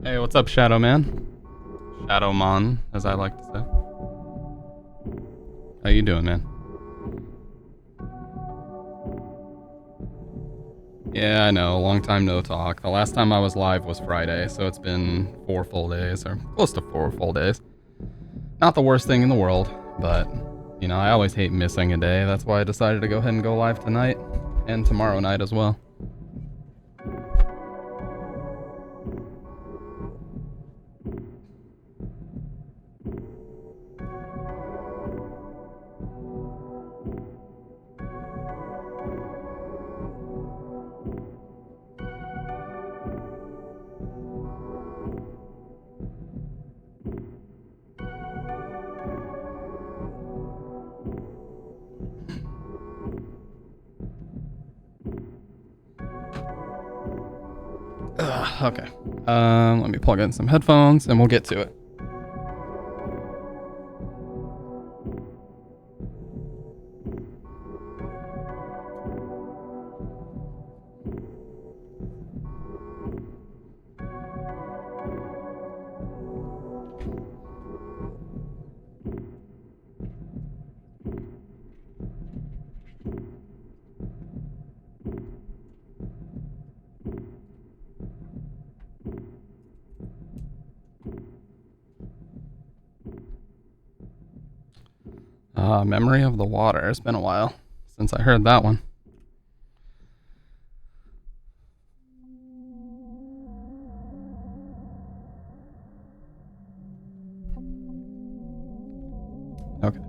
Hey, what's up, Shadow Man? Shadow Mon, as I like to say. How you doing, man? Yeah, I know. Long time no talk. The last time I was live was Friday, so it's been 4 full days, or close to 4 full days. Not the worst thing in the world, but, you know, I always hate missing a day. That's why I decided to go ahead and go live tonight, and tomorrow night as well. Okay. Let me plug in some headphones and we'll get to it. Memory of the Water. It's been a while since I heard that one. Okay.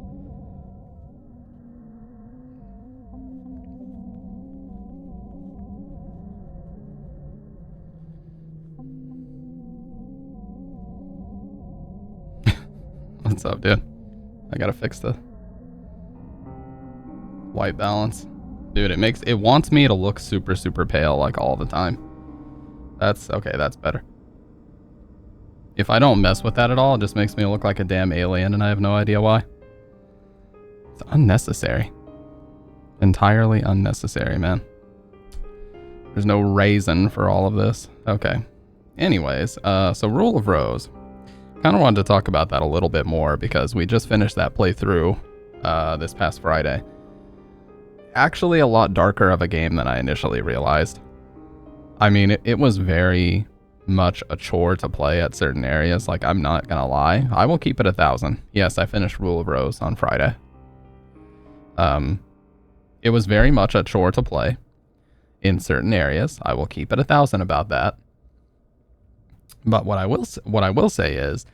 What's up, dude? I gotta fix the white balance. Dude, it wants me to look super, super pale like all the time. That's okay, that's better. If I don't mess with that at all, it just makes me look like a damn alien and I have no idea why. It's unnecessary. Entirely unnecessary, man. There's no reason for all of this. Okay. Anyways, so Rule of Rose. Kind of wanted to talk about that a little bit more because we just finished that playthrough this past Friday. Actually a lot darker of a game than I initially realized. I mean, it was very much a chore to play at certain areas. Like, I'm not gonna lie. I will keep it 1,000. Yes, I finished Rule of Rose on Friday. It was very much a chore to play in certain areas. I will keep it 1,000 about that. But what I will say is,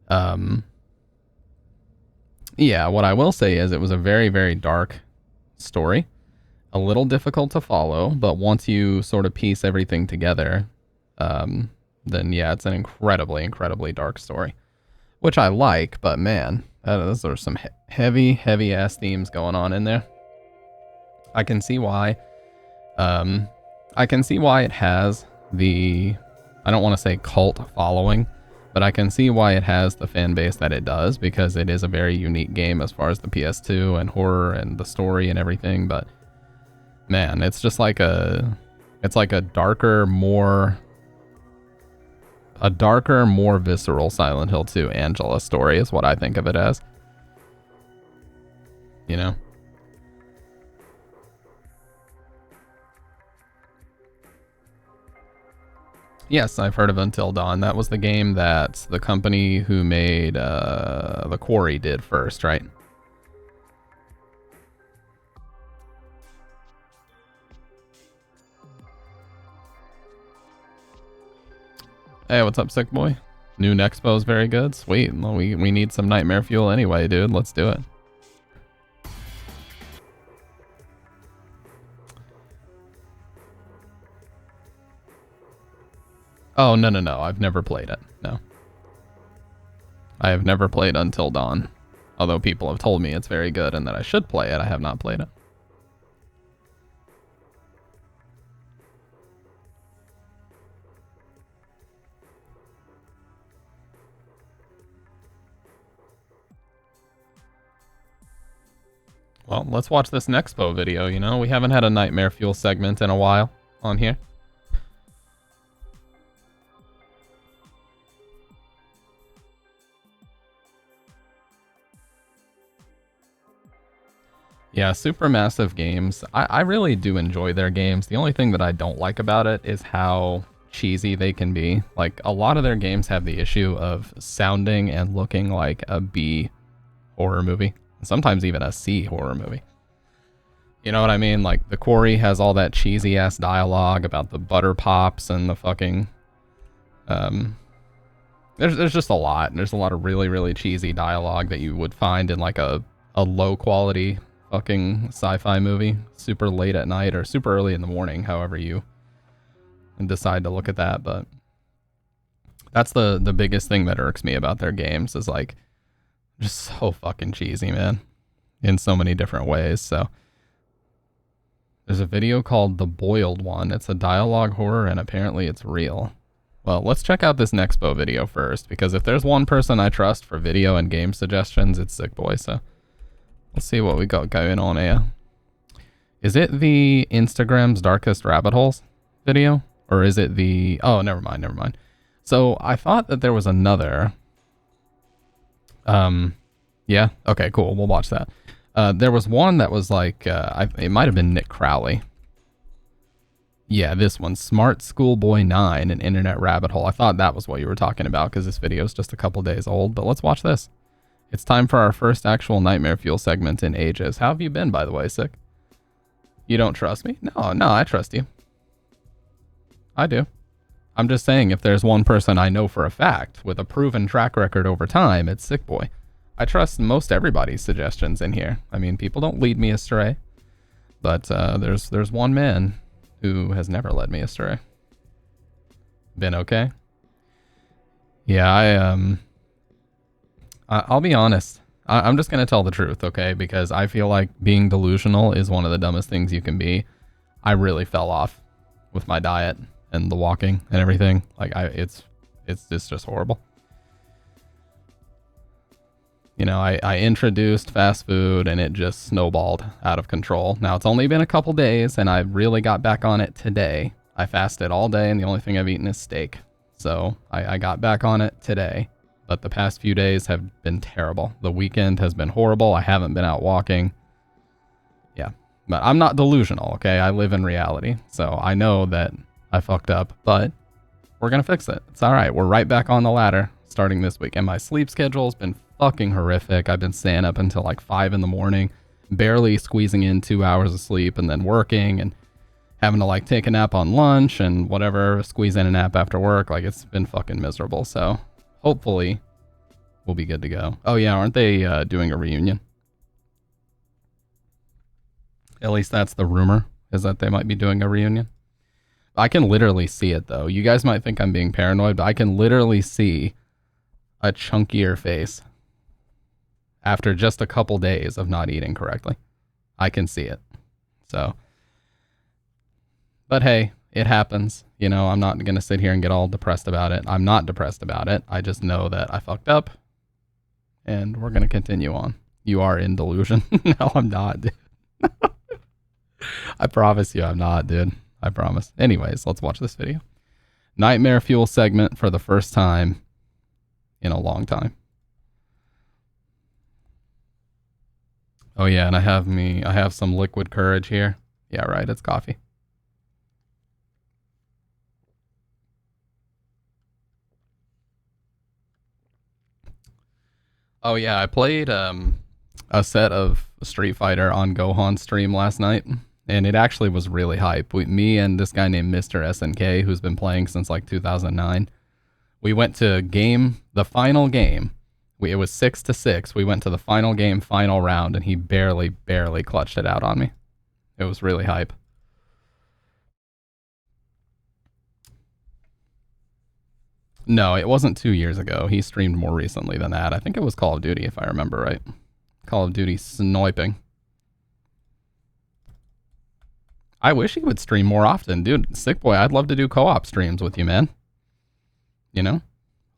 what I will say is it was a very, very dark story. A little difficult to follow, but once you sort of piece everything together, then yeah, it's an incredibly, incredibly dark story. Which I like, but man, those are some heavy, heavy ass themes going on in there. I can see why. I can see why it has the, I don't want to say cult following, but I can see why it has the fan base that it does, because it is a very unique game as far as the PS2 and horror and the story and everything. But man, it's just like it's like a darker, more visceral Silent Hill 2 Angela story is what I think of it as. You know? Yes, I've heard of Until Dawn. That was the game that the company who made The Quarry did first, right? Hey, what's up, sick boy? New Nexpo is very good. Sweet. Well, we need some nightmare fuel anyway, dude. Let's do it. Oh, no. I've never played it. No. I have never played Until Dawn. Although people have told me it's very good and that I should play it, I have not played it. Well, let's watch this Nexpo video, you know? We haven't had a Nightmare Fuel segment in a while on here. Yeah, Supermassive Games. I really do enjoy their games. The only thing that I don't like about it is how cheesy they can be. Like, a lot of their games have the issue of sounding and looking like a B horror movie. Sometimes even a C horror movie. You know what I mean? Like, The Quarry has all that cheesy ass dialogue about the butter pops and the fucking there's just a lot. There's a lot of really, really cheesy dialogue that you would find in like a low quality fucking sci-fi movie, super late at night or super early in the morning, however you decide to look at that. But that's the biggest thing that irks me about their games is like just so fucking cheesy, man, in so many different ways. So there's a video called The Boiled One. It's a dialogue horror and apparently it's real. Well, let's check out this Nexpo video first, because if there's one person I trust for video and game suggestions, it's Sick Boy. So let's see what we got going on here. Is it the Instagram's Darkest Rabbit Holes video? Or is it the... Oh, never mind, never mind. So I thought that there was another... Yeah? Okay, cool. We'll watch that. There was one that was like... it might have been Nick Crowley. Yeah, this one, Smartschoolboy9, an internet rabbit hole. I thought that was what you were talking about because this video is just a couple days old, but let's watch this. It's time for our first actual Nightmare Fuel segment in ages. How have you been, by the way, Sick? You don't trust me? No, I trust you. I do. I'm just saying if there's one person I know for a fact with a proven track record over time, it's Sick Boy. I trust most everybody's suggestions in here. I mean, people don't lead me astray, but there's one man who has never led me astray. Been okay? Yeah, I'll be honest. I'm just gonna tell the truth, okay? Because I feel like being delusional is one of the dumbest things you can be. I really fell off with my diet and the walking and everything. Like it's just horrible. You know, I introduced fast food and it just snowballed out of control. Now, it's only been a couple days and I really got back on it today. I fasted all day and the only thing I've eaten is steak. So I got back on it today. But the past few days have been terrible. The weekend has been horrible. I haven't been out walking. Yeah, but I'm not delusional, okay? I live in reality. So I know that I fucked up, but we're going to fix it. It's all right. We're right back on the ladder starting this week. And my sleep schedule's been fucking horrific. I've been staying up until like 5 in the morning, barely squeezing in 2 hours of sleep and then working and having to like take a nap on lunch and whatever, squeeze in a nap after work. Like it's been fucking miserable. So hopefully we'll be good to go. Oh yeah, aren't they doing a reunion? At least that's the rumor, is that they might be doing a reunion. I can literally see it though. You guys might think I'm being paranoid, but I can literally see a chunkier face after just a couple days of not eating correctly. I can see it. So, but hey, it happens. You know, I'm not going to sit here and get all depressed about it. I'm not depressed about it. I just know that I fucked up and we're going to continue on. You are in delusion. No, I'm not, dude. I promise you I'm not, dude. I promise. Anyways, let's watch this video. Nightmare Fuel segment for the first time in a long time. Oh yeah, and I have some liquid courage here. Yeah, right, it's coffee. Oh yeah, I played a set of Street Fighter on Gohan's stream last night, and it actually was really hype. Me and this guy named Mr. SNK, who's been playing since like 2009, we went to the final game. It was 6-6. We went to the final game, final round, and he barely clutched it out on me. It was really hype. No, it wasn't 2 years ago. He streamed more recently than that. I think it was Call of Duty, if I remember right. Call of Duty sniping. I wish he would stream more often. Dude, Sick Boy, I'd love to do co-op streams with you, man. You know?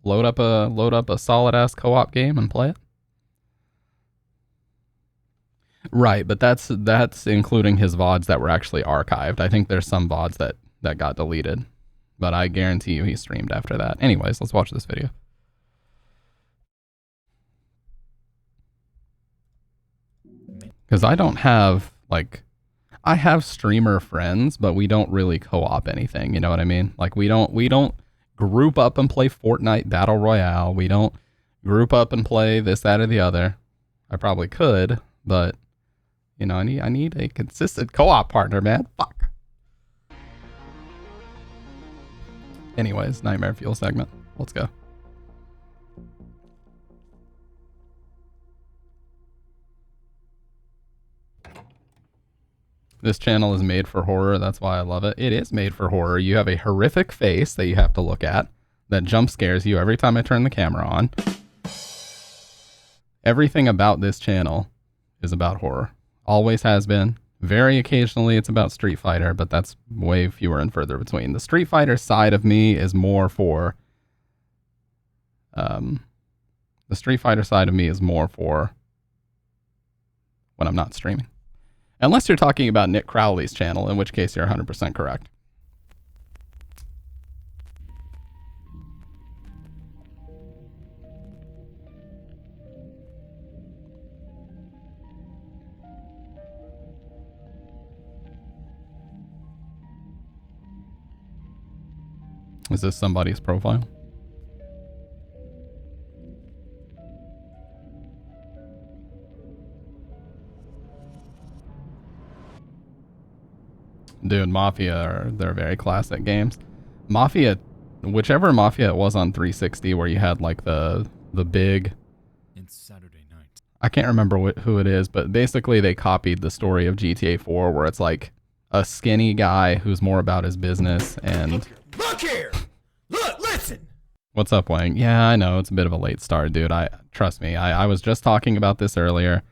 Load up a solid ass co-op game and play it. Right, but that's including his VODs that were actually archived. I think there's some VODs that got deleted, but I guarantee you he streamed after that. Anyways, let's watch this video. Because I don't have, like, I have streamer friends, but we don't really co-op anything, you know what I mean? Like, we don't group up and play Fortnite Battle Royale. We don't group up and play this, that, or the other. I probably could, but, you know, I need a consistent co-op partner, man. Fuck. Anyways, Nightmare Fuel segment. Let's go. This channel is made for horror. That's why I love it. It is made for horror. You have a horrific face that you have to look at that jump scares you every time I turn the camera on. Everything about this channel is about horror. Always has been. Very occasionally it's about Street Fighter, but that's way fewer and further between. The Street Fighter side of me is more for... the Street Fighter side of me is more for when I'm not streaming. Unless you're talking about Nick Crowley's channel, in which case you're 100% correct. Is this somebody's profile? Dude, Mafia, they're very classic games. Mafia, whichever Mafia it was on 360 where you had like the big... It's Saturday night. I can't remember who it is, but basically they copied the story of GTA 4 where it's like a skinny guy who's more about his business and... Look here! Look, listen! What's up, Wang? Yeah, I know, it's a bit of a late start, dude. Trust me, I was just talking about this earlier.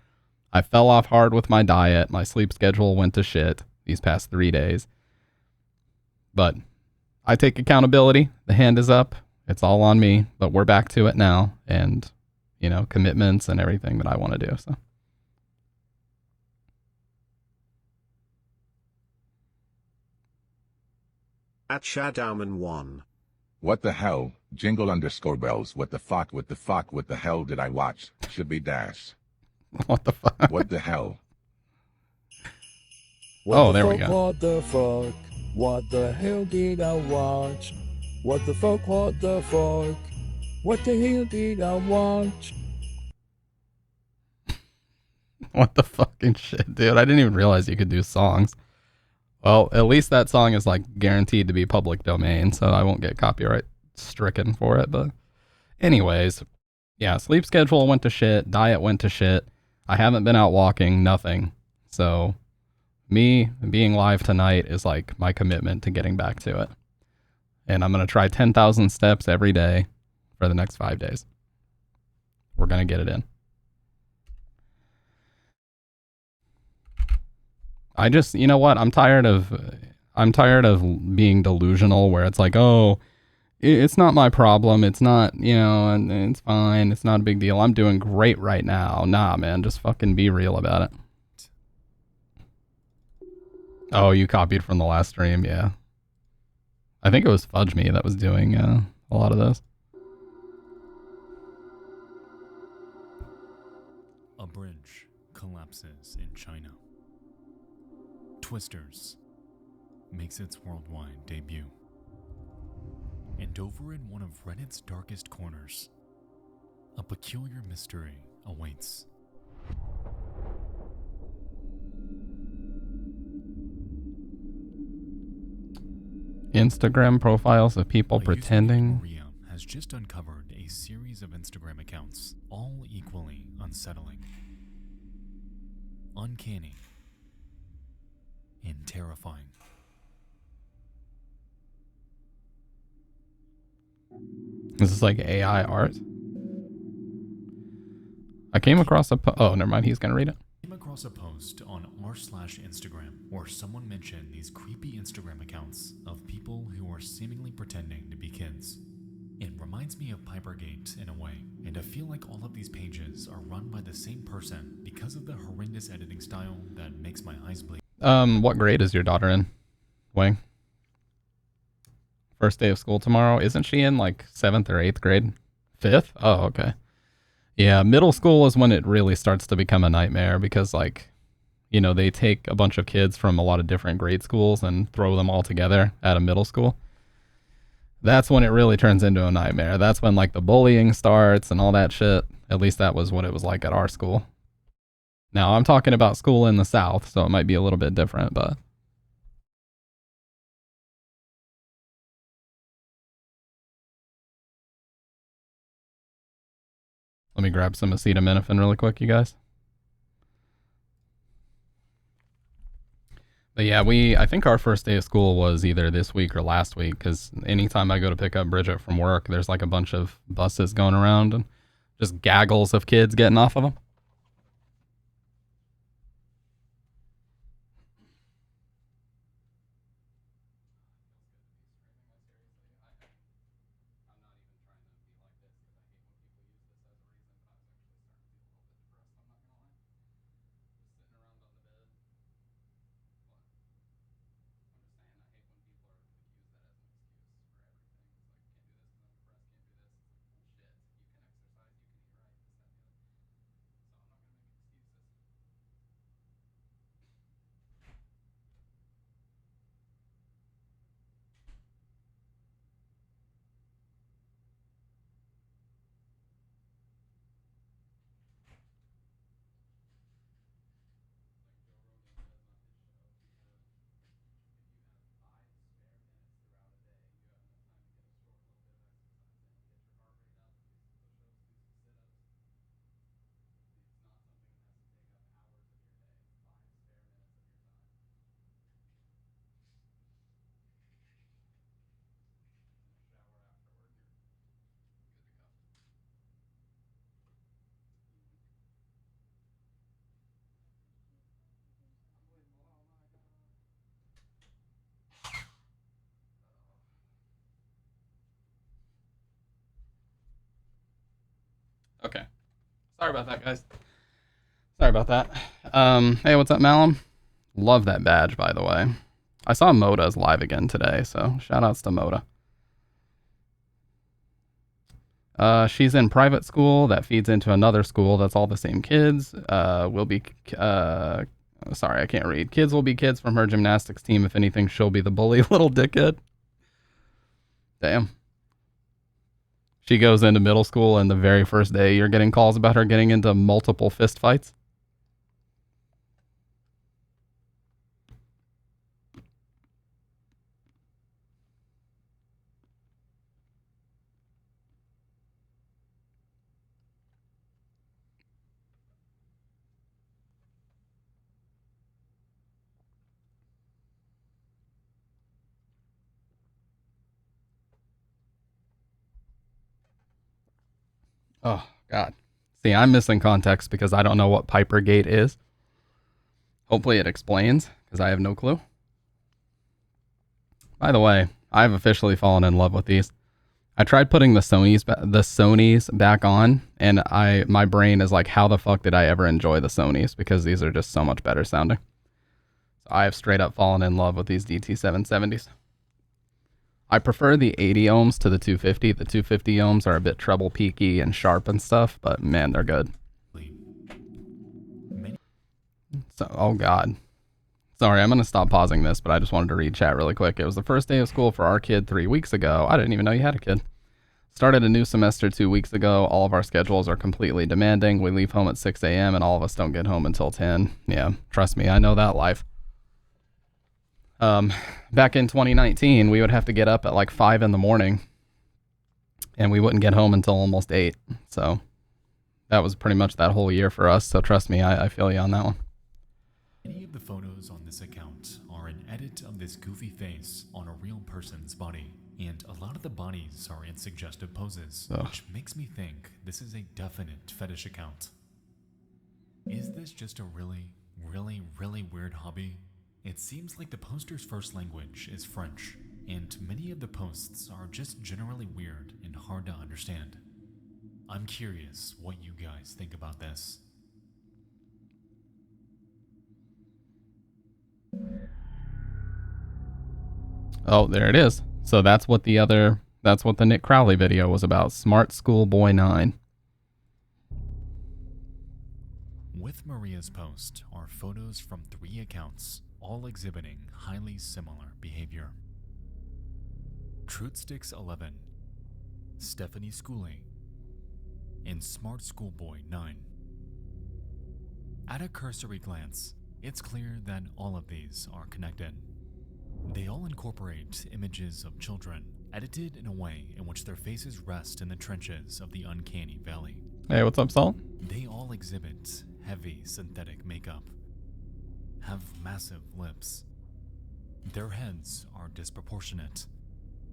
I fell off hard with my diet. My sleep schedule went to shit these past 3 days. But I take accountability. The hand is up. It's all on me, but we're back to it now. And, you know, commitments and everything that I want to do, so. At Shadowman1. What the hell? Jingle_bells. What the fuck? What the fuck? What the hell did I watch? Should be dash. What the fuck? What the hell? Oh, there we go. What the fuck? What the hell did I watch? What the fuck? What the fuck? What the hell did I watch? What the fucking shit, dude? I didn't even realize you could do songs. Well, at least that song is like guaranteed to be public domain, so I won't get copyright stricken for it. But anyways, yeah, sleep schedule went to shit. Diet went to shit. I haven't been out walking, nothing. So me being live tonight is like my commitment to getting back to it. And I'm going to try 10,000 steps every day for the next 5 days. We're going to get it in. I just, you know what? I'm tired of being delusional where it's like, oh, it's not my problem. It's not, you know, and it's fine. It's not a big deal. I'm doing great right now. Nah, man, just fucking be real about it. Oh, you copied from the last stream, yeah. I think it was Fudge Me that was doing a lot of those. A bridge collapses in China. Twisters makes its worldwide debut. And over in one of Reddit's darkest corners, a peculiar mystery awaits. Instagram profiles of people pretending. Korea has just uncovered a series of Instagram accounts, all equally unsettling, uncanny, and terrifying. This is like AI art. I came across a oh, never mind. He's gonna read it. I came across a post on r/Instagram where someone mentioned these creepy Instagram accounts of people who are seemingly pretending to be kids. It reminds me of Pipergate in a way, and I feel like all of these pages are run by the same person because of the horrendous editing style that makes my eyes bleed. What grade is your daughter in, Wang? First day of school tomorrow. Isn't she in like 7th or 8th grade? 5th? Oh, okay. Yeah, middle school is when it really starts to become a nightmare because like You know, they take a bunch of kids from a lot of different grade schools and throw them all together at a middle school. That's when it really turns into a nightmare. That's when like the bullying starts and all that shit. At least that was what it was like at our school. Now I'm talking about school in the South, so it might be a little bit different, but let me grab some acetaminophen really quick, you guys. But yeah, I think our first day of school was either this week or last week, because anytime I go to pick up Bridget from work, there's like a bunch of buses going around and just gaggles of kids getting off of them. Okay. Sorry about that, guys. Sorry about that. Hey, what's up, Malum? Love that badge, by the way. I saw Moda's live again today, so shout outs to Moda. She's in private school that feeds into another school that's all the same kids. Sorry, I can't read. Kids will be kids from her gymnastics team. If anything, she'll be the bully little dickhead. Damn. She goes into middle school, and the very first day you're getting calls about her getting into multiple fist fights. Oh, God. See, I'm missing context because I don't know what Pipergate is. Hopefully it explains, because I have no clue. By the way, I've officially fallen in love with these. I tried putting the Sonys back on, and my brain is like, how the fuck did I ever enjoy the Sonys? Because these are just so much better sounding. So I have straight up fallen in love with these DT770s. I prefer the 80 ohms to the 250. The 250 ohms are a bit treble peaky and sharp and stuff, but man, they're good. So, oh God. Sorry, I'm going to stop pausing this, but I just wanted to read chat really quick. It was the first day of school for our kid 3 weeks ago. I didn't even know you had a kid. Started a new semester 2 weeks ago. All of our schedules are completely demanding. We leave home at 6 a.m. and all of us don't get home until 10. Yeah, trust me, I know that life. Back in 2019, we would have to get up at like 5 in the morning, and we wouldn't get home until almost 8. So that was pretty much that whole year for us. So trust me, I feel you on that one. Many of the photos on this account are an edit of this goofy face on a real person's body, and a lot of the bodies are in suggestive poses, which makes me think this is a definite fetish account. Is this just a really, really, really weird hobby? It seems like the poster's first language is French, and many of the posts are just generally weird and hard to understand. I'm curious what you guys think about this. Oh, there it is. So that's what the Nick Crowley video was about. Smartschoolboy9. With Maria's post are photos from 3 accounts, all exhibiting highly similar behavior. Truthsticks11, Stephanie Schooley, and Smartschoolboy9. At a cursory glance, it's clear that all of these are connected. They all incorporate images of children, edited in a way in which their faces rest in the trenches of the uncanny valley. Hey, what's up, Salt? They all exhibit heavy synthetic makeup, have massive lips. Their heads are disproportionate.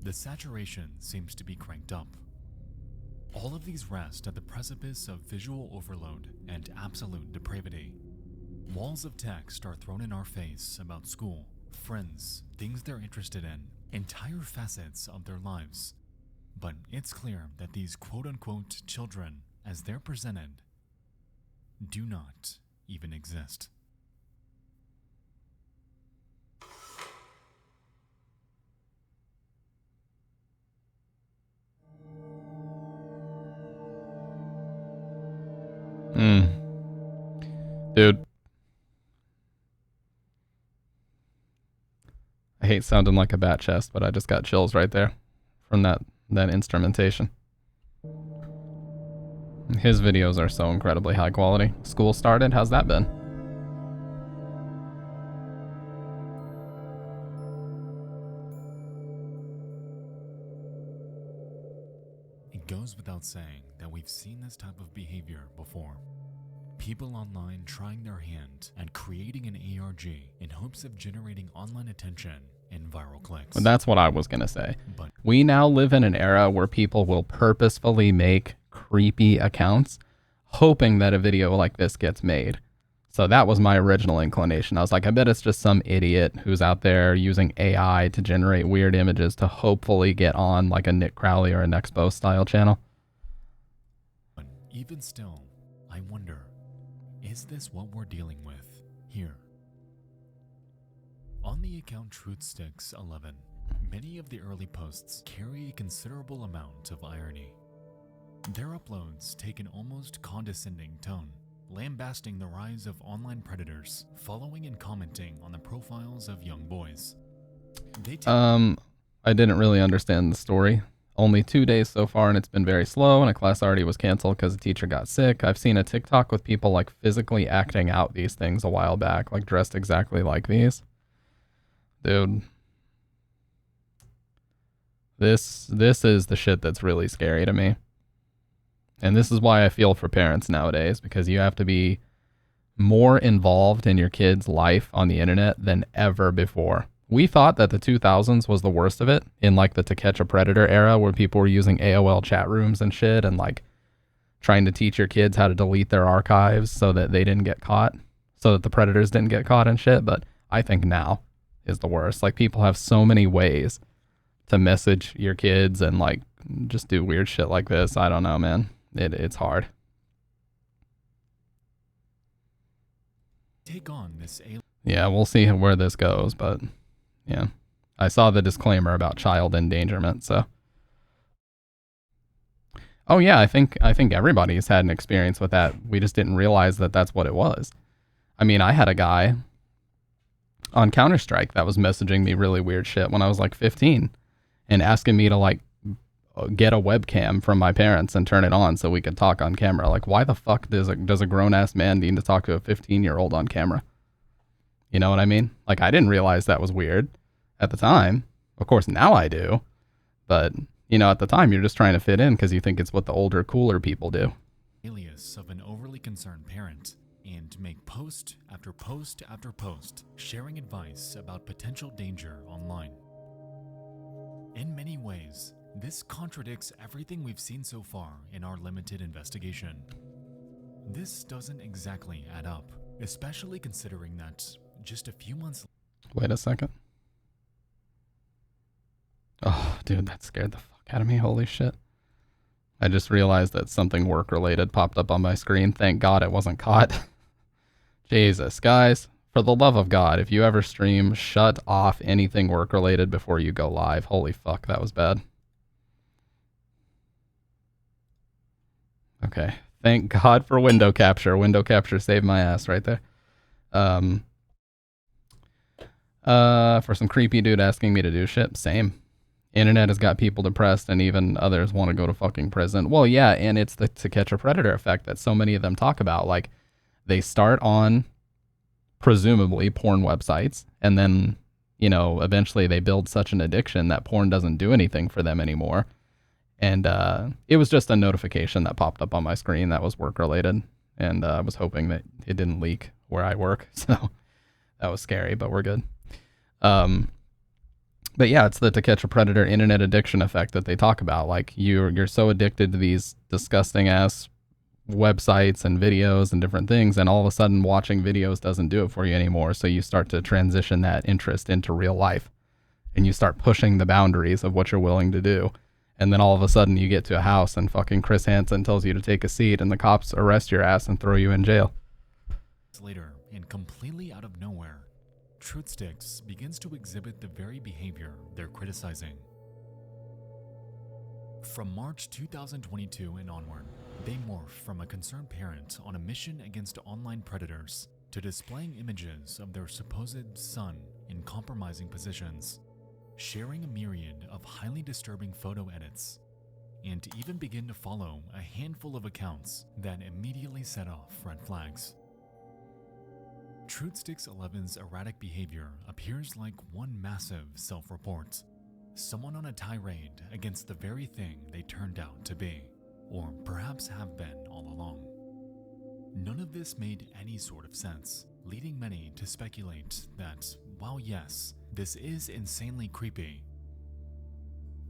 The saturation seems to be cranked up. All of these rest at the precipice of visual overload and absolute depravity. Walls of text are thrown in our face about school, friends, things they're interested in, entire facets of their lives. But it's clear that these quote-unquote children, as they're presented, do not even exist. Dude. I hate sounding like a bat chest, but I just got chills right there from that instrumentation. His videos are so incredibly high quality. School started, how's that been? It goes without saying that we've seen this type of behavior before. People online trying their hand at creating an ARG in hopes of generating online attention and viral clicks. But that's what I was gonna say. But We now live in an era where people will purposefully make creepy accounts, hoping that a video like this gets made. So that was my original inclination. I was like, I bet it's just some idiot who's out there using AI to generate weird images to hopefully get on like a Nick Crowley or a Nexpo style channel. even still, I wonder, is this what we're dealing with here? On the account Truthsticks11, many of the early posts carry a considerable amount of irony. Their uploads take an almost condescending tone, lambasting the rise of online predators, following and commenting on the profiles of young boys. I didn't really understand the story. Only 2 days so far, and it's been very slow, and a class already was canceled because the teacher got sick. I've seen a TikTok with people like physically acting out these things a while back, like dressed exactly like these. Dude. This is the shit that's really scary to me. And this is why I feel for parents nowadays, because you have to be more involved in your kid's life on the internet than ever before. We thought that the 2000s was the worst of it, in like the To Catch a Predator era, where people were using AOL chat rooms and shit and like trying to teach your kids how to delete their archives so that they didn't get caught, so that the predators didn't get caught and shit. But I think now is the worst. Like, people have so many ways to message your kids and like just do weird shit like this. I don't know, man. It's hard. Take on this Yeah, we'll see where this goes, but yeah. I saw the disclaimer about child endangerment, so. Oh yeah, I think everybody's had an experience with that. We just didn't realize that that's what it was. I mean, I had a guy on Counter-Strike that was messaging me really weird shit when I was like 15 and asking me to like get a webcam from my parents and turn it on so we could talk on camera. Like, why the fuck does a grown-ass man need to talk to a 15-year-old on camera? You know what I mean? Like, I didn't realize that was weird at the time. Of course, now I do. But, you know, at the time, you're just trying to fit in because you think it's what the older, cooler people do. Alias of an overly concerned parent, and make post after post after post sharing advice about potential danger online. In many ways, this contradicts everything we've seen so far in our limited investigation. This doesn't exactly add up, especially considering that just a few months. Wait a second. Oh, dude, that scared the fuck out of me. Holy shit. I just realized that something work-related popped up on my screen. Thank God it wasn't caught. Jesus, guys, for the love of God, if you ever stream, shut off anything work-related before you go live. Holy fuck, that was bad. Okay, Thank God for window capture. Window capture saved my ass right there. For some creepy dude asking me to do shit. Same. Internet has got people depressed and even others want to go to fucking prison. Well, yeah, and it's the To Catch a Predator effect that so many of them talk about. Like, they start on presumably porn websites and then, you know, eventually they build such an addiction that porn doesn't do anything for them anymore. And it was just a notification that popped up on my screen that was work related. And I was hoping that it didn't leak where I work. So that was scary, but we're good. But yeah, it's the To Catch a Predator internet addiction effect that they talk about. Like, you're so addicted to these disgusting ass websites and videos and different things, and all of a sudden watching videos doesn't do it for you anymore. So you start to transition that interest into real life, and you start pushing the boundaries of what you're willing to do. And then all of a sudden you get to a house and fucking Chris Hansen tells you to take a seat and the cops arrest your ass and throw you in jail. Later, and completely out of nowhere, Truthsticks begins to exhibit the very behavior they're criticizing. From March 2022 and onward, they morph from a concerned parent on a mission against online predators to displaying images of their supposed son in compromising positions, sharing a myriad of highly disturbing photo edits, and even begin to follow a handful of accounts that immediately set off red flags. Truthsticks 11's erratic behavior appears like one massive self-report, someone on a tirade against the very thing they turned out to be, or perhaps have been all along. None of this made any sort of sense, leading many to speculate that, while yes, this is insanely creepy,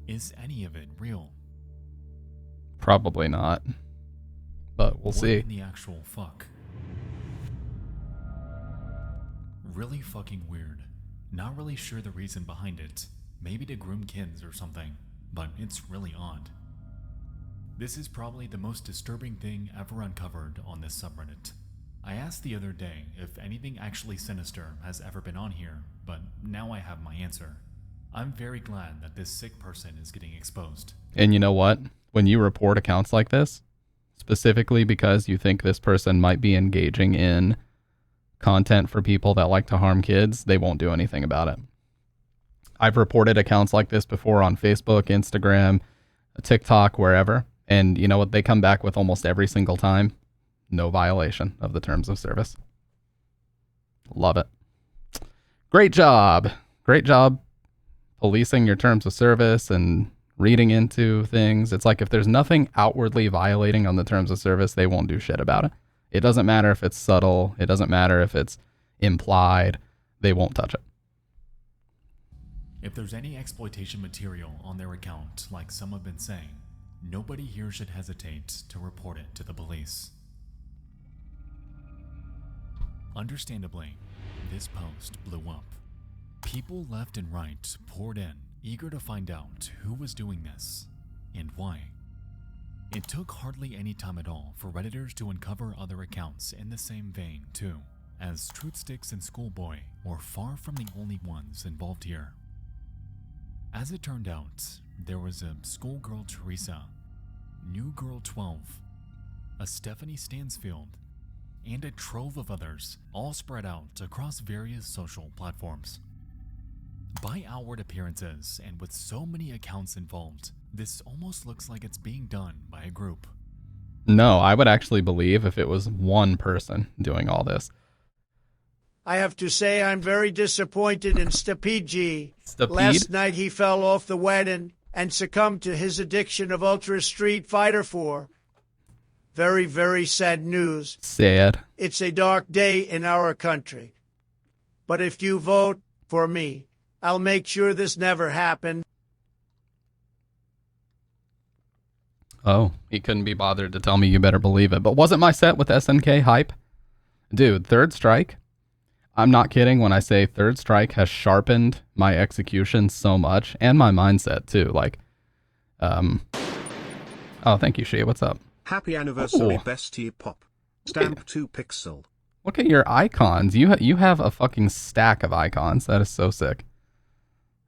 is any of it real? Probably not, but we'll see. What in the actual fuck? Really fucking weird. Not really sure the reason behind it. Maybe to groom kids or something, but it's really odd. This is probably the most disturbing thing ever uncovered on this subreddit. I asked the other day if anything actually sinister has ever been on here, but now I have my answer. I'm very glad that this sick person is getting exposed. And you know what? When you report accounts like this, specifically because you think this person might be engaging in content for people that like to harm kids, they won't do anything about it. I've reported accounts like this before on Facebook, Instagram, TikTok, wherever. And you know what they come back with almost every single time? No violation of the terms of service. Love it. Great job. Great job policing your terms of service and reading into things. It's like if there's nothing outwardly violating on the terms of service, they won't do shit about it. It doesn't matter if it's subtle. It doesn't matter if it's implied. They won't touch it. If there's any exploitation material on their account, like some have been saying, nobody here should hesitate to report it to the police. Understandably, this post blew up. People left and right poured in, eager to find out who was doing this and why. It took hardly any time at all for Redditors to uncover other accounts in the same vein too, as Truthsticks and Schoolboy were far from the only ones involved here. As it turned out, there was a schoolgirl Teresa, New Girl 12, a Stephanie Stansfield, and a trove of others, all spread out across various social platforms. By outward appearances, and with so many accounts involved, this almost looks like it's being done by a group. No, I would actually believe if it was one person doing all this. I have to say I'm very disappointed in Stapid. Stapid? Last night he fell off the wagon and succumbed to his addiction of Ultra Street Fighter 4. Very, very sad news. Sad. It's a dark day in our country. But if you vote for me, I'll make sure this never happened. Oh, he couldn't be bothered to tell me you better believe it. But wasn't my set with SNK hype? Dude, Third Strike, I'm not kidding when I say Third Strike has sharpened my execution so much, and my mindset too. Like, oh, thank you, Shea. What's up? Happy anniversary, Ooh. bestie pop. Stamp 2 pixel. Look at your icons. You have a fucking stack of icons. That is so sick.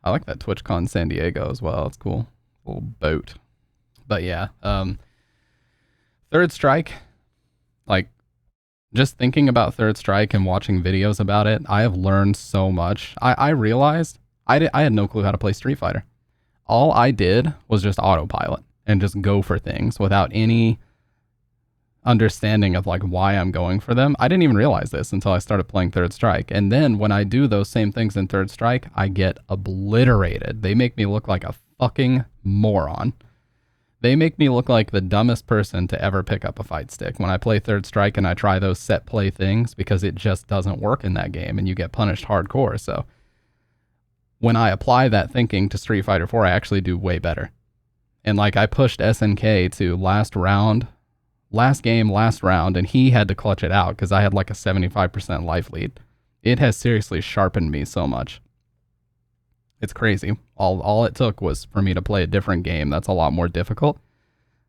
I like that TwitchCon San Diego as well. It's cool. Little boat. But yeah, Third Strike, Like, just thinking about Third Strike and watching videos about it, I have learned so much. I realized I had no clue how to play Street Fighter. All I did was just autopilot and just go for things without any understanding of like why I'm going for them. I didn't even realize this until I started playing Third Strike. And then when I do those same things in Third Strike, I get obliterated. They make me look like a fucking moron. They make me look like the dumbest person to ever pick up a fight stick when I play Third Strike and I try those set play things, because it just doesn't work in that game and you get punished hardcore. So when I apply that thinking to Street Fighter 4, I actually do way better. And like, I pushed SNK to last game, last round, and he had to clutch it out because I had like a 75% life lead. It has seriously sharpened me so much. It's crazy. All it took was for me to play a different game that's a lot more difficult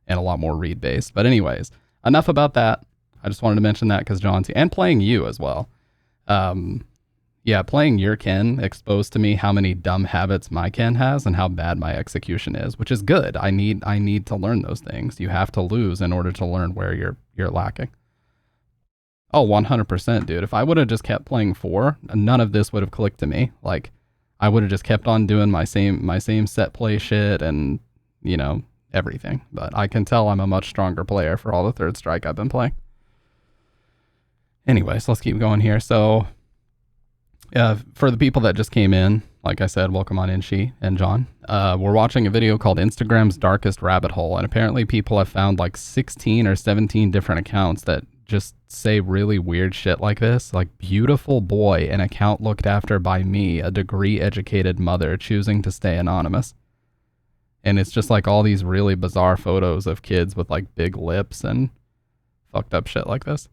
and a lot more read-based. But anyways, enough about that. I just wanted to mention that because John's, and playing you as well. Yeah, playing your Ken exposed to me how many dumb habits my Ken has and how bad my execution is, which is good. I need to learn those things. You have to lose in order to learn where you're lacking. Oh, 100%, dude. If I would have just kept playing 4, none of this would have clicked to me. Like, I would have just kept on doing my same set play shit and, you know, everything. But I can tell I'm a much stronger player for all the Third Strike I've been playing. Anyways, let's keep going here. So, for the people that just came in, like I said, welcome on in, She and John. We're watching a video called Instagram's Darkest Rabbit Hole, and apparently people have found like 16 or 17 different accounts that just say really weird shit like this, like beautiful boy, an account looked after by me, a degree-educated mother choosing to stay anonymous. And it's just like all these really bizarre photos of kids with like big lips and fucked up shit like this.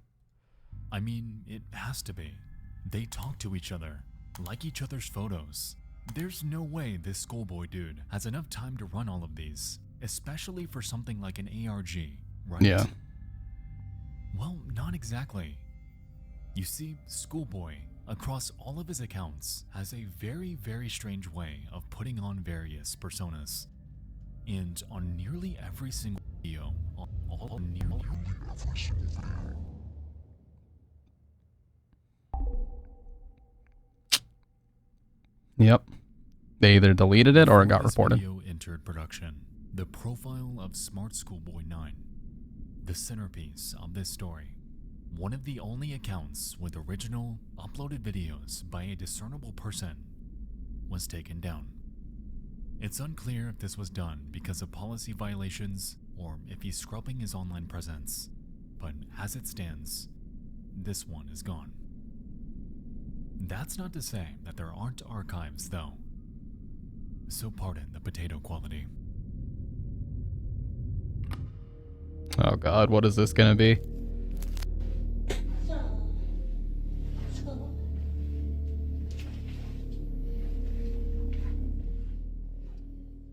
I mean, it has to be. They talk to each other, like each other's photos. There's no way this schoolboy dude has enough time to run all of these, especially for something like an ARG, right? Yeah. Well, not exactly. You see, Schoolboy, across all of his accounts, has a very, very strange way of putting on various personas. And on nearly every single video, Yep. They either deleted it or it got this reported. video entered production. The profile of Smartschoolboy9, the centerpiece of this story. One of the only accounts with original, uploaded videos by a discernible person was taken down. It's unclear if this was done because of policy violations or if he's scrubbing his online presence, but as it stands, this one is gone. That's not to say that there aren't archives, though, so pardon the potato quality. Oh god, what is this gonna be?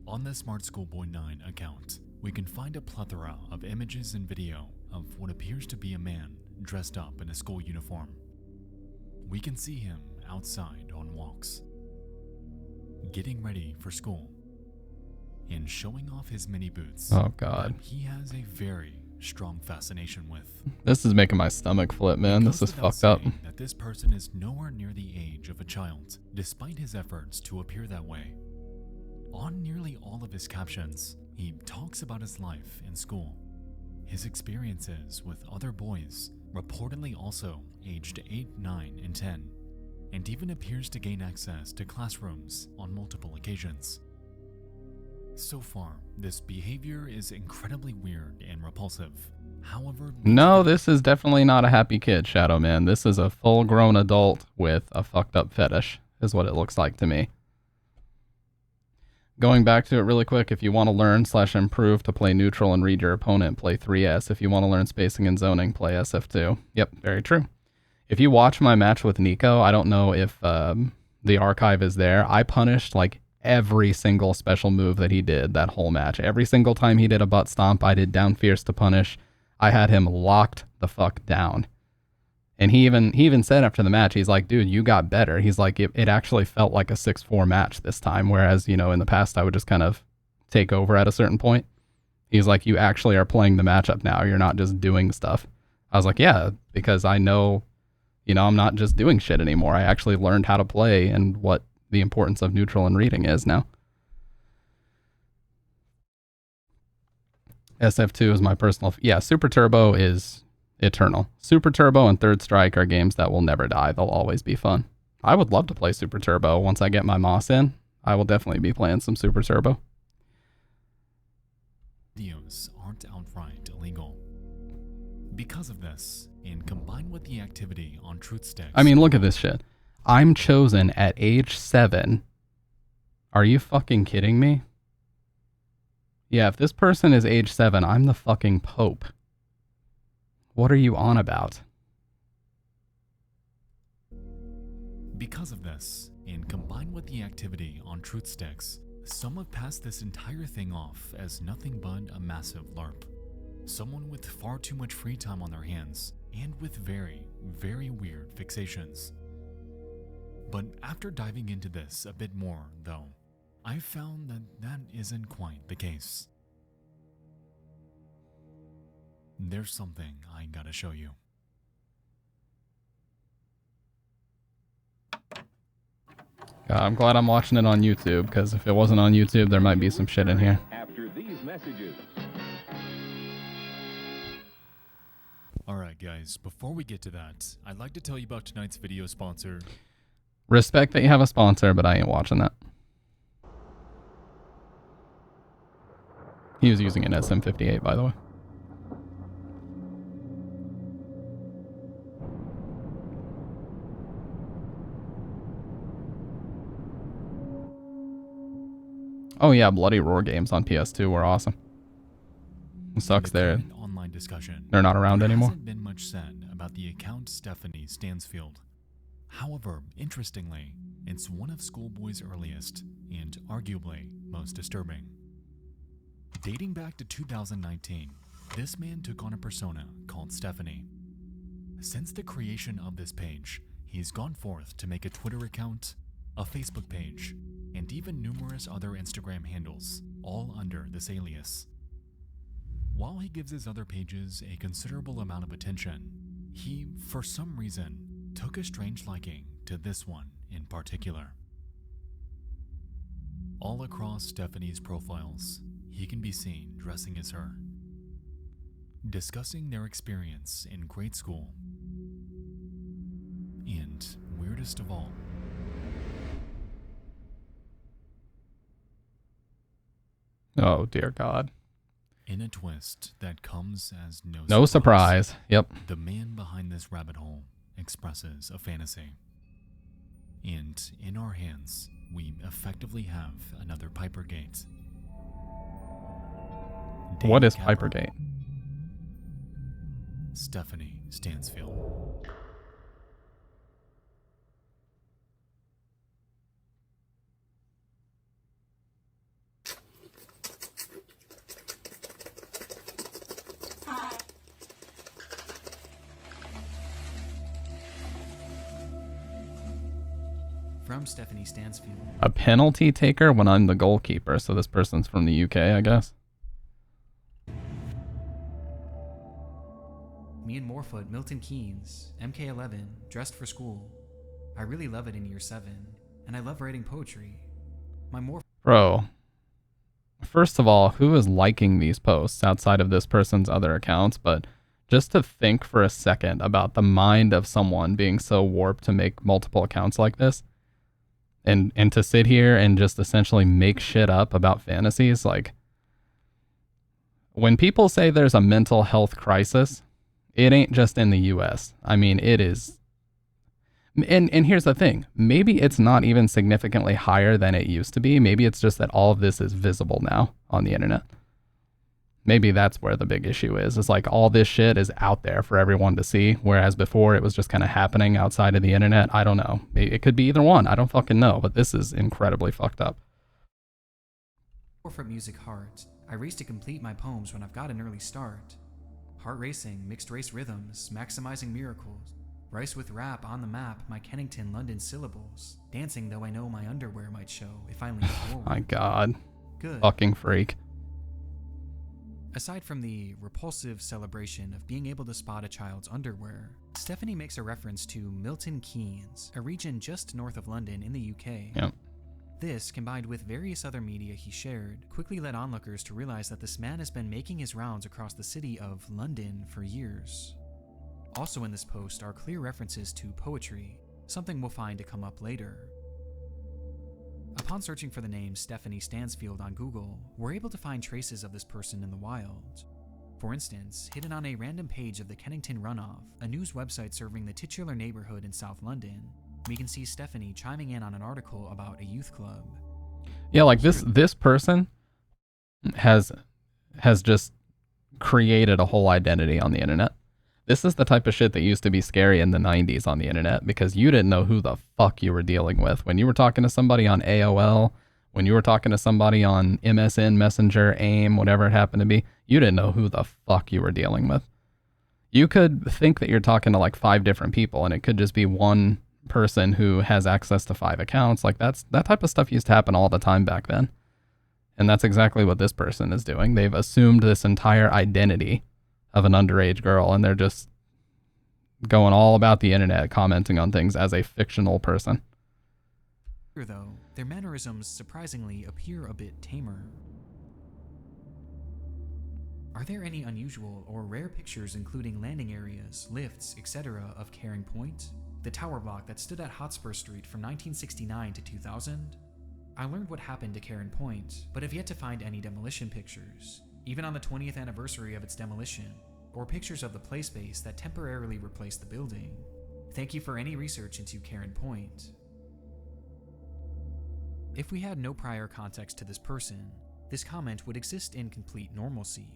On the Smartschoolboy9 account, we can find a plethora of images and video of what appears to be a man dressed up in a school uniform. We can see him outside on walks, getting ready for school, and showing off his mini boots. Oh god. That he has a very strong fascination with. This is making my stomach flip, man. This is fucked up. That this person is nowhere near the age of a child, despite his efforts to appear that way. On nearly all of his captions, he talks about his life in school, his experiences with other boys, reportedly also aged 8, 9, and 10, and even appears to gain access to classrooms on multiple occasions. So far, this behavior is incredibly weird and repulsive. However, No, this is definitely not a happy kid, Shadow Man. This is a full-grown adult with a fucked up fetish, is what it looks like to me. Going back to it really quick, if you want to learn/improve to play neutral and read your opponent, play 3S. If you want to learn spacing and zoning, play SF2. Yep, very true. If you watch my match with Nico, I don't know if the archive is there. I punished like every single special move that he did that whole match. Every single time he did a butt stomp, I did down fierce to punish. I had him locked the fuck down. And he even said after the match, he's like, dude, you got better. He's like, it actually felt like a 6-4 match this time, whereas, you know, in the past I would just kind of take over at a certain point. He's like, you actually are playing the matchup now. You're not just doing stuff. I was like, yeah, because I know, you know, I'm not just doing shit anymore. I actually learned how to play and what the importance of neutral and reading is now. SF2 is my personal... Yeah, Super Turbo is eternal. Super Turbo and Third Strike are games that will never die. They'll always be fun. I would love to play Super Turbo. Once I get my moss in, I will definitely be playing some Super Turbo. Videos aren't outright illegal. Because of this, and combined with the activity on truth sticks... I mean, look at this shit. I'm chosen at age 7. Are you fucking kidding me? Yeah, if this person is age 7, I'm the fucking Pope. What are you on about? Because of this, and combined with the activity on truth sticks, some have passed this entire thing off as nothing but a massive LARP. Someone with far too much free time on their hands, and with very, very weird fixations. But after diving into this a bit more, though, I've found that that isn't quite the case. There's something I gotta show you. I'm glad I'm watching it on YouTube, because if it wasn't on YouTube, there might be some shit in here. After these messages. Alright guys, before we get to that, I'd like to tell you about tonight's video sponsor. Respect that you have a sponsor, but I ain't watching that. He was using an SM58, by the way. Oh yeah, Bloody Roar games on PS2 were awesome. It sucks they're online discussion. They're not around anymore. There hasn't been much said about the account Stephanie Stansfield. However, interestingly, it's one of Schoolboy's earliest and arguably most disturbing. Dating back to 2019, this man took on a persona called Stephanie. Since the creation of this page, he's gone forth to make a Twitter account, a Facebook page, and even numerous other Instagram handles, all under this alias. While he gives his other pages a considerable amount of attention, he, for some reason, took a strange liking to this one in particular. All across Stephanie's profiles, he can be seen dressing as her, discussing their experience in grade school, and, weirdest of all, Oh dear God. in a twist that comes as No surprise. Yep. the man behind this rabbit hole expresses a fantasy. And in our hands, we effectively have another Pipergate. What is Capper, Pipergate? Stephanie Stansfield. From Stephanie Stansfield. A penalty taker when I'm the goalkeeper, so this person's from the UK, I guess. Me and Morfoot, Milton Keynes, MK11, dressed for school. I really love it in year 7, and I love writing poetry. My Bro. First of all, who is liking these posts outside of this person's other accounts? But just to think for a second about the mind of someone being so warped to make multiple accounts like this, and to sit here and just essentially make shit up about fantasies, like, when people say there's a mental health crisis, it ain't just in the US. I mean, it is. And here's the thing. Maybe it's not even significantly higher than it used to be. Maybe it's just that all of this is visible now on the internet. Maybe that's where the big issue is. It's like all this shit is out there for everyone to see, whereas before it was just kind of happening outside of the internet. I don't know. It could be either one. I don't fucking know, but this is incredibly fucked up. Morfoot music heart. I race to complete my poems when I've got an early start. Heart racing, mixed race rhythms, maximizing miracles. Rice with rap on the map, my Kennington, London syllables. Dancing though I know my underwear might show if I lean forward. My God. Good. Fucking freak. Aside from the repulsive celebration of being able to spot a child's underwear, Stephanie makes a reference to Milton Keynes, a region just north of London in the UK. Yep. This, combined with various other media he shared, quickly led onlookers to realize that this man has been making his rounds across the city of London for years. Also in this post are clear references to poetry, something we'll find to come up later. Upon searching for the name Stephanie Stansfield on Google, we're able to find traces of this person in the wild. For instance, hidden on a random page of the Kennington Runoff, a news website serving the titular neighborhood in South London, we can see Stephanie chiming in on an article about a youth club. Yeah, like this person has just created a whole identity on the internet. This is the type of shit that used to be scary in the 90s on the internet because you didn't know who the fuck you were dealing with. When you were talking to somebody on AOL, when you were talking to somebody on MSN, Messenger, AIM, whatever it happened to be, you didn't know who the fuck you were dealing with. You could think that you're talking to like 5 different people and it could just be one person who has access to 5 accounts. Like that type of stuff used to happen all the time back then. And that's exactly what this person is doing. They've assumed this entire identity of an underage girl, and they're just going all about the internet, commenting on things as a fictional person. Here, though, their mannerisms surprisingly appear a bit tamer. Are there any unusual or rare pictures including landing areas, lifts, etc. of Caring Point? The tower block that stood at Hotspur Street from 1969 to 2000? I learned what happened to Caring Point, but have yet to find any demolition pictures, even on the 20th anniversary of its demolition, or pictures of the play space that temporarily replaced the building. Thank you for any research into Caring Point. If we had no prior context to this person, this comment would exist in complete normalcy.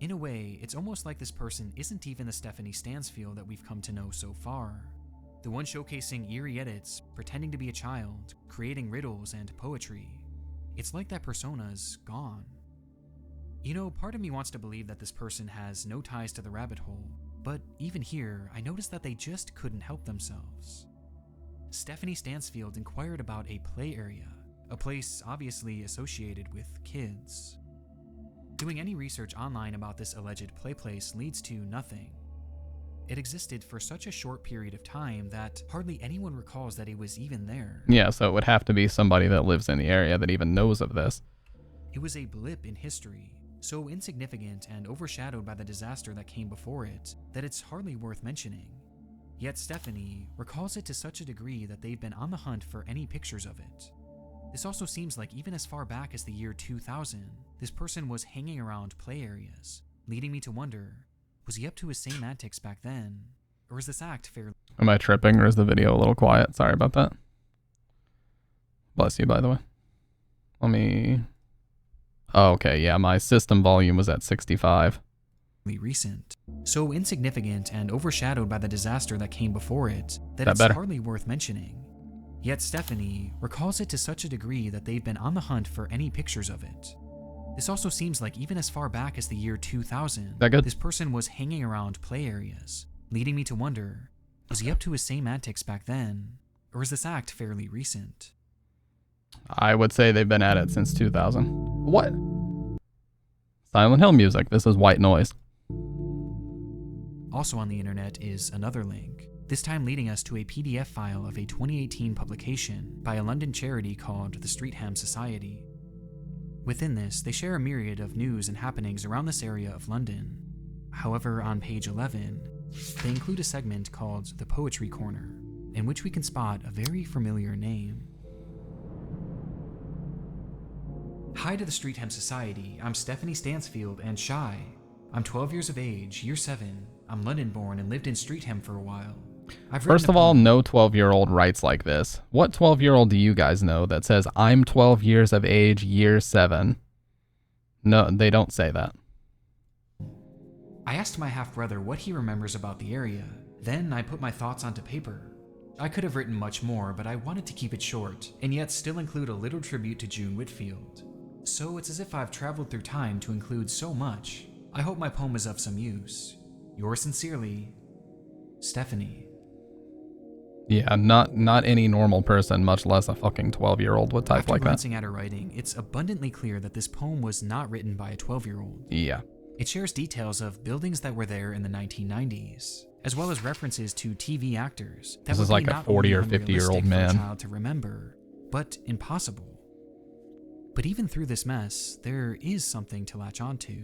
In a way, it's almost like this person isn't even the Stephanie Stansfield that we've come to know so far. The one showcasing eerie edits, pretending to be a child, creating riddles and poetry. It's like that persona's gone. You know, part of me wants to believe that this person has no ties to the rabbit hole, but even here, I noticed that they just couldn't help themselves. Stephanie Stansfield inquired about a play area, a place obviously associated with kids. Doing any research online about this alleged play place leads to nothing. It existed for such a short period of time that hardly anyone recalls that it was even there. Yeah, so it would have to be somebody that lives in the area that even knows of this. It was a blip in history, so insignificant and overshadowed by the disaster that came before it that it's hardly worth mentioning. Yet Stephanie recalls it to such a degree that they've been on the hunt for any pictures of it. This also seems like even as far back as the year 2000, this person was hanging around play areas, leading me to wonder, was he up to his same antics back then? Or is this act fairly... Am I tripping or is the video a little quiet? Sorry about that. Bless you, by the way. Let me... Oh, okay, yeah, my system volume was at 65. recent, so insignificant and overshadowed by the disaster that came before it that it's better? hardly worth mentioning. Yet Stephanie recalls it to such a degree that they've been on the hunt for any pictures of it. This also seems like even as far back as the year 2000, That good? this person was hanging around play areas, leading me to wonder, was he up to his same antics back then? Or is this act fairly recent? I would say they've been at it since 2000. What? Silent Hill music. This is white noise. Also on the internet is another link, this time leading us to a PDF file of a 2018 publication by a London charity called the Streatham Society. Within this, they share a myriad of news and happenings around this area of London. However, on page 11, they include a segment called the Poetry Corner, in which we can spot a very familiar name. Hi to the Streatham Society, I'm Stephanie Stansfield and shy. I'm 12 years of age, year 7. I'm London born and lived in Streatham for a while. First of all, no 12-year-old writes like this. What 12-year-old do you guys know that says, I'm 12 years of age, year 7? No, they don't say that. I asked my half-brother what he remembers about the area. Then I put my thoughts onto paper. I could have written much more, but I wanted to keep it short, and yet still include a little tribute to June Whitfield. So it's as if I've traveled through time to include so much. I hope my poem is of some use. Yours sincerely, Stephanie. Yeah, not any normal person, much less a fucking 12-year-old would type After like that. glancing at her writing, it's abundantly clear that this poem was not written by a 12-year-old. Yeah. It shares details of buildings that were there in the 1990s, as well as references to TV actors that This would is be like a not 40 or only 50-year-old unrealistic for man. a child to remember, but impossible. But even through this mess, there is something to latch onto.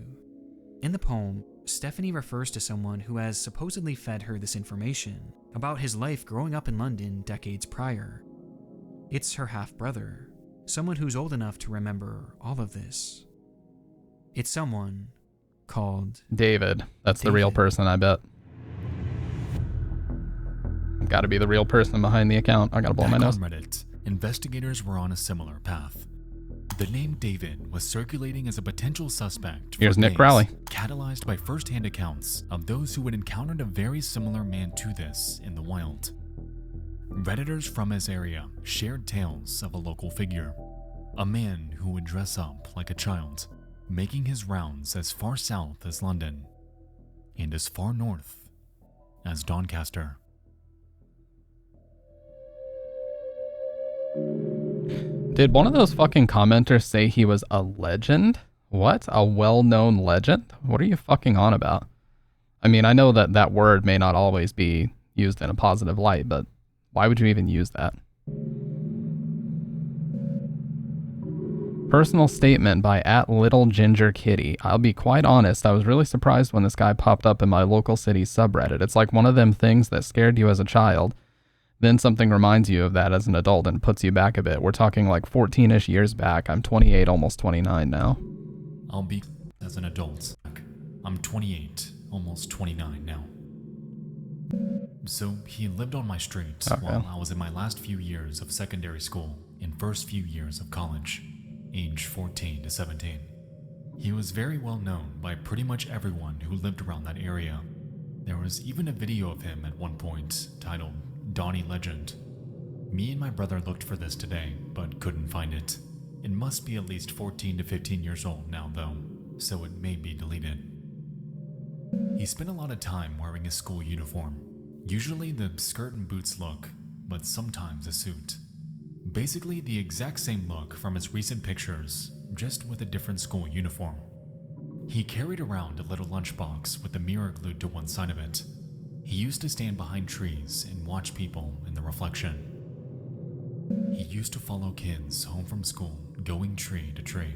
In the poem, Stephanie refers to someone who has supposedly fed her this information about his life growing up in London decades prior. It's her half-brother, someone who's old enough to remember all of this. It's someone called David. That's the real David. person, I bet. Gotta be the real person behind the account. I gotta blow my Back nose. on Reddit, investigators were on a similar path. The name David was circulating as a potential suspect for Here's Nick days, Crowley. catalyzed by first-hand accounts of those who had encountered a very similar man to this in the wild. Redditors from his area shared tales of a local figure, a man who would dress up like a child, making his rounds as far south as London and as far north as Doncaster. Did one of those fucking commenters say he was a legend? What? A well-known legend? What are you fucking on about? I mean, I know that that word may not always be used in a positive light, but why would you even use that? Personal statement by @LittleGingerKitty. I'll be quite honest, I was really surprised when this guy popped up in my local city subreddit. It's like one of them things that scared you as a child, then something reminds you of that as an adult and puts you back a bit. We're talking like 14-ish years back. I'm 28, almost 29 now. I'll be as an adult. I'm 28, almost 29 now. So he lived on my street while I was in my last few years of secondary school and first few years of college, age 14 to 17. He was very well known by pretty much everyone who lived around that area. There was even a video of him at one point titled Donnie Legend. Me and my brother looked for this today, but couldn't find it. It must be at least 14 to 15 years old now though, so it may be deleted. He spent a lot of time wearing his school uniform, usually the skirt and boots look, but sometimes a suit. Basically the exact same look from his recent pictures, just with a different school uniform. He carried around a little lunchbox with a mirror glued to one side of it. He used to stand behind trees and watch people in the reflection. He used to follow kids home from school, going tree to tree.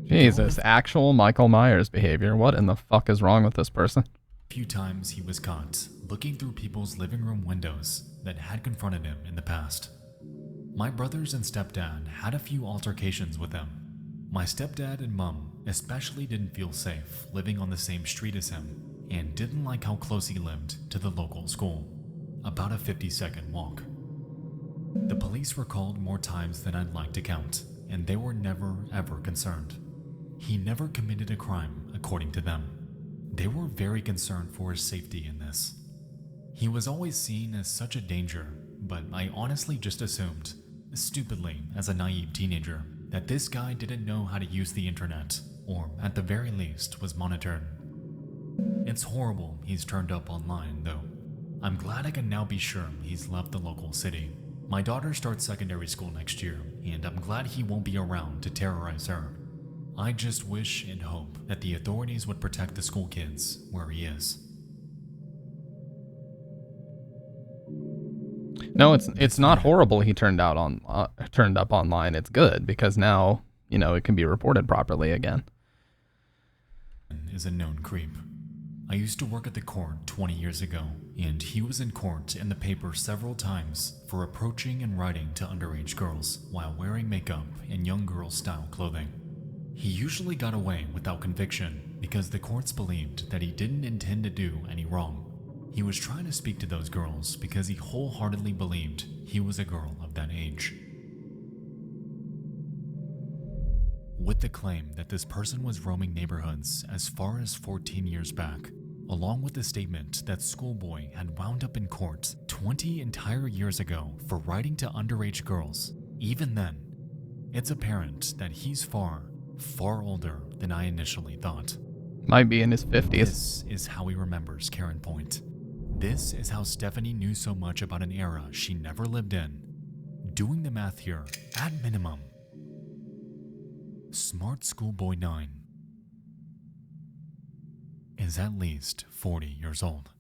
Jesus, actual Michael Myers behavior. What in the fuck is wrong with this person? A few times he was caught looking through people's living room windows that had confronted him in the past. My brothers and stepdad had a few altercations with him. My stepdad and mom especially didn't feel safe living on the same street as him and didn't like how close he lived to the local school, about a 50-second walk. The police were called more times than I'd like to count, and they were never ever concerned. He never committed a crime, according to them. They were very concerned for his safety in this. He was always seen as such a danger, but I honestly just assumed, stupidly as a naive teenager, that this guy didn't know how to use the internet, or at the very least was monitored. It's horrible he's turned up online, though. I'm glad I can now be sure he's left the local city. My daughter starts secondary school next year, and I'm glad he won't be around to terrorize her. I just wish and hope that the authorities would protect the school kids where he is. No, it's not horrible he turned up online. It's good because now, you know, it can be reported properly again. Is a known creep. I used to work at the court 20 years ago, and he was in court in the paper several times for approaching and writing to underage girls while wearing makeup and young girl style clothing. He usually got away without conviction because the courts believed that he didn't intend to do any wrong. He was trying to speak to those girls because he wholeheartedly believed he was a girl of that age. With the claim that this person was roaming neighborhoods as far as 14 years back, along with the statement that Schoolboy had wound up in court 20 entire years ago for writing to underage girls, even then, it's apparent that he's far, far older than I initially thought. Might be in his 50s. This is how he remembers Karen Point. This is how Stephanie knew so much about an era she never lived in. Doing the math here, at minimum, Smartschoolboy9 is at least 40 years old.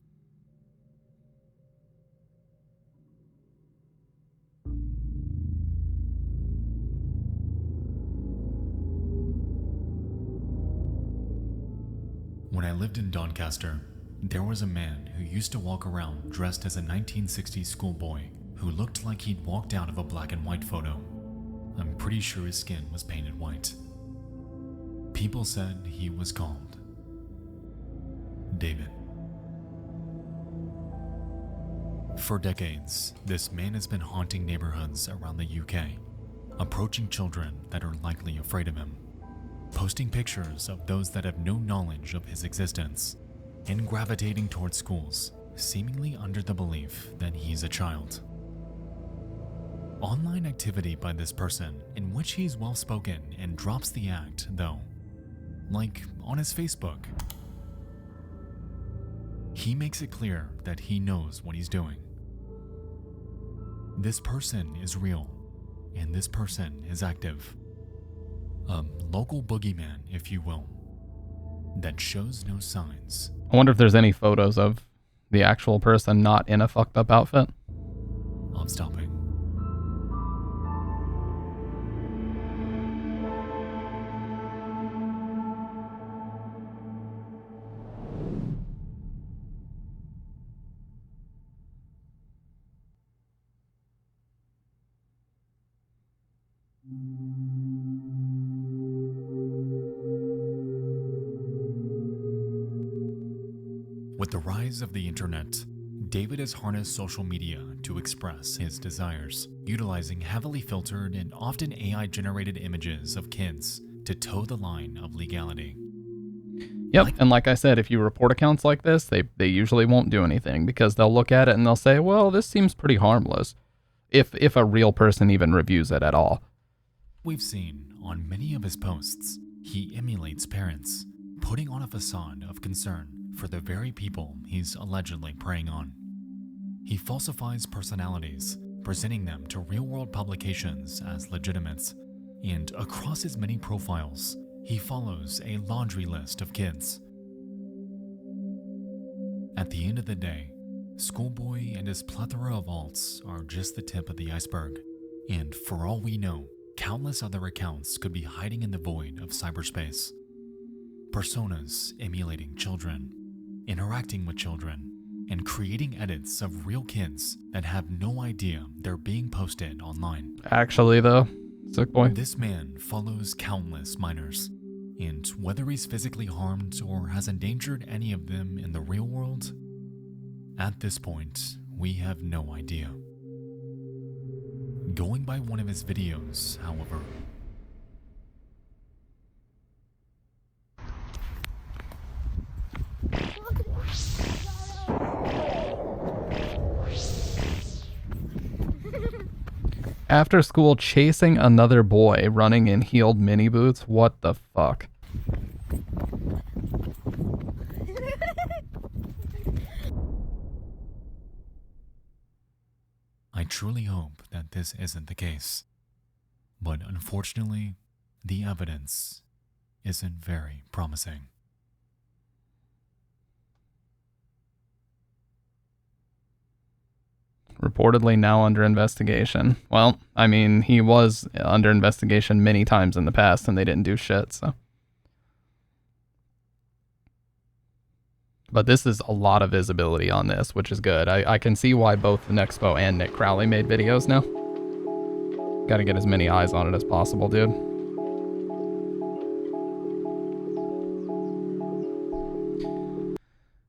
When I lived in Doncaster, there was a man who used to walk around dressed as a 1960s schoolboy who looked like he'd walked out of a black and white photo. I'm pretty sure his skin was painted white. People said he was called David. For decades, this man has been haunting neighborhoods around the UK, approaching children that are likely afraid of him, posting pictures of those that have no knowledge of his existence, and gravitating towards schools, seemingly under the belief that he's a child. Online activity by this person in which he's well-spoken and drops the act, though, like on his Facebook. He makes it clear that he knows what he's doing. This person is real, and this person is active. A local boogeyman, if you will, that shows no signs. I wonder if there's any photos of the actual person not in a fucked up outfit. I'm stopping. With the rise of the internet, David has harnessed social media to express his desires, utilizing heavily filtered and often AI-generated images of kids to toe the line of legality. Yep, and like I said, if you report accounts like this, they usually won't do anything because they'll look at it and they'll say, well, this seems pretty harmless, if a real person even reviews it at all. We've seen on many of his posts, he emulates parents, putting on a facade of concern for the very people he's allegedly preying on. He falsifies personalities, presenting them to real-world publications as legitimate, and across his many profiles, he follows a laundry list of kids. At the end of the day, Schoolboy and his plethora of alts are just the tip of the iceberg, and for all we know, countless other accounts could be hiding in the void of cyberspace. Personas emulating children, interacting with children, and creating edits of real kids that have no idea they're being posted online. Actually, though, sick boy. This man follows countless minors, and whether he's physically harmed or has endangered any of them in the real world, at this point, we have no idea. Going by one of his videos, however, After school, chasing another boy running in heeled mini boots. What the fuck? I truly hope that this isn't the case. But unfortunately, the evidence isn't very promising. Reportedly now under investigation. Well, I mean, he was under investigation many times in the past and they didn't do shit, so. But this is a lot of visibility on this, which is good. I can see why both Nexpo and Nick Crowley made videos now. Gotta get as many eyes on it as possible, dude.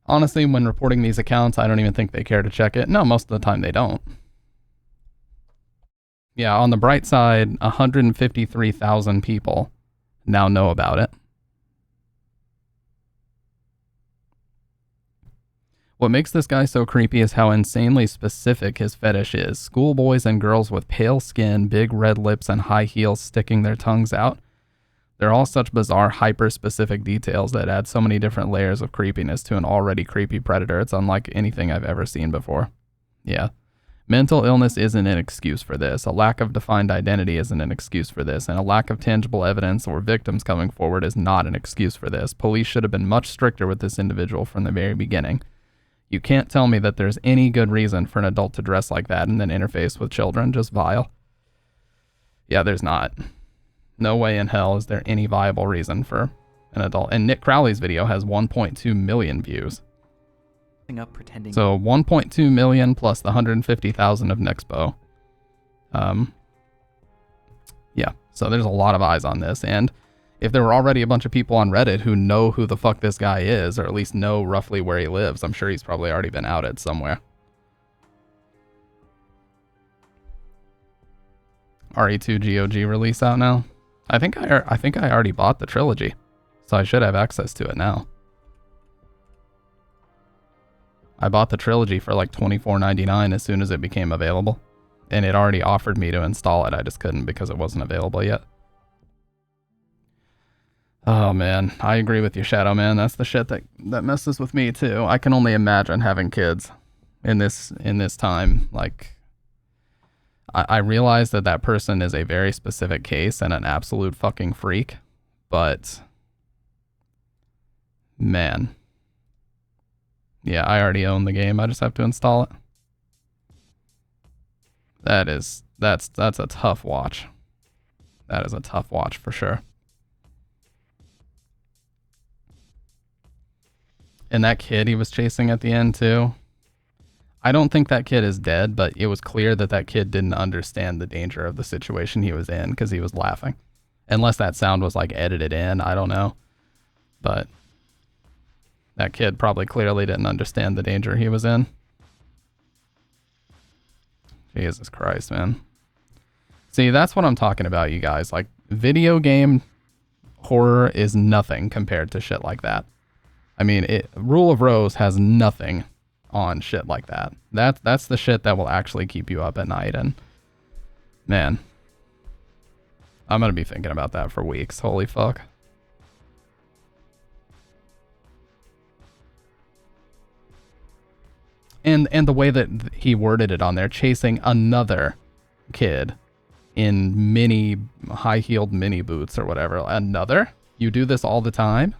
Honestly, when reporting these accounts, I don't even think they care to check it. No, most of the time they don't. Yeah, on the bright side, 153,000 people now know about it. What makes this guy so creepy is how insanely specific his fetish is. Schoolboys and girls with pale skin, big red lips, and high heels sticking their tongues out. They're all such bizarre, hyper-specific details that add so many different layers of creepiness to an already creepy predator. It's unlike anything I've ever seen before. Yeah. Mental illness isn't an excuse for this. A lack of defined identity isn't an excuse for this. And a lack of tangible evidence or victims coming forward is not an excuse for this. Police should have been much stricter with this individual from the very beginning. You can't tell me that there's any good reason for an adult to dress like that and then interface with children. Just vile. Yeah, there's not. No way in hell is there any viable reason for an adult. And Nick Crowley's video has 1.2 million views. Up pretending. So 1.2 million plus the 150,000 of Nexpo. Yeah, so there's a lot of eyes on this. And if there were already a bunch of people on Reddit who know who the fuck this guy is, or at least know roughly where he lives, I'm sure he's probably already been outed somewhere. RE2 GOG release out now? I think I already bought the trilogy, so I should have access to it now. I bought the trilogy for like $24.99 as soon as it became available, and it already offered me to install it. I just couldn't because it wasn't available yet. Oh man, I agree with you, Shadow Man. That's the shit that messes with me too. I can only imagine having kids in this time. Like, I realize that person is a very specific case and an absolute fucking freak, but man. Yeah, I already own the game. I just have to install it. That's a tough watch. That is a tough watch for sure. And that kid he was chasing at the end too. I don't think that kid is dead, but it was clear that kid didn't understand the danger of the situation he was in because he was laughing. Unless that sound was like edited in, I don't know. But that kid probably clearly didn't understand the danger he was in. Jesus Christ, man. See, that's what I'm talking about, you guys. Like, video game horror is nothing compared to shit like that. I mean, Rule of Rose has nothing on shit like that. That's the shit that will actually keep you up at night. And man, I'm gonna be thinking about that for weeks. Holy fuck. And the way that he worded it on there, chasing another kid in high-heeled mini boots or whatever. Another? You do this all the time?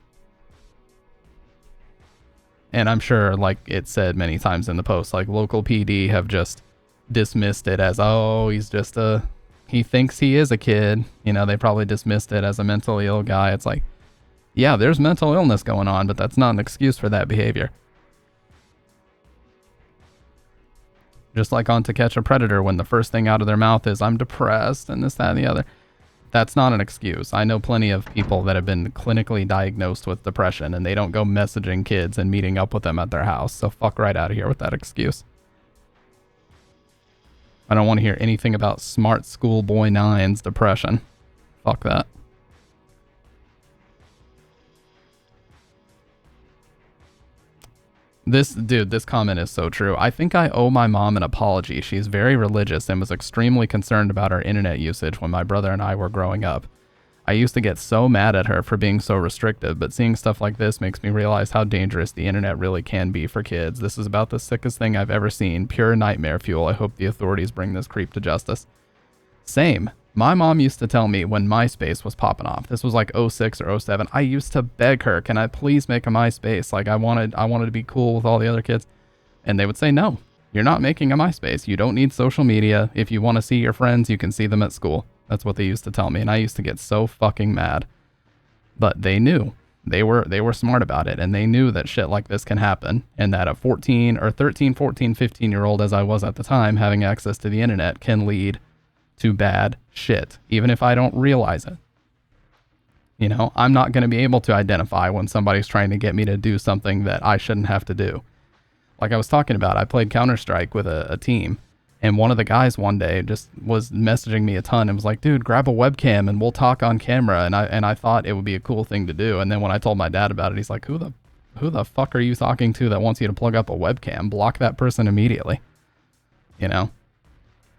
And I'm sure, like it said many times in the post, like local PD have just dismissed it as, oh, he thinks he is a kid. You know, they probably dismissed it as a mentally ill guy. It's like, yeah, there's mental illness going on, but that's not an excuse for that behavior. Just like on To Catch a Predator, when the first thing out of their mouth is, I'm depressed, and this, that, and the other. That's not an excuse. I know plenty of people that have been clinically diagnosed with depression, and they don't go messaging kids and meeting up with them at their house. So fuck right out of here with that excuse. I don't want to hear anything about Smartschoolboy9's depression. Fuck that. This comment is so true. I think I owe my mom an apology. She's very religious and was extremely concerned about our internet usage when my brother and I were growing up. I used to get so mad at her for being so restrictive, but seeing stuff like this makes me realize how dangerous the internet really can be for kids. This is about the sickest thing I've ever seen. Pure nightmare fuel. I hope the authorities bring this creep to justice. Same. My mom used to tell me when MySpace was popping off. This was like 06 or 07. I used to beg her, can I please make a MySpace? Like I wanted to be cool with all the other kids. And they would say, no, you're not making a MySpace. You don't need social media. If you want to see your friends, you can see them at school. That's what they used to tell me. And I used to get so fucking mad. But they knew. They were smart about it. And they knew that shit like this can happen. And that a 13, 14, 15-year-old, as I was at the time, having access to the internet can lead to bad shit, even if I don't realize it. You know, I'm not going to be able to identify when somebody's trying to get me to do something that I shouldn't have to do. Like I was talking about, I played Counter-Strike with a team, and one of the guys one day just was messaging me a ton and was like, dude, grab a webcam and we'll talk on camera. And I thought it would be a cool thing to do. And then when I told my dad about it, he's like, who the fuck are you talking to that wants you to plug up a webcam? Block that person immediately. You know?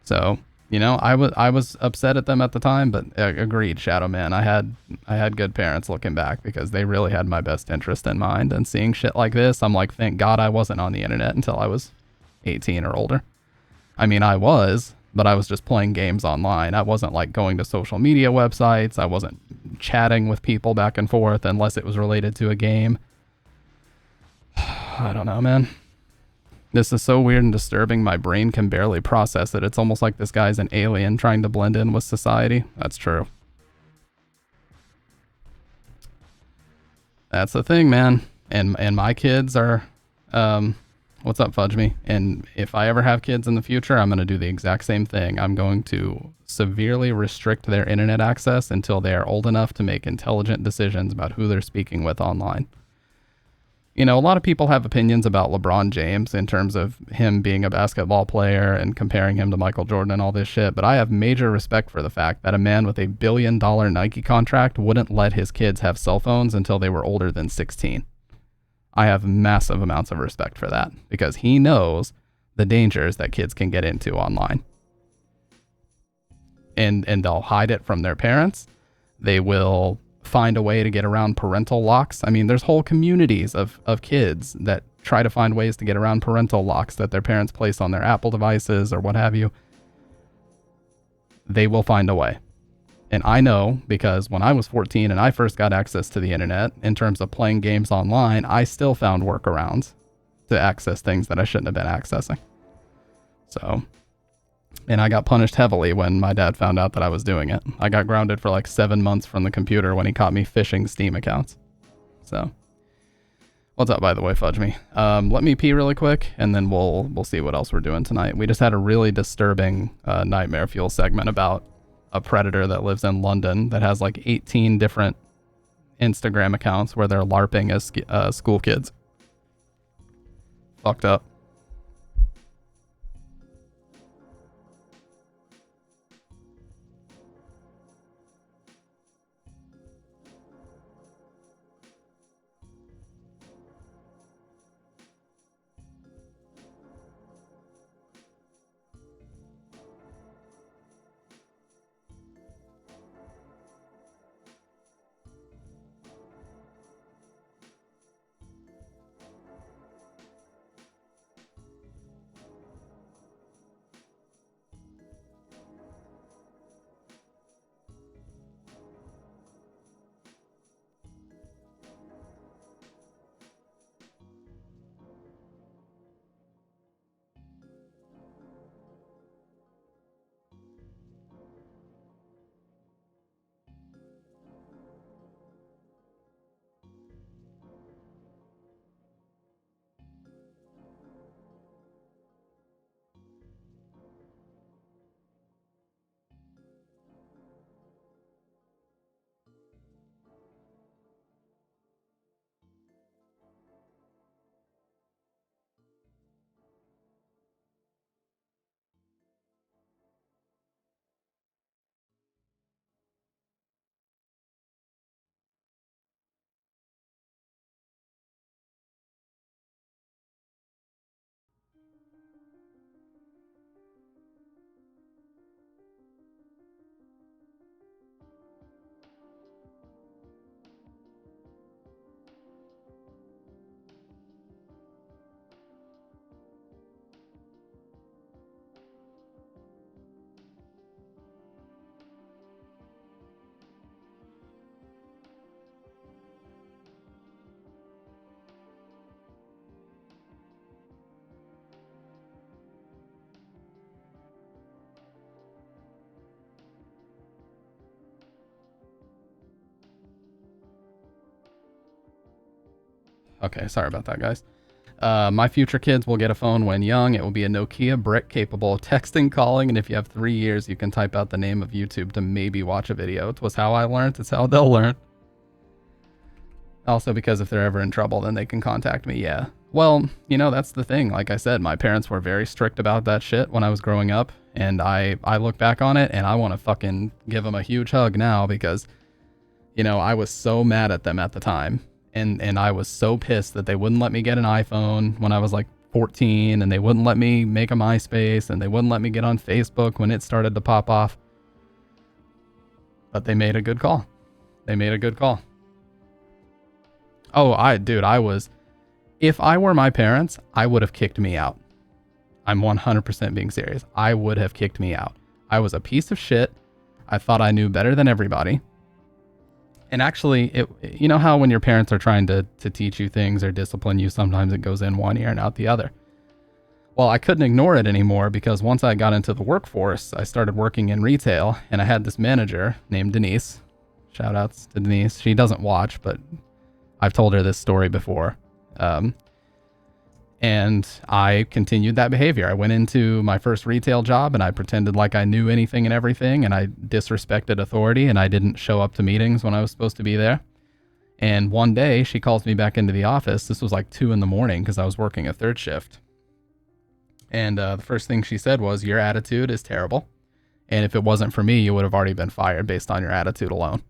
So You know, I was upset at them at the time, but agreed, Shadow Man. I had good parents looking back because they really had my best interest in mind. And seeing shit like this, I'm like, thank God I wasn't on the internet until I was 18 or older. I mean, I was, but I was just playing games online. I wasn't like going to social media websites. I wasn't chatting with people back and forth unless it was related to a game. I don't know, man. This is so weird and disturbing, my brain can barely process it. It's almost like this guy's an alien trying to blend in with society. That's true. That's the thing, man. And my kids are, what's up, Fudge Me? And if I ever have kids in the future, I'm going to do the exact same thing. I'm going to severely restrict their internet access until they are old enough to make intelligent decisions about who they're speaking with online. You know, a lot of people have opinions about LeBron James in terms of him being a basketball player and comparing him to Michael Jordan and all this shit, but I have major respect for the fact that a man with $1 billion Nike contract wouldn't let his kids have cell phones until they were older than 16. I have massive amounts of respect for that because he knows the dangers that kids can get into online. And they'll hide it from their parents. They will find a way to get around parental locks. I mean, there's whole communities of kids that try to find ways to get around parental locks that their parents place on their Apple devices or what have you. They will find a way. And I know because when I was 14 and I first got access to the internet, in terms of playing games online, I still found workarounds to access things that I shouldn't have been accessing. So, and I got punished heavily when my dad found out that I was doing it. I got grounded for like 7 months from the computer when he caught me phishing Steam accounts. So, what's up, by the way, Fudge Me? Let me pee really quick, and then we'll see what else we're doing tonight. We just had a really disturbing Nightmare Fuel segment about a predator that lives in London that has like 18 different Instagram accounts where they're LARPing as school kids. Fucked up. Okay, sorry about that, guys. My future kids will get a phone when young. It will be a Nokia brick capable of texting, calling, and if you have 3 years, you can type out the name of YouTube to maybe watch a video. It was how I learned. It's how they'll learn. Also, because if they're ever in trouble, then they can contact me. Yeah. Well, you know, that's the thing. Like I said, my parents were very strict about that shit when I was growing up. And I look back on it and I want to fucking give them a huge hug now because, you know, I was so mad at them at the time. And I was so pissed that they wouldn't let me get an iPhone when I was like 14, and they wouldn't let me make a MySpace, and they wouldn't let me get on Facebook when it started to pop off. But they made a good call. They made a good call. Oh, if I were my parents, I would have kicked me out. I'm 100% being serious. I would have kicked me out. I was a piece of shit. I thought I knew better than everybody. And actually, you know how when your parents are trying to teach you things or discipline you, sometimes it goes in one ear and out the other. Well, I couldn't ignore it anymore because once I got into the workforce, I started working in retail, and I had this manager named Denise. Shout outs to Denise. She doesn't watch, but I've told her this story before. And I continued that behavior. I went into my first retail job and I pretended like I knew anything and everything, and I disrespected authority, and I didn't show up to meetings when I was supposed to be there. And one day she calls me back into the office. This was like 2 a.m. because I was working a third shift. And the first thing she said was, "Your attitude is terrible. And if it wasn't for me, you would have already been fired based on your attitude alone."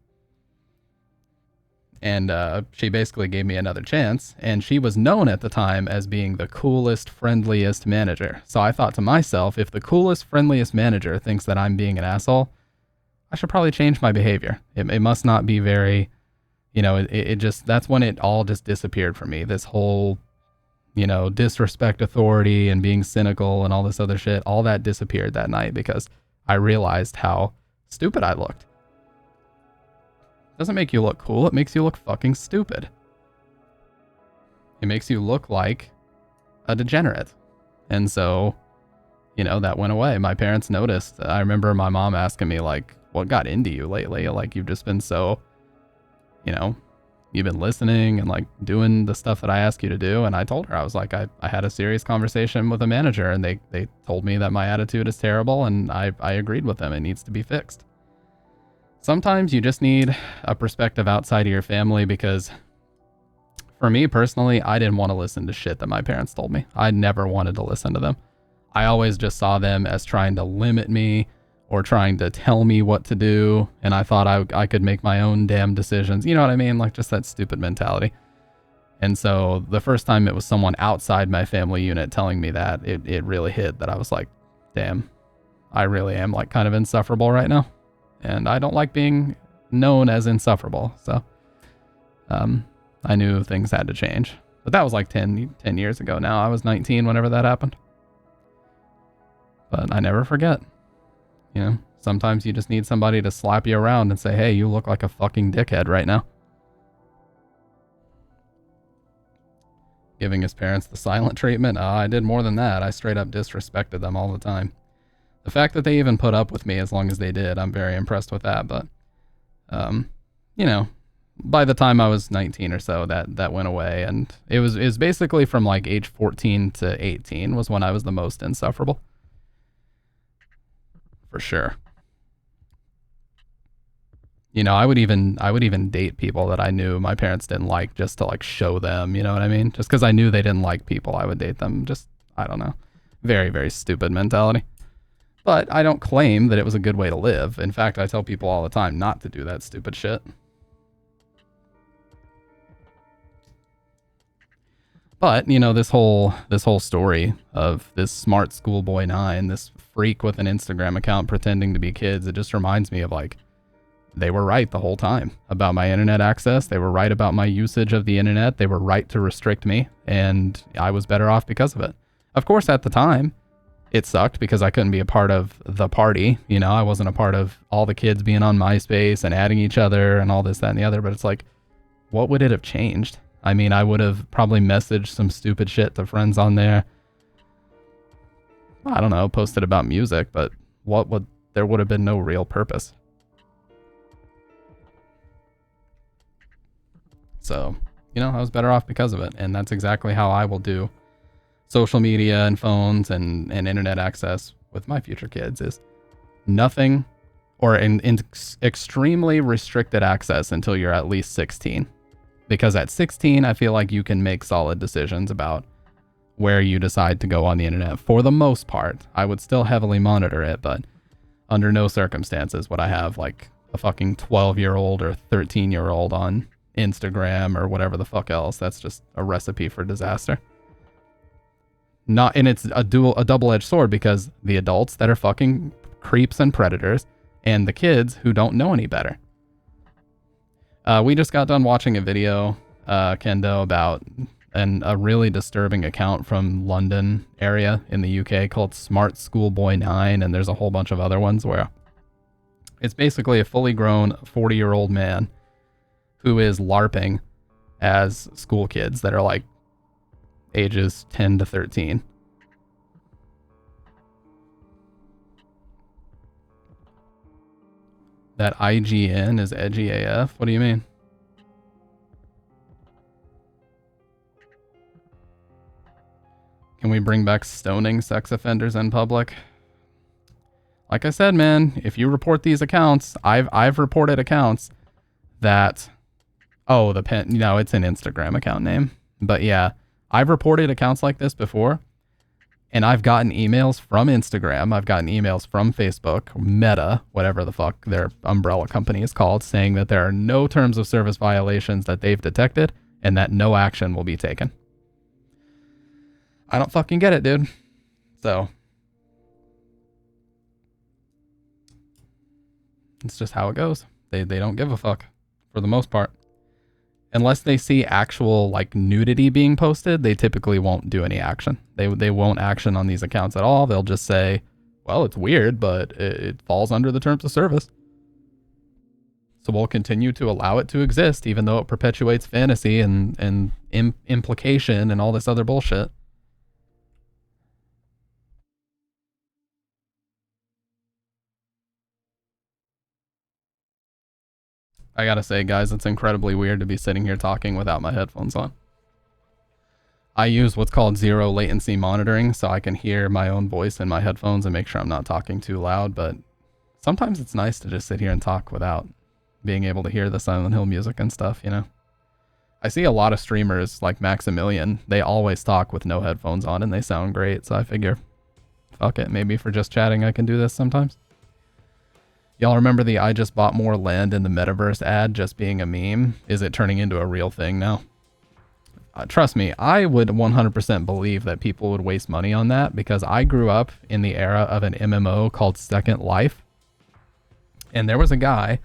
And she basically gave me another chance, and she was known at the time as being the coolest, friendliest manager. So I thought to myself, if the coolest, friendliest manager thinks that I'm being an asshole, I should probably change my behavior. It must not be very, it just, that's when it all just disappeared for me. This whole, disrespect authority and being cynical and all this other shit, all that disappeared that night because I realized how stupid I looked. Doesn't make you look cool. It makes you look fucking stupid. It makes you look like a degenerate. And so, that went away. My parents noticed. I remember my mom asking me, like, what got into you lately? Like, you've just been so, you've been listening and like doing the stuff that I ask you to do. And I told her, I was like, I had a serious conversation with a manager, and they told me that my attitude is terrible, and I agreed with them. It needs to be fixed. Sometimes you just need a perspective outside of your family, because for me personally, I didn't want to listen to shit that my parents told me. I never wanted to listen to them. I always just saw them as trying to limit me or trying to tell me what to do. And I thought I could make my own damn decisions. You know what I mean? Like, just that stupid mentality. And so the first time it was someone outside my family unit telling me that, it really hit that I was like, damn, I really am like kind of insufferable right now. And I don't like being known as insufferable. So I knew things had to change. But that was like 10 years ago now. I was 19 whenever that happened. But I never forget. Sometimes you just need somebody to slap you around and say, hey, you look like a fucking dickhead right now. Giving his parents the silent treatment. I did more than that. I straight up disrespected them all the time. The fact that they even put up with me as long as they did, I'm very impressed with that. But, by the time I was 19 or so, that went away. And it was basically from like age 14 to 18 was when I was the most insufferable. For sure. I would even date people that I knew my parents didn't like just to like show them, you know what I mean? Just because I knew they didn't like people, I would date them. Just, I don't know. Very, very stupid mentality. But I don't claim that it was a good way to live. In fact, I tell people all the time not to do that stupid shit. But, this whole story of this Smartschoolboy9, this freak with an Instagram account pretending to be kids, it just reminds me of like, they were right the whole time about my internet access. They were right about my usage of the internet. They were right to restrict me, and I was better off because of it. Of course, at the time, it sucked because I couldn't be a part of the party. I wasn't a part of all the kids being on MySpace and adding each other and all this, that, and the other. But it's like, what would it have changed? I mean, I would have probably messaged some stupid shit to friends on there. I don't know, posted about music, but there would have been no real purpose. So, I was better off because of it. And that's exactly how I will do social media and phones and internet access with my future kids, is nothing or in extremely restricted access until you're at least 16. Because at 16, I feel like you can make solid decisions about where you decide to go on the internet. For the most part, I would still heavily monitor it, but under no circumstances would I have like a fucking 12-year-old or 13-year-old on Instagram or whatever the fuck else. That's just a recipe for disaster. Not, and it's a double-edged sword because the adults that are fucking creeps and predators and the kids who don't know any better. We just got done watching a video, Kendo, about a really disturbing account from London area in the UK called Smartschoolboy9, and there's a whole bunch of other ones where it's basically a fully grown 40-year-old man who is LARPing as school kids that are like ages 10 to 13. That IGN is edgy AF? What do you mean? Can we bring back stoning sex offenders in public? Like I said, man, if you report these accounts, I've reported accounts that, oh, no, it's an Instagram account name. But yeah, I've reported accounts like this before, and I've gotten emails from Instagram, I've gotten emails from Facebook, Meta, whatever the fuck their umbrella company is called, saying that there are no terms of service violations that they've detected and that no action will be taken. I don't fucking get it, dude. So it's just how it goes. They don't give a fuck for the most part. Unless they see actual like nudity being posted, they typically won't do any action. They won't action on these accounts at all. They'll just say, well, it's weird, but it falls under the terms of service. So we'll continue to allow it to exist, even though it perpetuates fantasy and implication and all this other bullshit. I gotta say, guys, it's incredibly weird to be sitting here talking without my headphones on. I use what's called zero latency monitoring, so I can hear my own voice in my headphones and make sure I'm not talking too loud, but sometimes it's nice to just sit here and talk without being able to hear the Silent Hill music and stuff, you know? I see a lot of streamers like Maximilian, they always talk with no headphones on and they sound great, so I figure, fuck it, maybe for just chatting I can do this sometimes. Y'all remember the I just bought more land in the metaverse ad just being a meme? Is it turning into a real thing now? Trust me, I would 100% believe that people would waste money on that because I grew up in the era of an MMO called Second Life. And there was a guy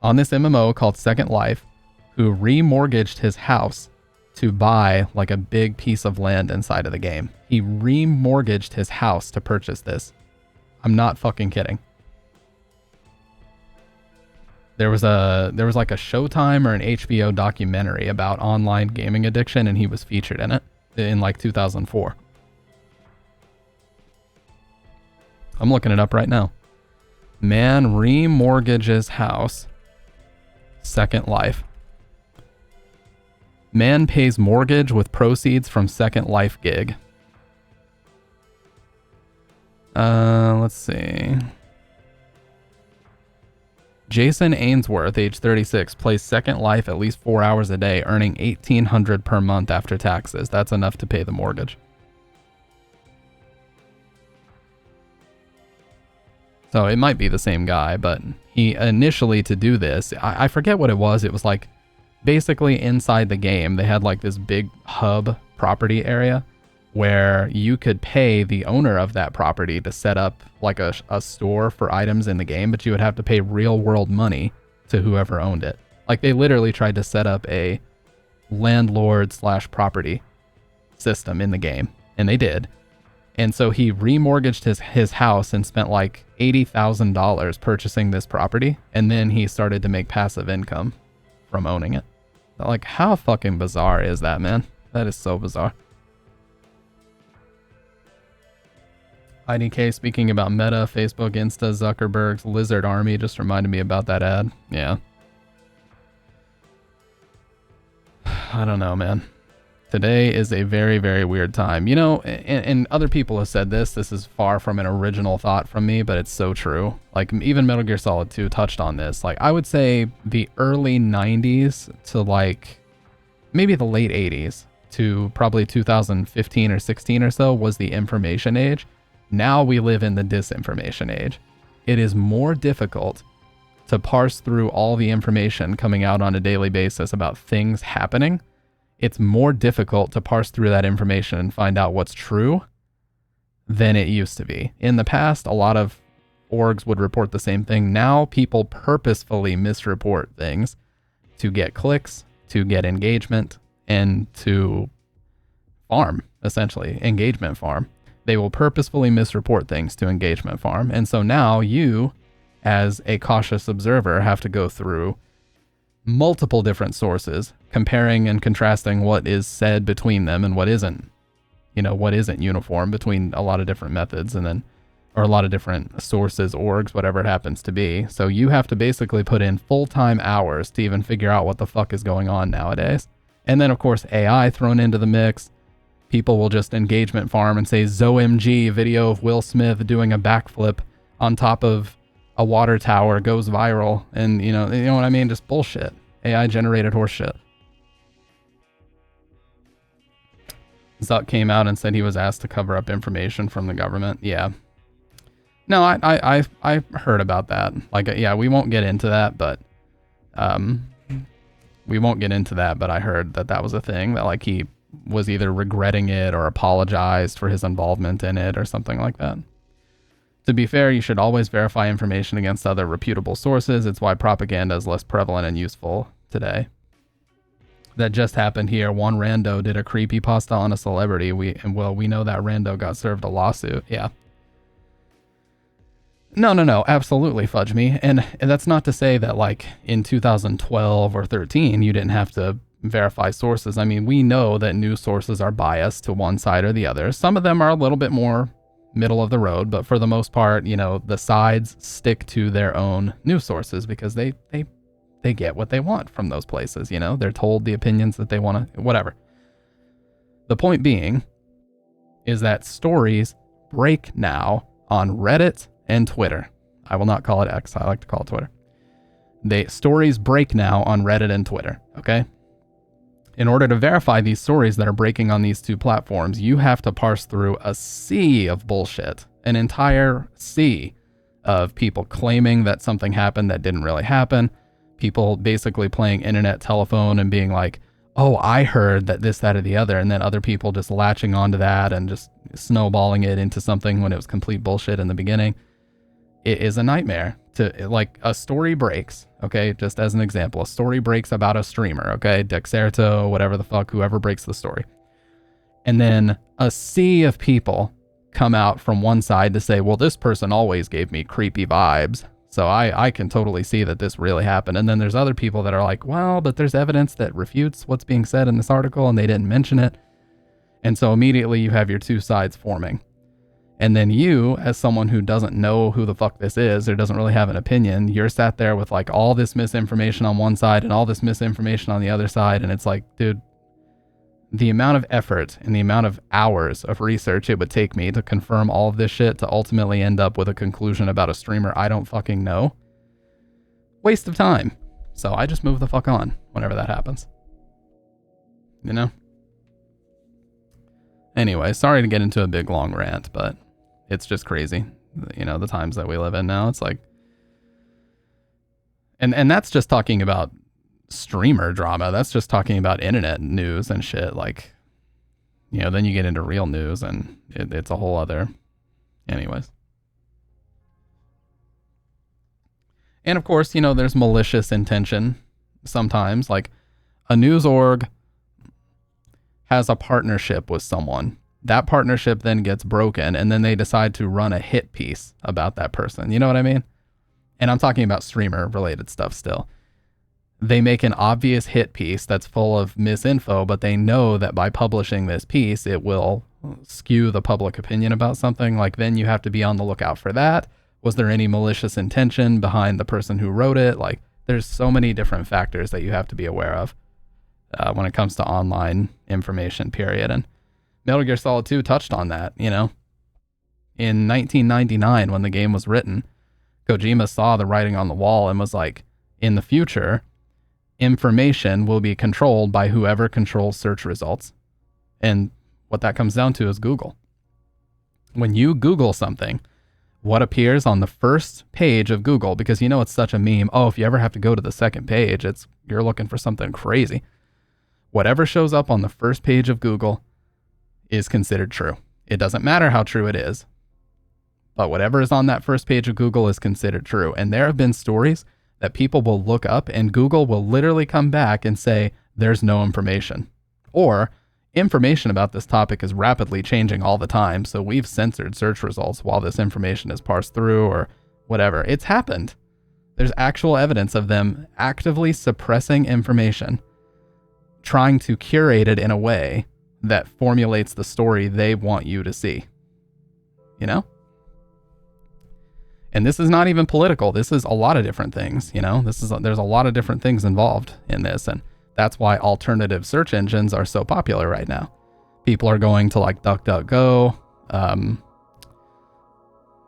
on this MMO called Second Life who remortgaged his house to buy like a big piece of land inside of the game. He remortgaged his house to purchase this. I'm not fucking kidding. There was like a Showtime or an HBO documentary about online gaming addiction, and he was featured in it in like 2004. I'm looking it up right now. Man remortgages house. Second Life. Man pays mortgage with proceeds from Second Life gig. Let's see. Jason Ainsworth, age 36, plays Second Life at least 4 hours a day, earning $1,800 per month after taxes. That's enough to pay the mortgage. So it might be the same guy, but he initially, to do this, I forget what it was. It was like basically inside the game, they had like this big hub property area where you could pay the owner of that property to set up like a store for items in the game, but you would have to pay real world money to whoever owned it. Like they literally tried to set up a landlord / property system in the game, and they did. And so he remortgaged his house and spent like $80,000 purchasing this property, and then he started to make passive income from owning it. Like, how fucking bizarre is that, man? That is so bizarre. IDK speaking about Meta, Facebook, Insta, Zuckerberg's Lizard Army just reminded me about that ad. Yeah. I don't know, man. Today is a very, very weird time. You know, and other people have said this. This is far from an original thought from me, but it's so true. Like, even Metal Gear Solid 2 touched on this. Like, I would say the early 90s to, like, maybe the late 80s to probably 2015 or 16 or so was the information age. Now we live in the disinformation age. It is more difficult to parse through all the information coming out on a daily basis about things happening it's more difficult to parse through that information and find out what's true than it used to be. In the past, a lot of orgs would report the same thing. Now people purposefully misreport things to get clicks, to get engagement, and to farm, essentially, engagement farm. They will purposefully misreport things to engagement farm. And so now you, as a cautious observer, have to go through multiple different sources, comparing and contrasting what is said between them and what isn't, what isn't uniform between a lot of different methods and then, or a lot of different sources, orgs, whatever it happens to be. So you have to basically put in full-time hours to even figure out what the fuck is going on nowadays. And then of course, AI thrown into the mix. People will just engagement farm and say ZOMG video of Will Smith doing a backflip on top of a water tower goes viral, and you know what I mean? Just bullshit. AI generated horseshit. Zuck came out and said he was asked to cover up information from the government. Yeah. No, I heard about that. Like, yeah, we won't get into that, but I heard that was a thing, that like he was either regretting it or apologized for his involvement in it or something like that. To be fair, you should always verify information against other reputable sources. It's why propaganda is less prevalent and useful today. That just happened here. One rando did a creepypasta on a celebrity. We know that rando got served a lawsuit. Yeah. No, absolutely, fudge me. And that's not to say that like in 2012 or 13, you didn't have to verify sources. I mean, we know that news sources are biased to one side or the other. Some of them are a little bit more middle of the road, but for the most part, the sides stick to their own news sources because they get what they want from those places. They're told the opinions that they want to, whatever. The point being is that stories break now on Reddit and Twitter. I will not call it X. I like to call it Twitter. Stories break now on Reddit and Twitter. Okay. In order to verify these stories that are breaking on these two platforms, you have to parse through a sea of bullshit, an entire sea of people claiming that something happened that didn't really happen, people basically playing internet telephone and being like, oh, I heard that this, that, or the other, and then other people just latching onto that and just snowballing it into something when it was complete bullshit in the beginning. It is a nightmare. Like, a story breaks, okay? Just as an example, a story breaks about a streamer, okay? Dexerto, whatever the fuck, whoever breaks the story. And then a sea of people come out from one side to say, well, this person always gave me creepy vibes, so I can totally see that this really happened. And then there's other people that are like, well, but there's evidence that refutes what's being said in this article, and they didn't mention it. And so immediately you have your two sides forming. And then you, as someone who doesn't know who the fuck this is or doesn't really have an opinion, you're sat there with like all this misinformation on one side and all this misinformation on the other side. And it's like, dude, the amount of effort and the amount of hours of research it would take me to confirm all of this shit to ultimately end up with a conclusion about a streamer I don't fucking know. Waste of time. So I just move the fuck on whenever that happens. Anyway, sorry to get into a big long rant, but it's just crazy. The times that we live in now. It's like, and that's just talking about streamer drama. That's just talking about internet news and shit. Like, then you get into real news and it's a whole other, anyways. And of course, there's malicious intention sometimes. Like, a news org has a partnership with someone. That partnership then gets broken, and then they decide to run a hit piece about that person. You know what I mean? And I'm talking about streamer-related stuff still. They make an obvious hit piece that's full of misinfo, but they know that by publishing this piece, it will skew the public opinion about something. Like, then you have to be on the lookout for that. Was there any malicious intention behind the person who wrote it? Like, there's so many different factors that you have to be aware of when it comes to online information, period. And Metal Gear Solid 2 touched on that, In 1999, when the game was written, Kojima saw the writing on the wall and was like, in the future, information will be controlled by whoever controls search results. And what that comes down to is Google. When you Google something, what appears on the first page of Google, because it's such a meme, oh, if you ever have to go to the second page, you're looking for something crazy. Whatever shows up on the first page of Google is considered true. It doesn't matter how true it is, but whatever is on that first page of Google is considered true. And there have been stories that people will look up and Google will literally come back and say, there's no information. Or information about this topic is rapidly changing all the time, so we've censored search results while this information is parsed through or whatever. It's happened. There's actual evidence of them actively suppressing information, trying to curate it in a way that formulates the story they want you to see. You know? And this is not even political. This is a lot of different things, you know? There's a lot of different things involved in this, and that's why alternative search engines are so popular right now. People are going to like DuckDuckGo,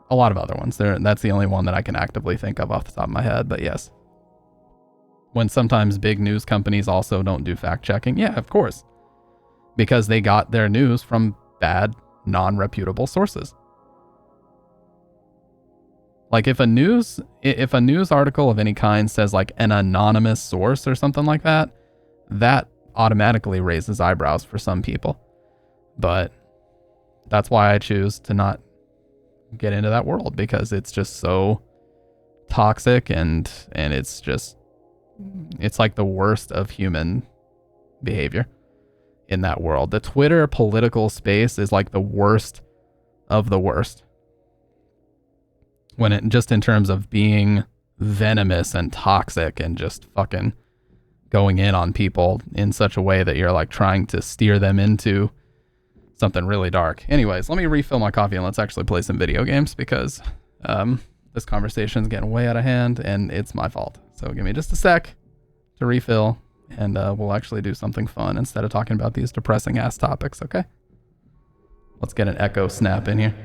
a lot of other ones. That's the only one that I can actively think of off the top of my head, but yes. When sometimes big news companies also don't do fact checking, yeah, of course. Because they got their news from bad, non-reputable sources. Like if a news article of any kind says like an anonymous source or something like that, that automatically raises eyebrows for some people. But that's why I choose to not get into that world, because it's just so toxic and it's like the worst of human behavior in that world. The Twitter political space is like the worst of the worst. When it just in terms of being venomous and toxic and just fucking going in on people in such a way that you're like trying to steer them into something really dark. Anyways, let me refill my coffee and let's actually play some video games, because this conversation's getting way out of hand and it's my fault. So give me just a sec to refill and we'll actually do something fun instead of talking about these depressing ass topics, okay? Let's get an echo snap in here.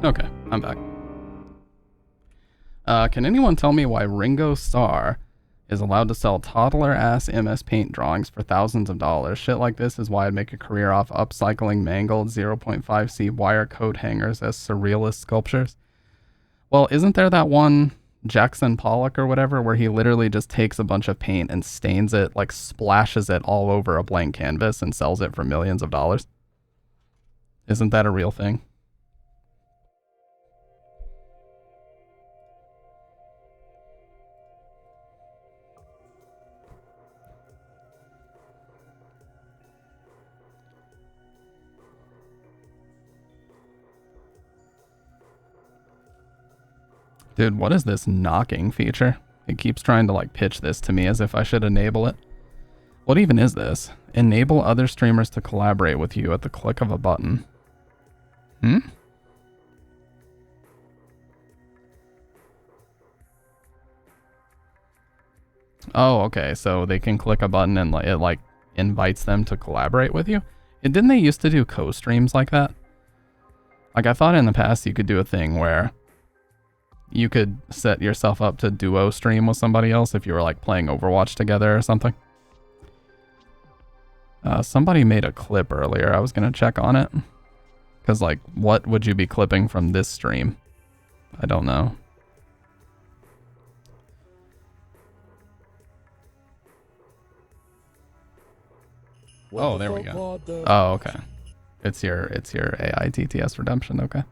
Okay, I'm back. Can anyone tell me why Ringo Starr is allowed to sell toddler-ass MS Paint drawings for thousands of dollars? Shit like this is why I'd make a career off upcycling mangled 0.5C wire coat hangers as surrealist sculptures. Well, isn't there that one Jackson Pollock or whatever, where he literally just takes a bunch of paint and stains it, like splashes it all over a blank canvas and sells it for millions of dollars? Isn't that a real thing? Dude, what is this knocking feature? It keeps trying to like pitch this to me as if I should enable it. What even is this? Enable other streamers to collaborate with you at the click of a button. Hmm? Oh, okay. So they can click a button and it like invites them to collaborate with you? And didn't they used to do co-streams like that? Like I thought in the past you could do a thing where you could set yourself up to duo stream with somebody else if you were like playing Overwatch together or something. Somebody made a clip earlier. I was going to check on it. Because like, what would you be clipping from this stream? I don't know. Oh, there we go. Oh, okay. It's your AI TTS redemption, okay.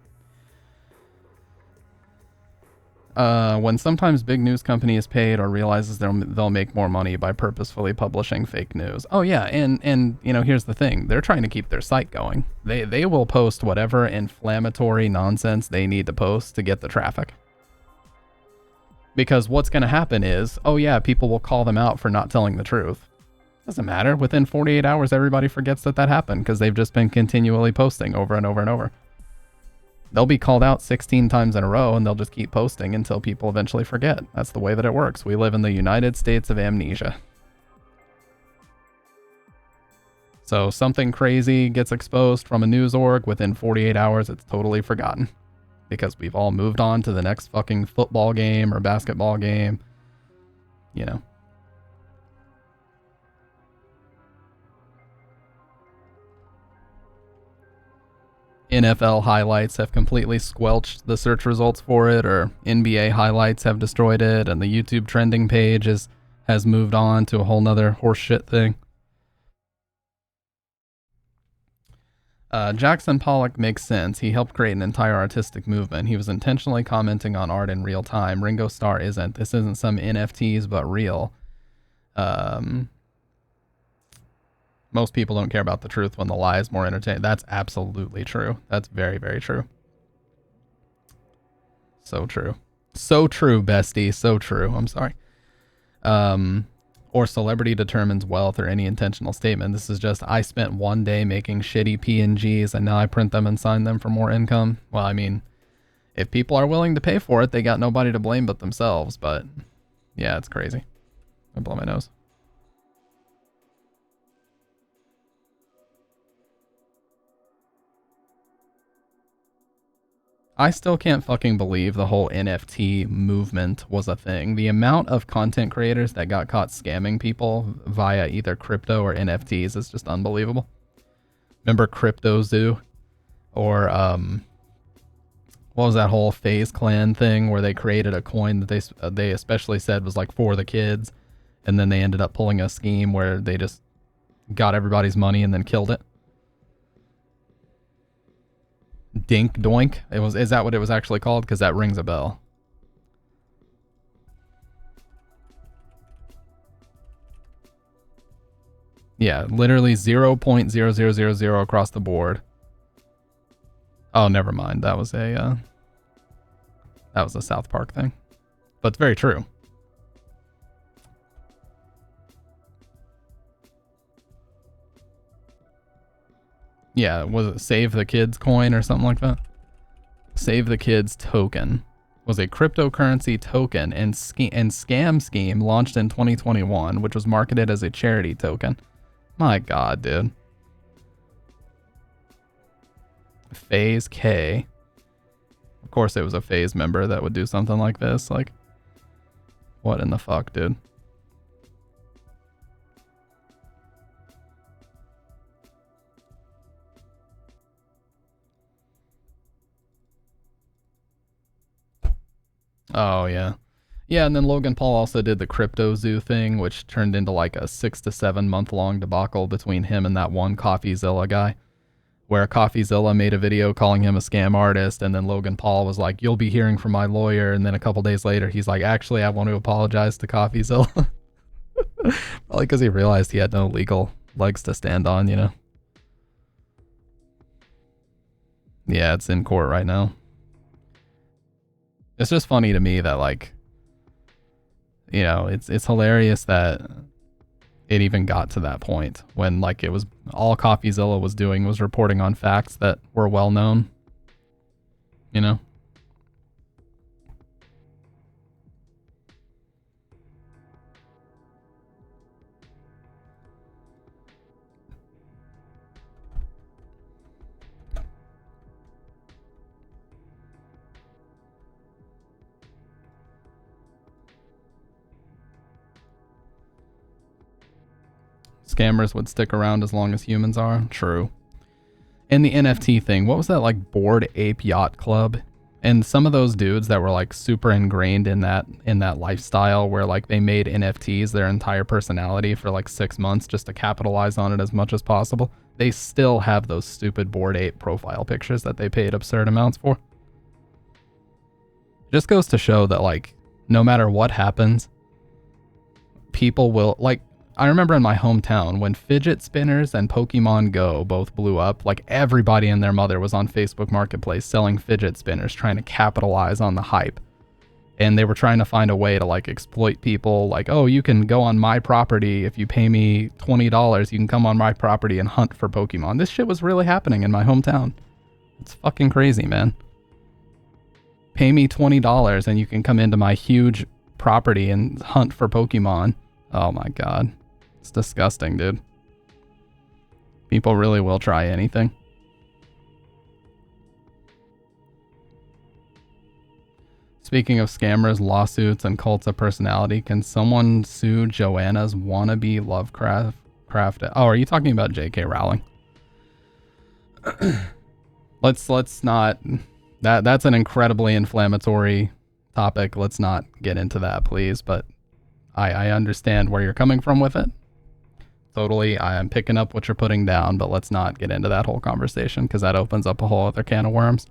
When sometimes big news company is paid or realizes they'll make more money by purposefully publishing fake news. Oh yeah, and you know, here's the thing. They're trying to keep their site going. They will post whatever inflammatory nonsense they need to post to get the traffic. Because what's going to happen is, oh yeah, people will call them out for not telling the truth. Doesn't matter. Within 48 hours, everybody forgets that happened because they've just been continually posting over and over and over. They'll be called out 16 times in a row and they'll just keep posting until people eventually forget. That's the way that it works. We live in the United States of amnesia. So something crazy gets exposed from a news org, within 48 hours it's totally forgotten. Because we've all moved on to the next fucking football game or basketball game. You know. NFL highlights have completely squelched the search results for it, or NBA highlights have destroyed it, and the YouTube trending page has moved on to a whole nother horseshit thing. Jackson Pollock makes sense. He helped create an entire artistic movement. He was intentionally commenting on art in real time. Ringo Starr isn't. This isn't some NFTs, but real. Most people don't care about the truth when the lie is more entertaining. That's absolutely true. That's very, very true. So true. So true, bestie. So true. I'm sorry. Or celebrity determines wealth, or any intentional statement. This is just, I spent one day making shitty PNGs and now I print them and sign them for more income. Well, I mean, if people are willing to pay for it, they got nobody to blame but themselves. But yeah, it's crazy. I blow my nose. I still can't fucking believe the whole NFT movement was a thing. The amount of content creators that got caught scamming people via either crypto or NFTs is just unbelievable. Remember CryptoZoo? Or, what was that whole FaZe Clan thing where they created a coin that they especially said was like for the kids, and then they ended up pulling a scheme where they just got everybody's money and then killed it? Dink Doink. Is that what it was actually called? Because that rings a bell. Yeah, literally 0.0000 across the board. Oh, never mind. That was a South Park thing. But it's very true. Yeah, was it Save the Kids coin or something like that? Save the Kids token was a cryptocurrency token and scam scheme launched in 2021, which was marketed as a charity token. My God, dude. FaZe K. Of course it was a FaZe member that would do something like this. Like, what in the fuck, dude? Oh, yeah. Yeah, and then Logan Paul also did the Crypto Zoo thing, which turned into like a 6 to 7 month long debacle between him and that one CoffeeZilla guy, where CoffeeZilla made a video calling him a scam artist, and then Logan Paul was like, "You'll be hearing from my lawyer," and then a couple days later, he's like, "Actually, I want to apologize to CoffeeZilla." Probably because he realized he had no legal legs to stand on, you know? Yeah, it's in court right now. It's just funny to me that, like, you know, it's hilarious that it even got to that point when, like, it was all CoffeeZilla was doing was reporting on facts that were well known, you know? Scammers would stick around as long as humans are. True. And the NFT thing, what was that, like, Bored Ape Yacht Club? And some of those dudes that were like super ingrained in that lifestyle where like they made NFTs their entire personality for like 6 months just to capitalize on it as much as possible. They still have those stupid Bored Ape profile pictures that they paid absurd amounts for. Just goes to show that, like, no matter what happens, people will, like, I remember in my hometown when fidget spinners and Pokemon Go both blew up, like, everybody and their mother was on Facebook Marketplace selling fidget spinners, trying to capitalize on the hype. And they were trying to find a way to, like, exploit people, like, oh, you can go on my property. If you pay me $20, you can come on my property and hunt for Pokemon. This shit was really happening in my hometown. It's fucking crazy, man. Pay me $20 and you can come into my huge property and hunt for Pokemon. Oh my god. It's disgusting, dude. People really will try anything. Speaking of scammers, lawsuits, and cults of personality, can someone sue Joanna's wannabe Lovecraft? Oh, are you talking about J.K. Rowling? Let's not. That's an incredibly inflammatory topic. Let's not get into that, please. But I understand where you're coming from with it. Totally, I am picking up what you're putting down, but let's not get into that whole conversation because that opens up a whole other can of worms.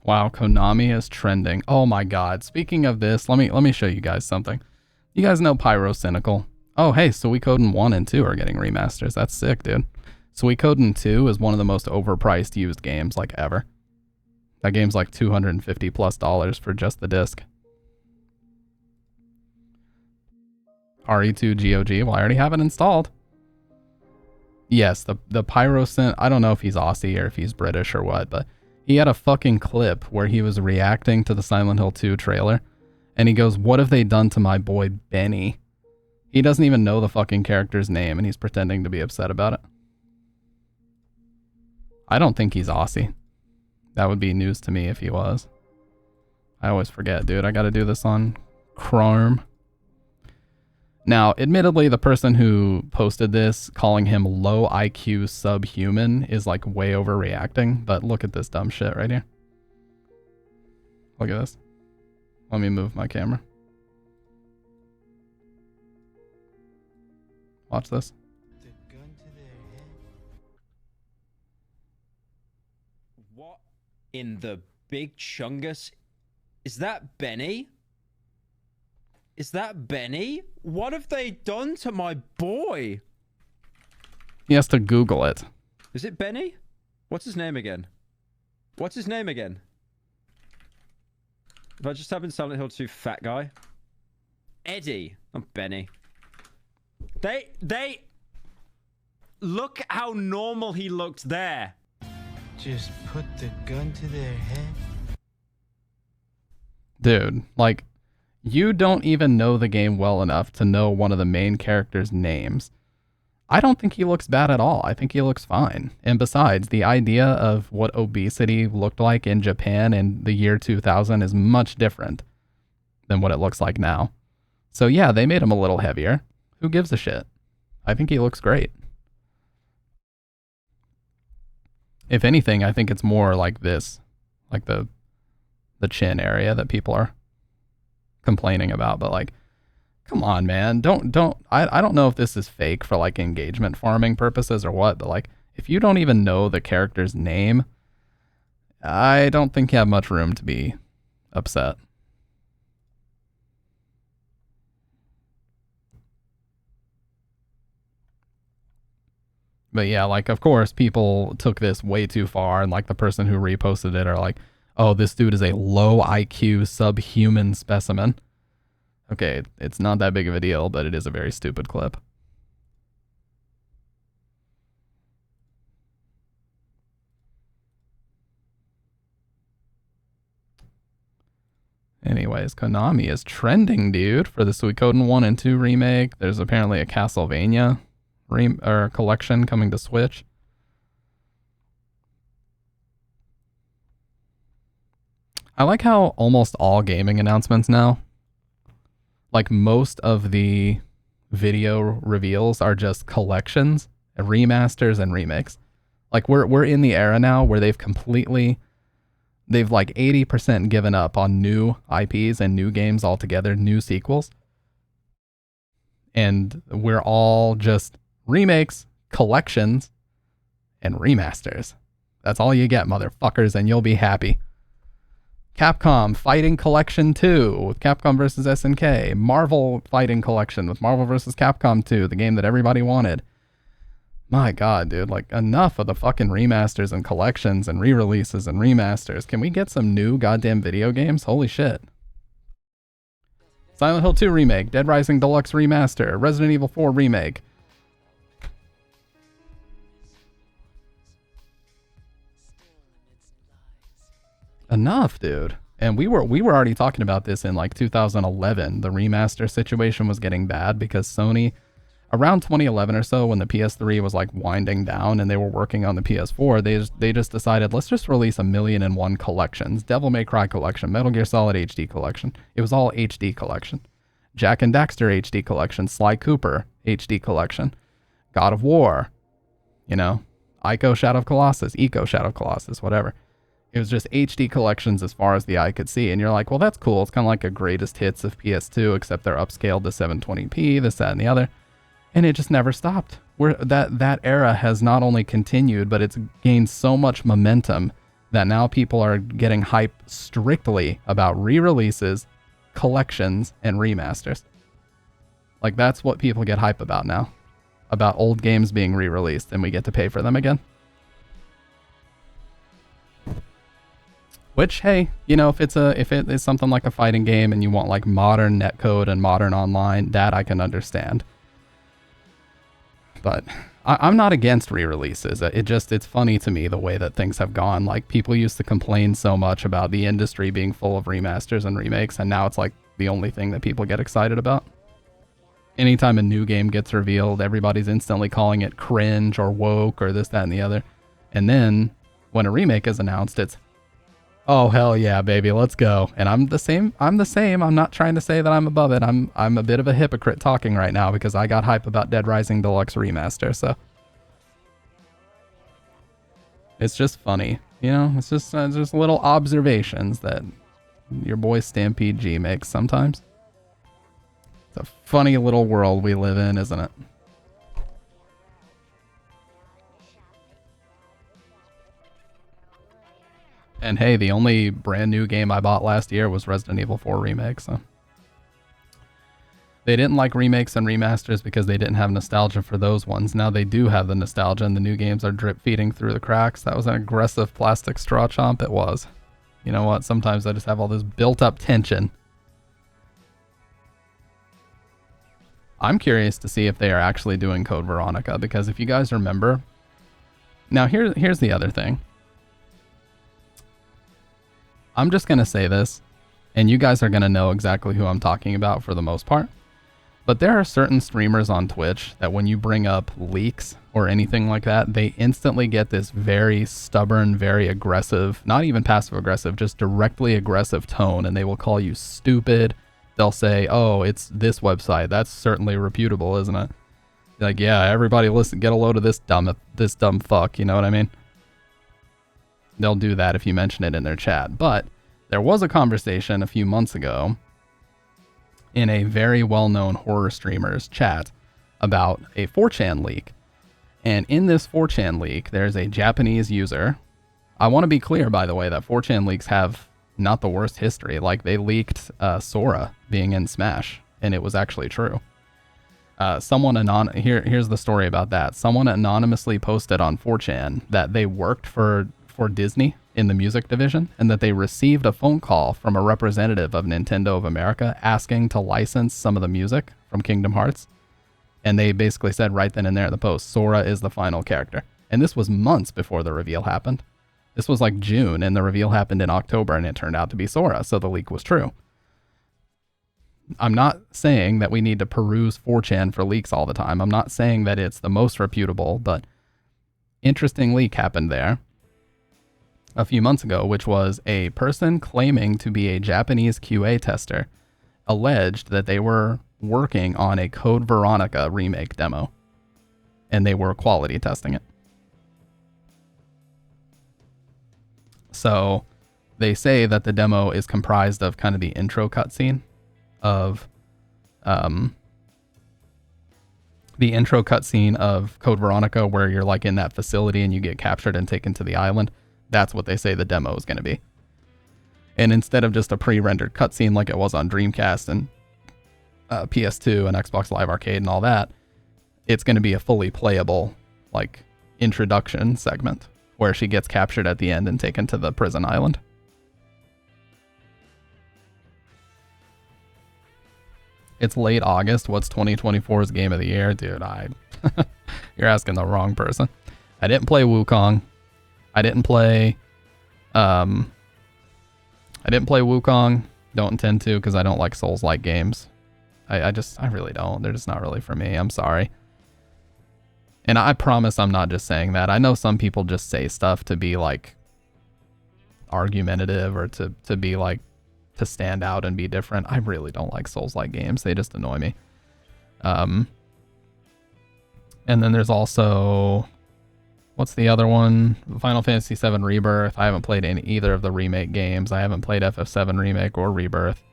Wow, Konami is trending. Oh my god. Speaking of this, let me show you guys something. You guys know Pyrocynical? Oh, hey, Suikoden 1 and 2 are getting remasters. That's sick, dude. Suikoden 2 is one of the most overpriced used games like ever. That game's like $250+ for just the disc. RE2 GOG, well, I already have it installed. Yes, the Pyrocyn, I don't know if he's Aussie or if he's British or what, but he had a fucking clip where he was reacting to the Silent Hill 2 trailer, and he goes, "What have they done to my boy Benny?" He doesn't even know the fucking character's name, and he's pretending to be upset about it. I don't think he's Aussie. That would be news to me if he was. I always forget, dude. I gotta do this on Chrome. Now, admittedly, the person who posted this, calling him low IQ subhuman, is like way overreacting, but look at this dumb shit right here. Look at this. Let me move my camera. Watch this. What in the big chungus? Is that Benny? Is that Benny? What have they done to my boy? He has to Google it. Is it Benny? What's his name again? What's his name again? If I just type in Silent Hill 2 fat guy. Eddie. I'm Benny. They... Look how normal he looked there. Just put the gun to their head. Dude, like... You don't even know the game well enough to know one of the main characters' names. I don't think he looks bad at all. I think he looks fine. And besides, the idea of what obesity looked like in Japan in the year 2000 is much different than what it looks like now. So yeah, they made him a little heavier. Who gives a shit? I think he looks great. If anything, I think it's more like this, like the chin area that people are complaining about, but like, come on, man. I don't know if this is fake for like engagement farming purposes or what, but like, if you don't even know the character's name, I don't think you have much room to be upset. But yeah, like, of course, people took this way too far, and like the person who reposted it are like, oh, this dude is a low IQ subhuman specimen. Okay, it's not that big of a deal, but it is a very stupid clip. Anyways, Konami is trending, dude, for the Suikoden 1 and 2 remake. There's apparently a Castlevania collection coming to Switch. I like how almost all gaming announcements now, like most of the video reveals are just collections, remasters, and remakes. Like we're in the era now where they've like 80% given up on new IPs and new games altogether, new sequels. And we're all just remakes, collections, and remasters. That's all you get, motherfuckers, and you'll be happy. Capcom Fighting Collection 2 with Capcom vs. SNK. Marvel Fighting Collection with Marvel vs. Capcom 2, the game that everybody wanted. My god, dude, like, enough of the fucking remasters and collections and re-releases and remasters. Can we get some new goddamn video games? Holy shit. Silent Hill 2 Remake, Dead Rising Deluxe Remaster, Resident Evil 4 Remake. Enough, dude. And we were already talking about this in like 2011. The remaster situation was getting bad because Sony, around 2011 or so, when the PS3 was like winding down and they were working on the PS4, they just decided, let's just release 1,000,001 collections. Devil May Cry collection, Metal Gear Solid HD collection. It was all HD collection. Jak and Daxter HD collection, Sly Cooper HD collection, God of War, you know, Ico Shadow of Colossus, whatever. It was just HD collections as far as the eye could see. And you're like, well, that's cool. It's kind of like a greatest hits of PS2, except they're upscaled to 720p, this, that, and the other. And it just never stopped. That era has not only continued, but it's gained so much momentum that now people are getting hype strictly about re-releases, collections, and remasters. Like, that's what people get hype about now. About old games being re-released and we get to pay for them again. Which, hey, you know, if it is something like a fighting game and you want like modern netcode and modern online, that I can understand. But I'm not against re-releases. It's funny to me the way that things have gone. Like, people used to complain so much about the industry being full of remasters and remakes, and now it's like the only thing that people get excited about. Anytime a new game gets revealed, everybody's instantly calling it cringe or woke or this, that, and the other. And then when a remake is announced, it's, oh, hell yeah, baby, let's go. And I'm the same. I'm not trying to say that I'm above it. I'm a bit of a hypocrite talking right now because I got hype about Dead Rising Deluxe Remaster, so. It's just funny, you know? It's just little observations that your boy Stampede G makes sometimes. It's a funny little world we live in, isn't it? And hey, the only brand new game I bought last year was Resident Evil 4 Remake, so. They didn't like remakes and remasters because they didn't have nostalgia for those ones. Now they do have the nostalgia and the new games are drip feeding through the cracks. That was an aggressive plastic straw chomp, it was. You know what, sometimes I just have all this built up tension. I'm curious to see if they are actually doing Code Veronica, because if you guys remember... Now here's the other thing. I'm just going to say this. And you guys are going to know exactly who I'm talking about for the most part. But there are certain streamers on Twitch that when you bring up leaks or anything like that, they instantly get this very stubborn, very aggressive, not even passive aggressive, just directly aggressive tone. And they will call you stupid. They'll say, oh, it's this website. That's certainly reputable, isn't it? Like, yeah, everybody listen, get a load of this dumb fuck. You know what I mean? They'll do that if you mention it in their chat. But there was a conversation a few months ago in a very well-known horror streamer's chat about a 4chan leak. And in this 4chan leak, there's a Japanese user. I want to be clear, by the way, that 4chan leaks have not the worst history. Like, they leaked Sora being in Smash, and it was actually true. Here's the story about that. Someone anonymously posted on 4chan that they worked for Disney in the music division, and that they received a phone call from a representative of Nintendo of America asking to license some of the music from Kingdom Hearts. And they basically said right then and there in the post, Sora is the final character. And this was months before the reveal happened. This was like June, and the reveal happened in October, and it turned out to be Sora, so the leak was true. I'm not saying that we need to peruse 4chan for leaks all the time. I'm not saying that it's the most reputable, but interesting leak happened there a few months ago, which was a person claiming to be a Japanese QA tester alleged that they were working on a Code Veronica remake demo, and they were quality testing it. So they say that the demo is comprised of kind of the intro cutscene of Code Veronica, where you're like in that facility and you get captured and taken to the island. That's what they say the demo is going to be. And instead of just a pre-rendered cutscene like it was on Dreamcast and PS2 and Xbox Live Arcade and all that, it's going to be a fully playable like introduction segment where she gets captured at the end and taken to the prison island. It's late August. What's 2024's game of the year? Dude, you're asking the wrong person. I didn't play Wukong. I didn't play Wukong. Don't intend to, because I don't like Souls-like games. I really don't. They're just not really for me. I'm sorry. And I promise I'm not just saying that. I know some people just say stuff to be like argumentative or to be like, to stand out and be different. I really don't like Souls-like games. They just annoy me. And then there's also, what's the other one? Final Fantasy VII Rebirth. I haven't played either of the remake games. I haven't played FF7 Remake or Rebirth.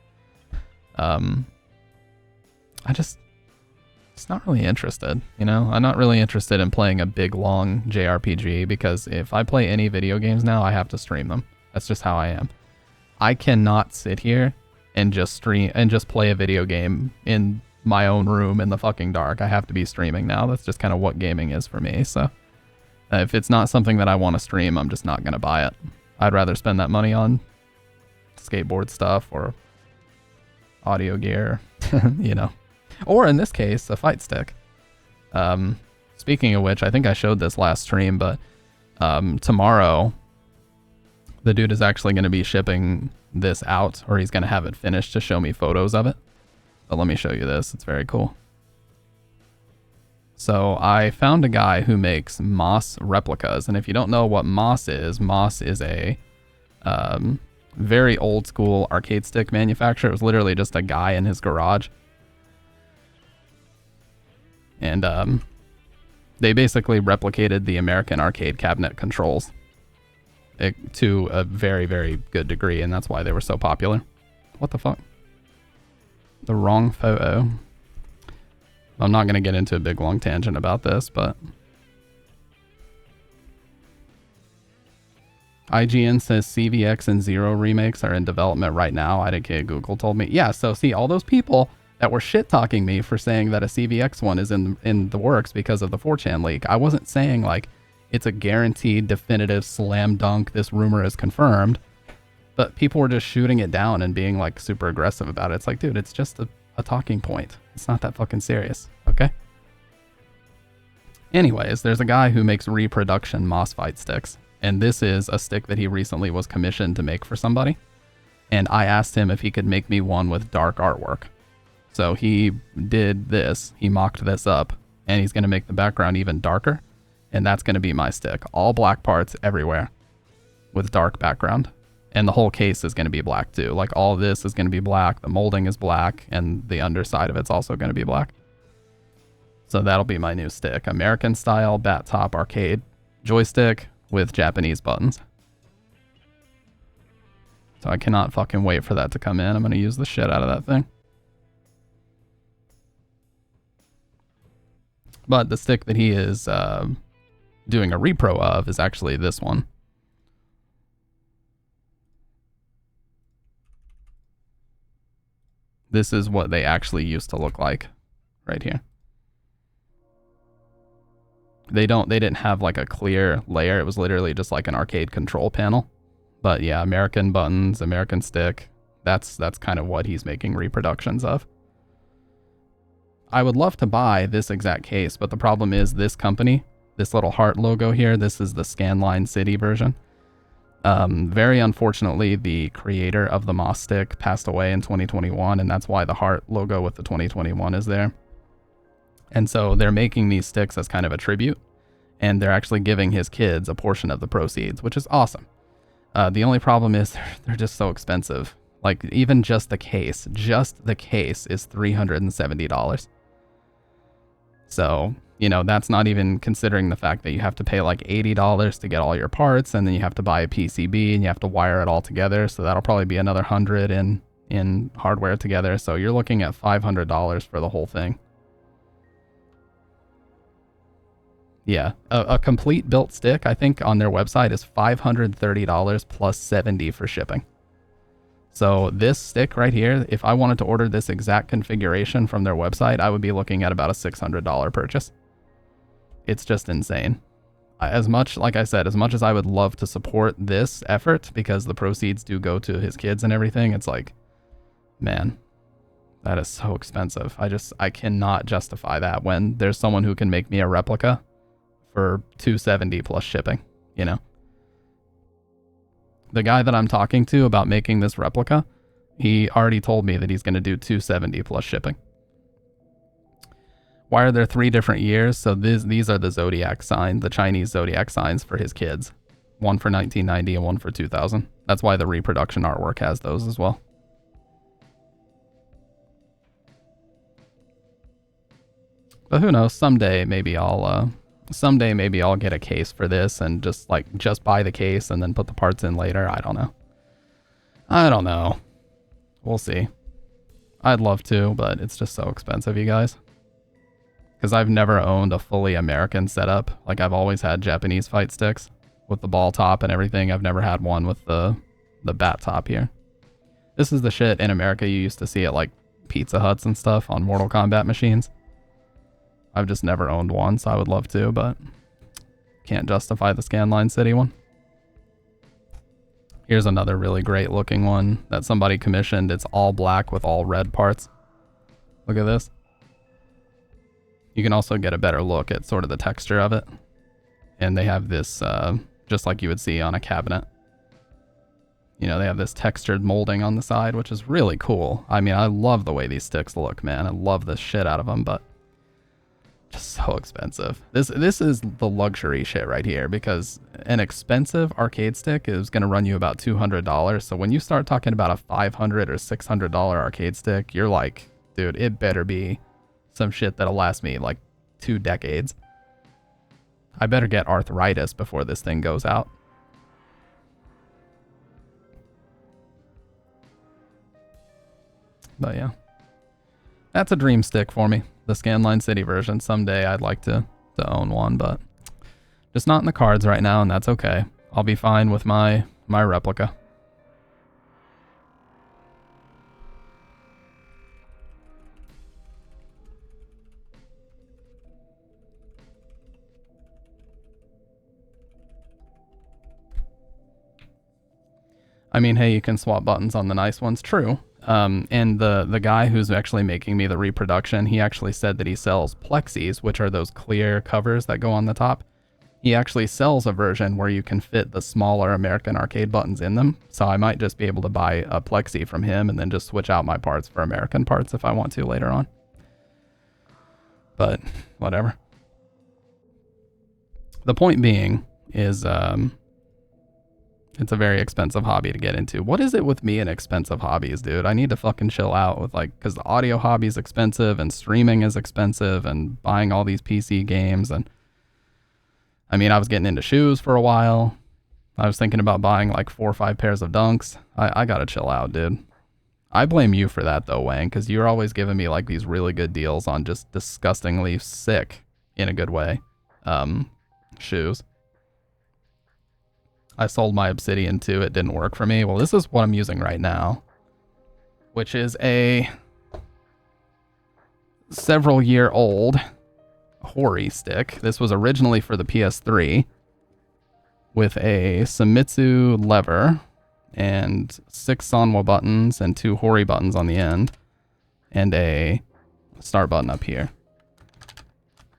It's not really interested, you know? I'm not really interested in playing a big, long JRPG, because if I play any video games now, I have to stream them. That's just how I am. I cannot sit here and just play a video game in my own room in the fucking dark. I have to be streaming now. That's just kind of what gaming is for me. So if it's not something that I want to stream, I'm just not going to buy it. I'd rather spend that money on skateboard stuff or audio gear, you know. Or in this case, a fight stick. Speaking of which, I think I showed this last stream, but tomorrow the dude is actually going to be shipping this out, or he's going to have it finished to show me photos of it. But let me show you this. It's very cool. So I found a guy who makes Moss replicas. And if you don't know what Moss is a very old school arcade stick manufacturer. It was literally just a guy in his garage. And they basically replicated the American arcade cabinet controls to a very, very good degree, and that's why they were so popular. What the fuck? The wrong photo. I'm not going to get into a big long tangent about this, but IGN says CVX and Zero remakes are in development right now. IDK Google told me. Yeah, so see, all those people that were shit-talking me for saying that a CVX one is in the works because of the 4chan leak. I wasn't saying, like, it's a guaranteed, definitive, slam dunk, this rumor is confirmed. But people were just shooting it down and being, like, super aggressive about it. It's like, dude, it's just a talking point. It's not that fucking serious, okay? Anyways, there's a guy who makes reproduction Moss fight sticks. And this is a stick that he recently was commissioned to make for somebody. and I asked him if he could make me one with dark artwork. So he did this. He mocked this up, and he's going to make the background even darker, and that's going to be my stick. All black parts everywhere with dark background. And the whole case is going to be black too. Like all this is going to be black. The molding is black, and the underside of it's also going to be black. So that'll be my new stick. American style bat top arcade joystick with Japanese buttons. So I cannot fucking wait for that to come in. I'm going to use the shit out of that thing. But the stick that he is doing a repro of is actually this one. This is what they actually used to look like right here. They didn't have like a clear layer. It was literally just like an arcade control panel. But yeah, American buttons, American stick. That's kind of what he's making reproductions of. I would love to buy this exact case, but the problem is this company, this little heart logo here, this is the Scanline City version. Very unfortunately, the creator of the Moss stick passed away in 2021, and that's why the heart logo with the 2021 is there. And so they're making these sticks as kind of a tribute, and they're actually giving his kids a portion of the proceeds, which is awesome. The only problem is they're just so expensive. Like even just the case is $370. So, you know, that's not even considering the fact that you have to pay like $80 to get all your parts, and then you have to buy a PCB and you have to wire it all together. So that'll probably be another $100 in hardware together. So you're looking at $500 for the whole thing. Yeah, a complete built stick, I think on their website is $530 plus $70 for shipping. So this stick right here, if I wanted to order this exact configuration from their website, I would be looking at about a $600 purchase. It's just insane. As much, like I said, as much as I would love to support this effort, because the proceeds do go to his kids and everything, it's like, man, that is so expensive. I cannot justify that when there's someone who can make me a replica for $270 plus shipping, you know? The guy that I'm talking to about making this replica, he already told me that he's going to do $270 plus shipping. Why are there 3 different years? So these are the zodiac sign, the Chinese zodiac signs for his kids. One for 1990 and one for 2000. That's why the reproduction artwork has those as well. But who knows? Someday maybe I'll get a case for this and just buy the case and then put the parts in later. I don't know. We'll see. I'd love to, but it's just so expensive, you guys. Because I've never owned a fully American setup. Like I've always had Japanese fight sticks with the ball top and everything. I've never had one with the bat top here. This is the shit in America you used to see at like Pizza Huts and stuff on Mortal Kombat machines. I've just never owned one, so I would love to, but can't justify the Scanline City one. Here's another really great looking one that somebody commissioned. It's all black with all red parts. Look at this. You can also get a better look at sort of the texture of it. And they have this, just like you would see on a cabinet. You know, they have this textured molding on the side, which is really cool. I mean, I love the way these sticks look, man. I love the shit out of them, but just so expensive. This is the luxury shit right here, because an expensive arcade stick is going to run you about $200. So when you start talking about a $500 or $600 arcade stick, you're like, dude, it better be some shit that'll last me like 2 decades. I better get arthritis before this thing goes out. But yeah, that's a dream stick for me. The Scanline City version. Someday I'd like to own one, but just not in the cards right now, and that's okay. I'll be fine with my replica. I mean, hey, you can swap buttons on the nice ones, true. And the guy who's actually making me the reproduction, he actually said that he sells plexis, which are those clear covers that go on the top. he actually sells a version where you can fit the smaller American arcade buttons in them. So I might just be able to buy a Plexi from him and then just switch out my parts for American parts if I want to later on. But whatever. The point being is it's a very expensive hobby to get into. What is it with me and expensive hobbies, dude? I need to fucking chill out with because the audio hobby is expensive and streaming is expensive and buying all these PC games. And I mean, I was getting into shoes for a while. I was thinking about buying like 4 or 5 pairs of Dunks. I gotta chill out, dude. I blame you for that though, Wang, because you're always giving me like these really good deals on just disgustingly sick, in a good way, shoes. I sold my Obsidian too. It didn't work for me. Well, this is what I'm using right now, which is a several-year-old Hori stick. This was originally for the PS3 with a Samitsu lever and 6 Sanwa buttons and 2 Hori buttons on the end and a start button up here.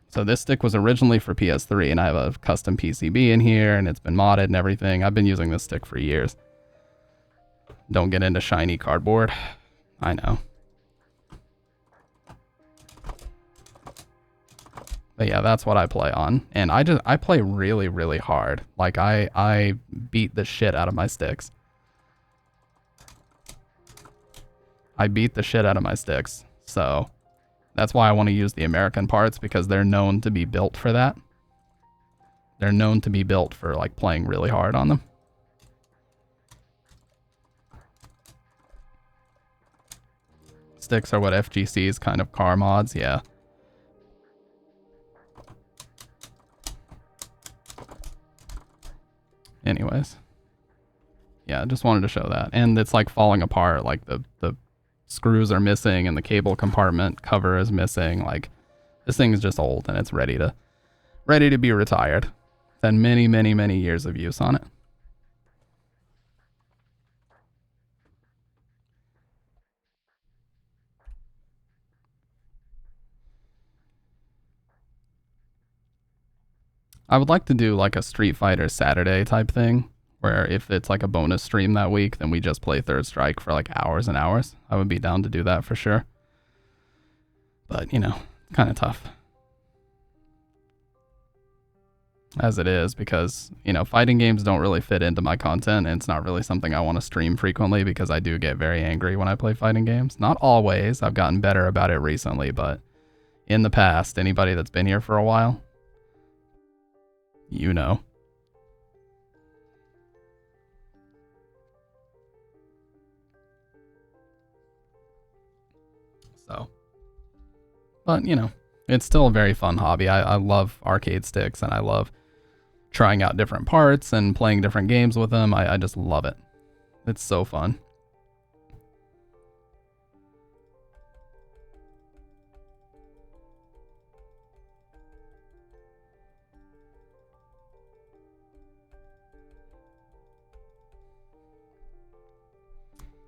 So this stick was originally for PS3, and I have a custom PCB in here, and it's been modded and everything. I've been using this stick for years. Don't get into shiny cardboard. I know. But yeah, that's what I play on. And I play really, really hard. Like, I beat the shit out of my sticks. I beat the shit out of my sticks. So that's why I want to use the American parts, because they're known to be built for that. They're known to be built for like playing really hard on them. Sticks are what FGC's kind of car mods, yeah. Anyways. Yeah, I just wanted to show that. And it's like falling apart, like the screws are missing and the cable compartment cover is missing. Like, this thing is just old and it's ready to be retired. It's had many, many, many years of use on it. I would like to do like a Street Fighter Saturday type thing, where if it's like a bonus stream that week, then we just play Third Strike for like hours and hours. I would be down to do that for sure. But, you know, kind of tough. As it is, because, you know, fighting games don't really fit into my content, and it's not really something I want to stream frequently because I do get very angry when I play fighting games. Not always. I've gotten better about it recently, but in the past, anybody that's been here for a while, you know. So, but, you know, it's still a very fun hobby. I love arcade sticks, and I love trying out different parts and playing different games with them. I just love it. It's so fun.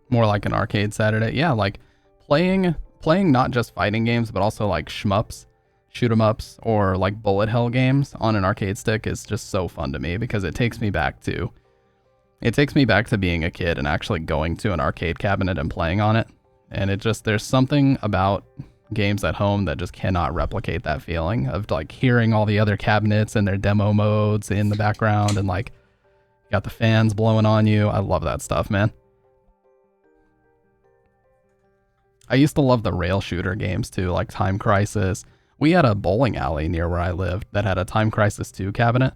More like an arcade Saturday. Yeah, like playing not just fighting games, but also like shmups, shoot 'em ups, or like bullet hell games on an arcade stick is just so fun to me, because it takes me back to being a kid and actually going to an arcade cabinet and playing on it. And it just, there's something about games at home that just cannot replicate that feeling of like hearing all the other cabinets and their demo modes in the background, and like you got the fans blowing on you. I love that stuff, man. I used to love the rail shooter games too, like Time Crisis. We had a bowling alley near where I lived that had a Time Crisis 2 cabinet.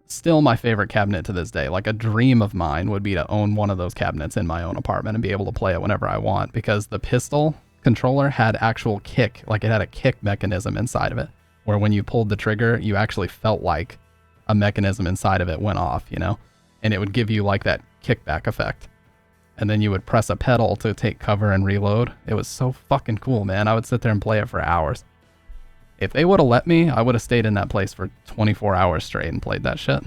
Still my favorite cabinet to this day. Like, a dream of mine would be to own one of those cabinets in my own apartment and be able to play it whenever I want, because the pistol controller had actual kick. Like, it had a kick mechanism inside of it, where when you pulled the trigger, you actually felt like a mechanism inside of it went off, you know? And it would give you like that kickback effect. And then you would press a pedal to take cover and reload. It was so fucking cool, man. I would sit there and play it for hours. If they would have let me, I would have stayed in that place for 24 hours straight and played that shit.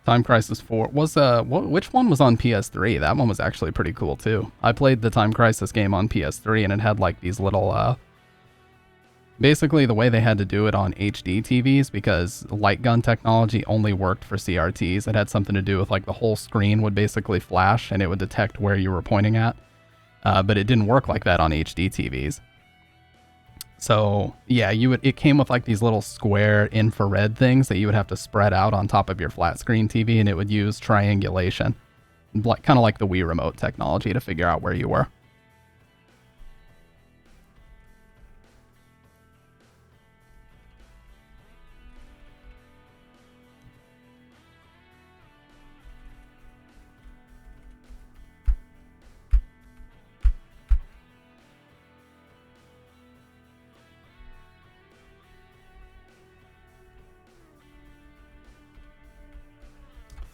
Time Crisis 4 was which one was on PS3? That one was actually pretty cool too. I played the Time Crisis game on PS3 and it had like these little basically the way they had to do it on HD TVs, because light gun technology only worked for CRTs. It had something to do with like the whole screen would basically flash and it would detect where you were pointing at. But it didn't work like that on HD TVs. So yeah, it came with like these little square infrared things that you would have to spread out on top of your flat screen TV, and it would use triangulation, like kind of like the Wii remote technology, to figure out where you were.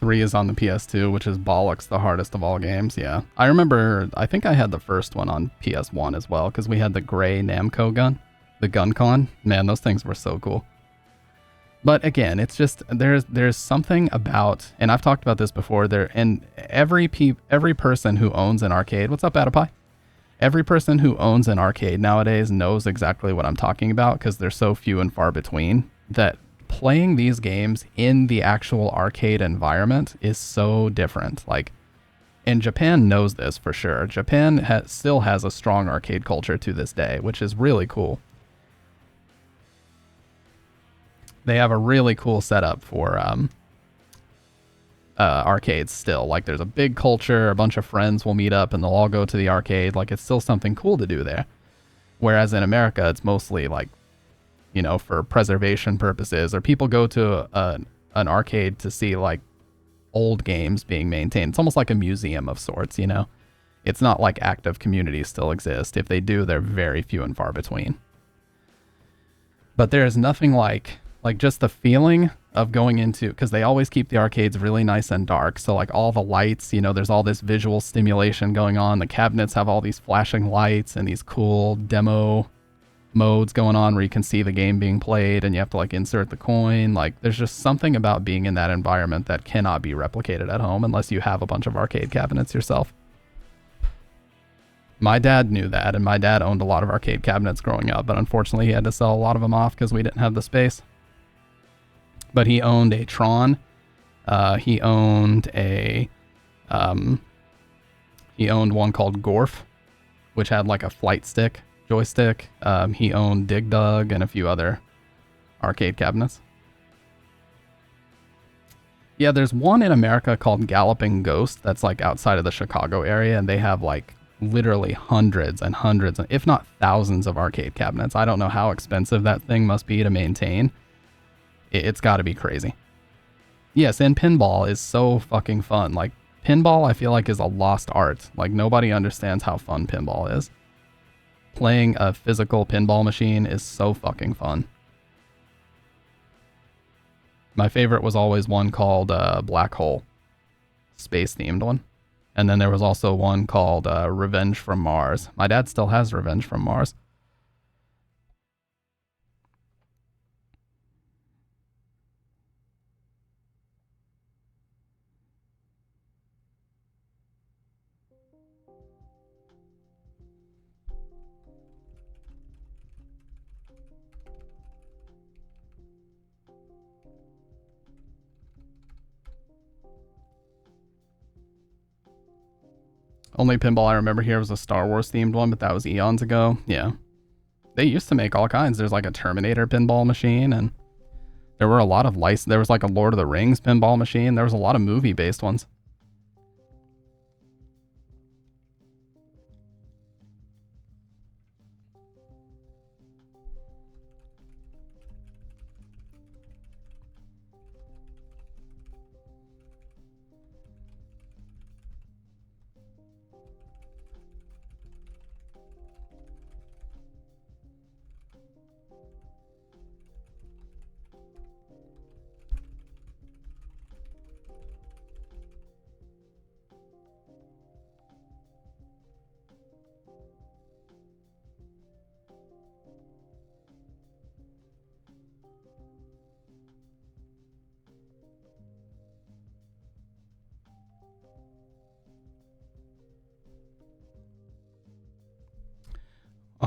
3 is on the PS2, which is bollocks the hardest of all games. Yeah, I remember, I think I had the first one on PS1 as well, because we had the gray Namco gun, the GunCon. Man, those things were so cool. But again, it's just, there's something about, and I've talked about this before, and every person who owns an arcade, what's up, Adapie? Every person who owns an arcade nowadays knows exactly what I'm talking about, because they're so few and far between, that playing these games in the actual arcade environment is so different. Like, and Japan knows this for sure. Japan still has a strong arcade culture to this day, which is really cool. They have a really cool setup for arcades still. Like, there's a big culture, a bunch of friends will meet up and they'll all go to the arcade. Like, it's still something cool to do there. Whereas in America, it's mostly like, you know, for preservation purposes, or people go to an arcade to see like old games being maintained. It's almost like a museum of sorts, you know? It's not like active communities still exist. If they do, they're very few and far between. But there's nothing like just the feeling of going into, because they always keep the arcades really nice and dark. So like all the lights, you know, there's all this visual stimulation going on. The cabinets have all these flashing lights and these cool demo modes going on where you can see the game being played and you have to like insert the coin. Like, there's just something about being in that environment that cannot be replicated at home unless you have a bunch of arcade cabinets yourself. My dad knew that, and my dad owned a lot of arcade cabinets growing up, but unfortunately he had to sell a lot of them off because we didn't have the space. But he owned a Tron. He owned one called Gorf, which had like a flight stick joystick. He owned Dig Dug and a few other arcade cabinets. Yeah, there's one in America called Galloping Ghost that's like outside of the Chicago area, and they have like literally hundreds and hundreds, if not thousands of arcade cabinets. I don't know how expensive that thing must be to maintain. It's got to be crazy. Yes, and pinball is so fucking fun. Like, pinball I feel like is a lost art. Like, nobody understands how fun pinball is. Playing a physical pinball machine is so fucking fun. My favorite was always one called Black Hole. Space-themed one. And then there was also one called Revenge from Mars. My dad still has Revenge from Mars. Only pinball I remember here was a Star Wars themed one, but that was eons ago. Yeah. They used to make all kinds. There's like a Terminator pinball machine, and there were a lot of there was like a Lord of the Rings pinball machine. There was a lot of movie based ones.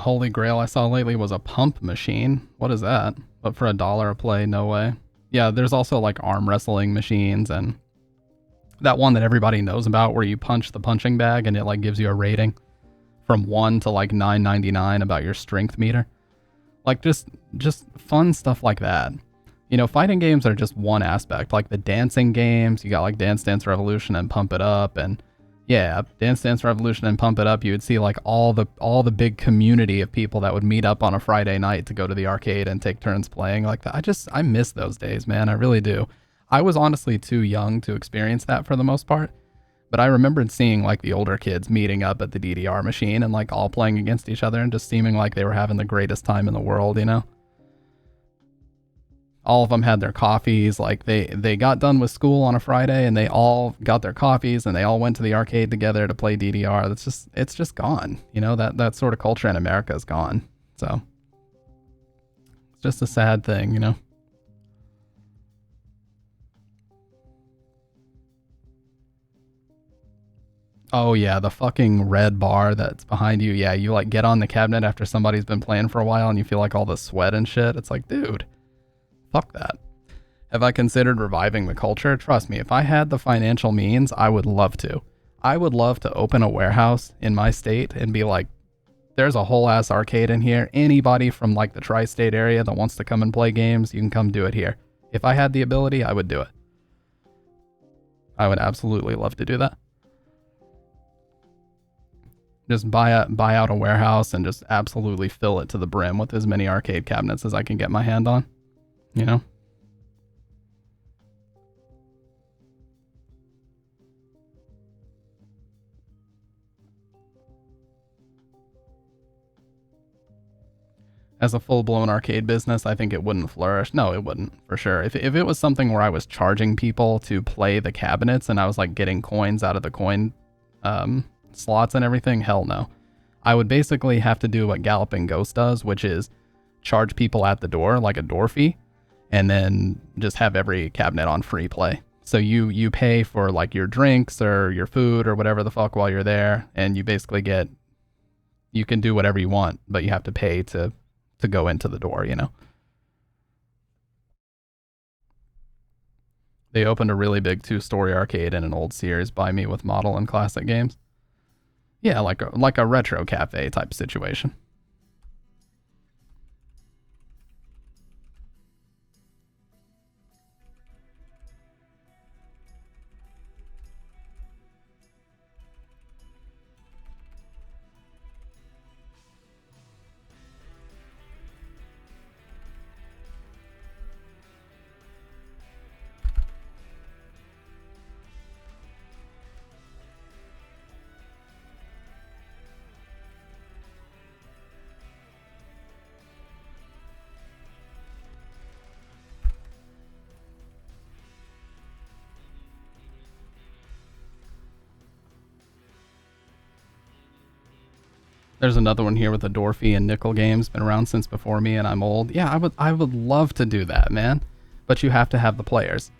holy grail I saw lately was a pump machine. What is that? But for $1 a play, no way. Yeah, there's also like arm wrestling machines and that one that everybody knows about where you punch the punching bag and it like gives you a rating from 1 to like 9.99 about your strength meter. Like just fun stuff like that. You know, fighting games are just one aspect. Like the dancing games, you got like Dance Dance Revolution and Pump It Up, and yeah, Dance Dance Revolution and Pump It Up, you would see like all the big community of people that would meet up on a Friday night to go to the arcade and take turns playing like that. I miss those days, man. I really do. I was honestly too young to experience that for the most part, but I remembered seeing like the older kids meeting up at the DDR machine and like all playing against each other and just seeming like they were having the greatest time in the world, you know? All of them had their coffees. Like they got done with school on a Friday and they all got their coffees and they all went to the arcade together to play DDR. It's just gone. You know, that sort of culture in America is gone. So it's just a sad thing, you know. Oh yeah, the fucking red bar that's behind you. Yeah, you like get on the cabinet after somebody's been playing for a while and you feel like all the sweat and shit. It's like, dude, fuck that. Have I considered reviving the culture? Trust me, if I had the financial means, I would love to. I would love to open a warehouse in my state and be like, there's a whole ass arcade in here. Anybody from like the tri-state area that wants to come and play games, you can come do it here. If I had the ability, I would do it. I would absolutely love to do that. Just buy out a warehouse and just absolutely fill it to the brim with as many arcade cabinets as I can get my hand on. You know? As a full-blown arcade business, I think it wouldn't flourish. No, it wouldn't, for sure. If it was something where I was charging people to play the cabinets and I was like getting coins out of the coin slots and everything, hell no. I would basically have to do what Galloping Ghost does, which is charge people at the door, like a door fee, and then just have every cabinet on free play. So you pay for like your drinks or your food or whatever the fuck while you're there, and you basically you can do whatever you want, but you have to pay to go into the door, you know? They opened a really big 2-story arcade in an old Sears by me with model and classic games. Yeah, like a retro cafe type situation. There's another one here with the Dorothy and Nickel games, been around since before me and I'm old. Yeah, I would love to do that, man. But you have to have the players.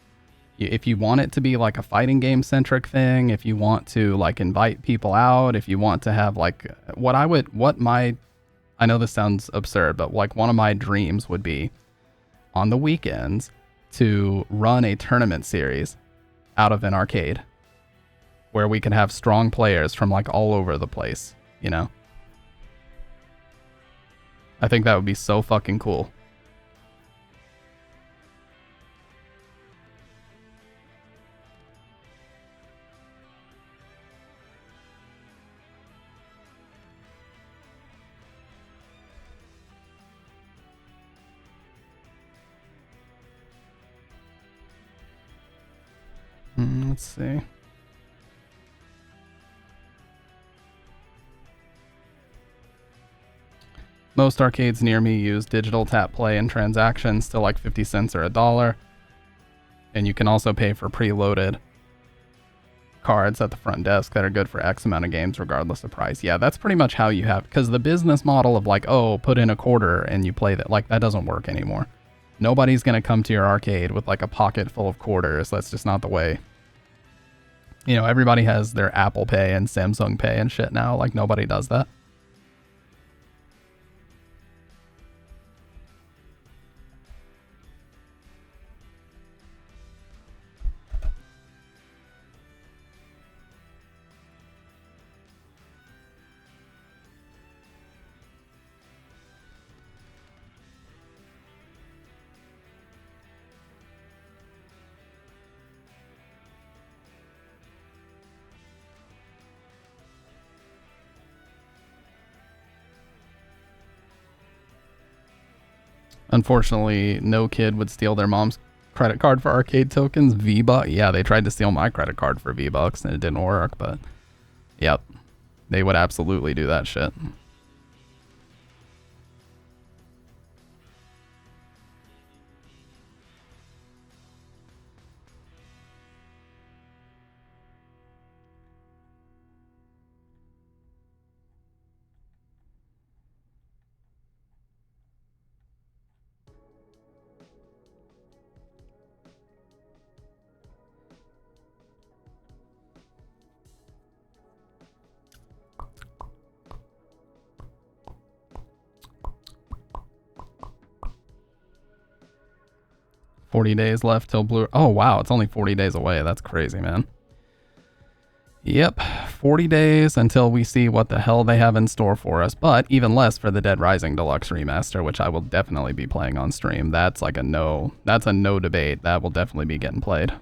If you want it to be like a fighting game centric thing, if you want to like invite people out, if you want to have like I know this sounds absurd, but like one of my dreams would be on the weekends to run a tournament series out of an arcade where we can have strong players from like all over the place, you know? I think that would be so fucking cool. Let's see. Most arcades near me use digital tap play and transactions, still like 50 cents or $1. And you can also pay for preloaded cards at the front desk that are good for X amount of games regardless of price. Yeah, that's pretty much how you have, because the business model of like, oh, put in a quarter and you play that, like that doesn't work anymore. Nobody's going to come to your arcade with like a pocket full of quarters. That's just not the way. You know, everybody has their Apple Pay and Samsung Pay and shit now. Like nobody does that. Unfortunately, no kid would steal their mom's credit card for arcade tokens. V-Bucks. Yeah, they tried to steal my credit card for V-Bucks and it didn't work, but yep. They would absolutely do that shit. $40 left till Blue. Oh, wow. It's only 40 days away. That's crazy, man. Yep. 40 days until we see what the hell they have in store for us. But even less for the Dead Rising Deluxe Remaster, which I will definitely be playing on stream. That's like a no. That's a no debate. That will definitely be getting played.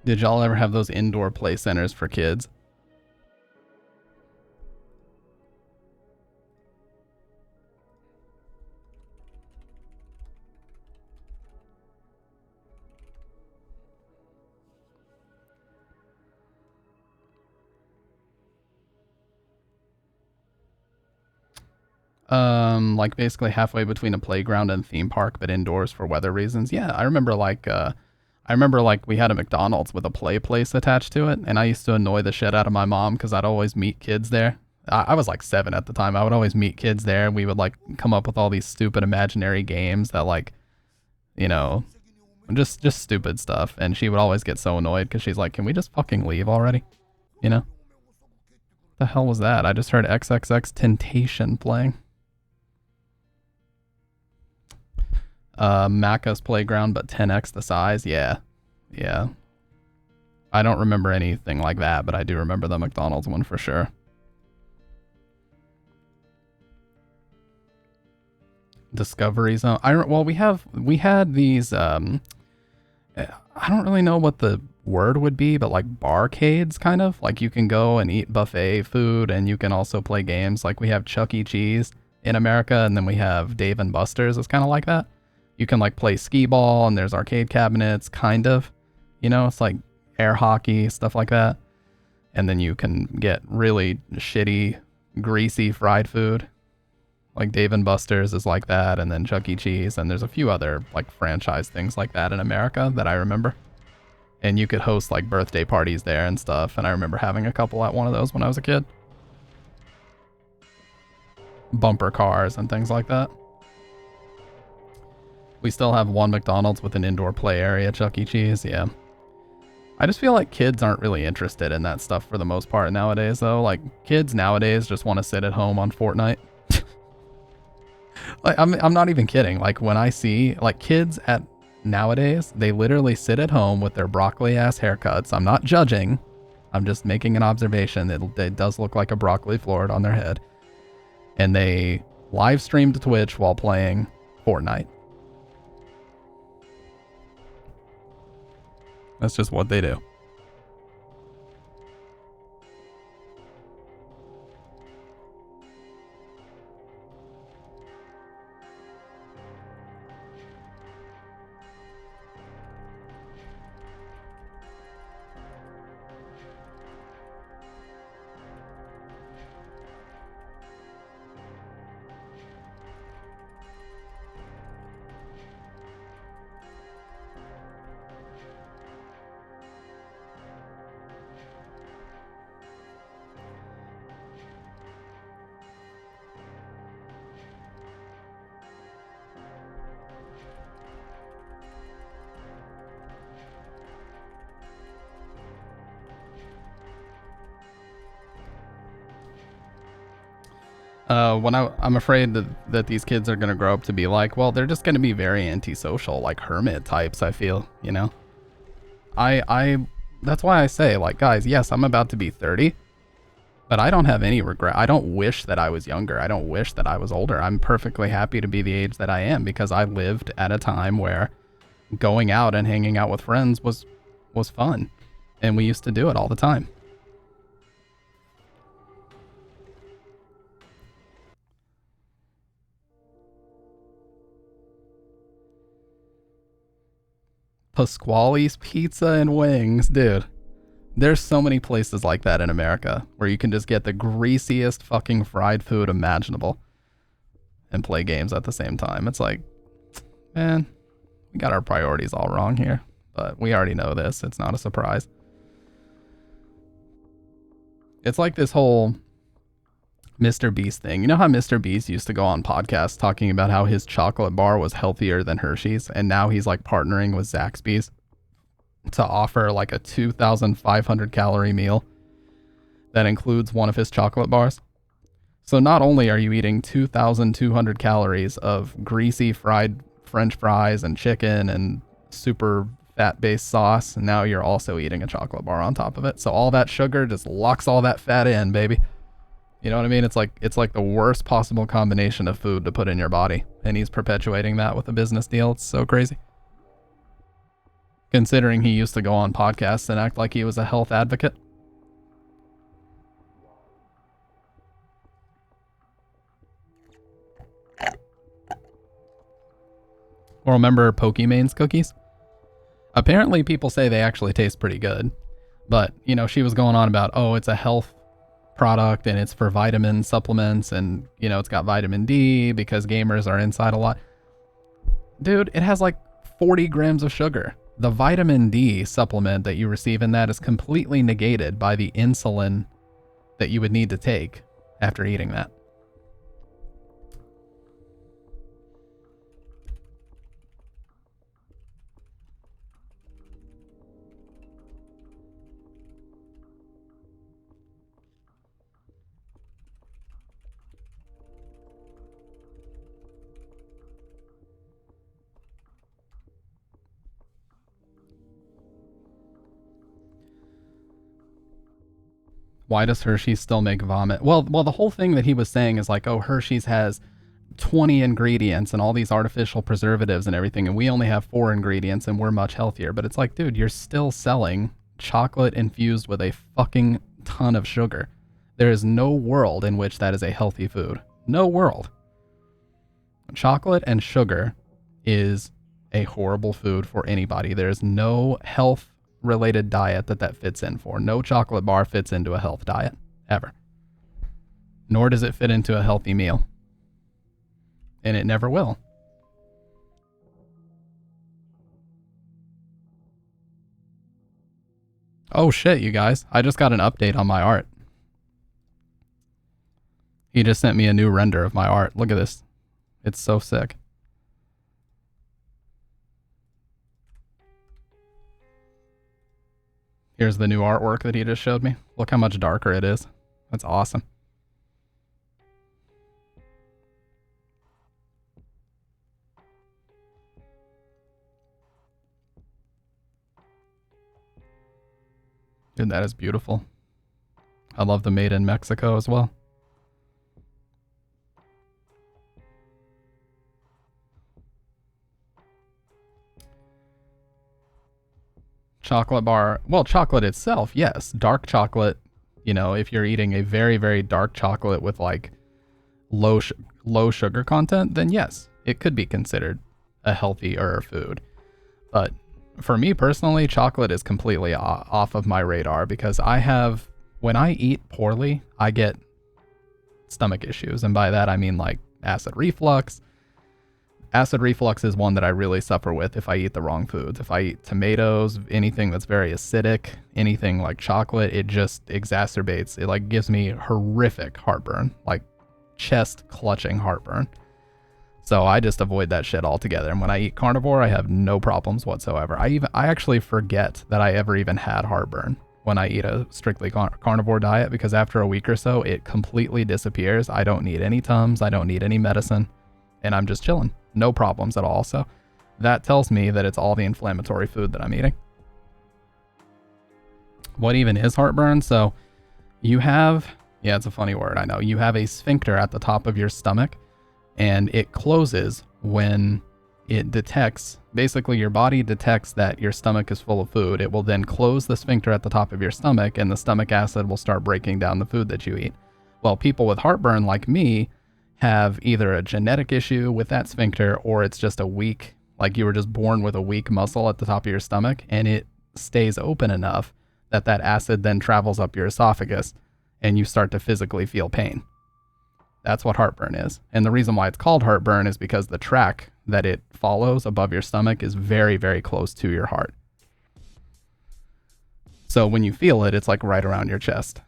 Did y'all ever have those indoor play centers for kids? Like basically halfway between a playground and theme park, but indoors for weather reasons. Yeah, I remember like we had a McDonald's with a play place attached to it, and I used to annoy the shit out of my mom because I'd always meet kids there. I was like 7 at the time. I would always meet kids there, and we would like come up with all these stupid imaginary games that like, you know, just stupid stuff. And she would always get so annoyed because she's like, "Can we just fucking leave already?" You know? The hell was that? I just heard XXX Temptation playing. Macca's Playground, but 10x the size. Yeah. Yeah. I don't remember anything like that, but I do remember the McDonald's one for sure. Discovery Zone. Well, we had these, I don't really know what the word would be, but like barcades kind of. Like you can go and eat buffet food and you can also play games. Like we have Chuck E. Cheese in America, and then we have Dave and Buster's. It's kind of like that. You can like play skee ball and there's arcade cabinets, kind of, you know, it's like air hockey, stuff like that. And then you can get really shitty, greasy fried food. Like Dave and Buster's is like that, and then Chuck E. Cheese, and there's a few other like franchise things like that in America that I remember. And you could host like birthday parties there and stuff, and I remember having a couple at one of those when I was a kid. Bumper cars and things like that. We still have one McDonald's with an indoor play area, Chuck E. Cheese, yeah. I just feel like kids aren't really interested in that stuff for the most part nowadays, though. Like, kids nowadays just want to sit at home on Fortnite. Like, I'm not even kidding. Like, when I see, like, kids at nowadays, they literally sit at home with their broccoli-ass haircuts. I'm not judging. I'm just making an observation. It does look like a broccoli floret on their head. And they live stream to Twitch while playing Fortnite. That's just what they do. I'm afraid that these kids are going to grow up to be like, well, they're just going to be very antisocial, like hermit types, I feel, you know? I that's why I say, like, guys, yes, I'm about to be 30, but I don't have any regret. I don't wish that I was younger. I don't wish that I was older. I'm perfectly happy to be the age that I am because I lived at a time where going out and hanging out with friends was fun. And we used to do it all the time. Pasquale's Pizza and Wings, dude. There's so many places like that in America where you can just get the greasiest fucking fried food imaginable and play games at the same time. It's like, man, we got our priorities all wrong here, but we already know this. It's not a surprise. It's like this whole Mr. Beast thing. You know how Mr. Beast used to go on podcasts talking about how his chocolate bar was healthier than Hershey's, and now he's like partnering with Zaxby's to offer like a 2,500 calorie meal that includes one of his chocolate bars. So not only are you eating 2,200 calories of greasy fried French fries and chicken and super fat-based sauce, now you're also eating a chocolate bar on top of it. So all that sugar just locks all that fat in, baby. You know what I mean? It's like the worst possible combination of food to put in your body, and he's perpetuating that with a business deal. It's so crazy. Considering he used to go on podcasts and act like he was a health advocate. Or remember Pokemon's cookies? Apparently people say they actually taste pretty good. But, you know, she was going on about, oh, it's a health product and it's for vitamin supplements and, you know, it's got vitamin D because gamers are inside a lot. Dude, it has like 40 grams of sugar. The vitamin D supplement that you receive in that is completely negated by the insulin that you would need to take after eating that. Why does Hershey's still make vomit? Well, the whole thing that he was saying is like, oh, Hershey's has 20 ingredients and all these artificial preservatives and everything, and we only have 4 ingredients and we're much healthier. But it's like, dude, you're still selling chocolate infused with a fucking ton of sugar. There is no world in which that is a healthy food. No world. Chocolate and sugar is a horrible food for anybody. There is no health related diet that fits in for. No chocolate bar fits into a health diet ever. Nor does it fit into a healthy meal. And it never will. Oh shit, you guys. I just got an update on my art. He just sent me a new render of my art. Look at this. It's so sick. Here's the new artwork that he just showed me. Look how much darker it is. That's awesome. Dude, that is beautiful. I love the made in Mexico as well. Chocolate bar. Well, chocolate itself, yes. Dark chocolate, you know, if you're eating a very, very dark chocolate with like low sugar content, then yes, it could be considered a healthier food. But for me personally, chocolate is completely off of my radar because when I eat poorly, I get stomach issues. And by that, I mean like acid reflux. Acid reflux is one that I really suffer with if I eat the wrong foods. If I eat tomatoes, anything that's very acidic, anything like chocolate, it just exacerbates. It like gives me horrific heartburn, like chest clutching heartburn. So I just avoid that shit altogether. And when I eat carnivore, I have no problems whatsoever. I actually forget that I ever even had heartburn when I eat a strictly carnivore diet because after a week or so, it completely disappears. I don't need any Tums. I don't need any medicine. And I'm just chilling. No problems at all. So that tells me that it's all the inflammatory food that I'm eating. What even is heartburn? So you have, yeah, it's a funny word, I know. You have a sphincter at the top of your stomach, and it closes when it detects, basically your body detects that your stomach is full of food. It will then close the sphincter at the top of your stomach, and the stomach acid will start breaking down the food that you eat. Well, people with heartburn like me have either a genetic issue with that sphincter, or it's just a weak, like you were just born with a weak muscle at the top of your stomach, and it stays open enough that that acid then travels up your esophagus and you start to physically feel pain. That's what heartburn is. And the reason why it's called heartburn is because the track that it follows above your stomach is very, very close to your heart. So when you feel it, it's like right around your chest.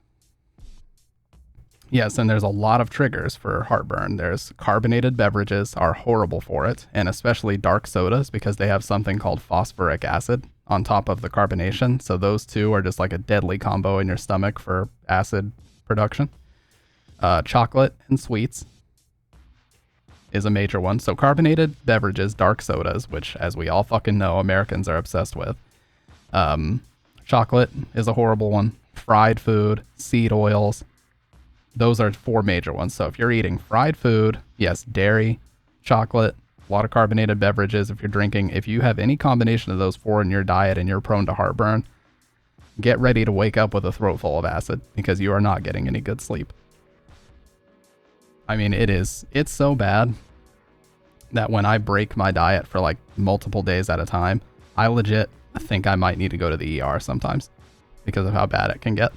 Yes, and there's a lot of triggers for heartburn. There's carbonated beverages are horrible for it, and especially dark sodas because they have something called phosphoric acid on top of the carbonation. So those two are just like a deadly combo in your stomach for acid production. Chocolate and sweets is a major one. So carbonated beverages, dark sodas, which as we all fucking know, Americans are obsessed with. Chocolate is a horrible one. Fried food, seed oils. Those are 4 major ones. So if you're eating fried food, yes, dairy, chocolate, a lot of carbonated beverages. If you're drinking, if you have any combination of those 4 in your diet and you're prone to heartburn, get ready to wake up with a throat full of acid because you are not getting any good sleep. I mean, it's so bad that when I break my diet for like multiple days at a time, I legit think I might need to go to the ER sometimes because of how bad it can get.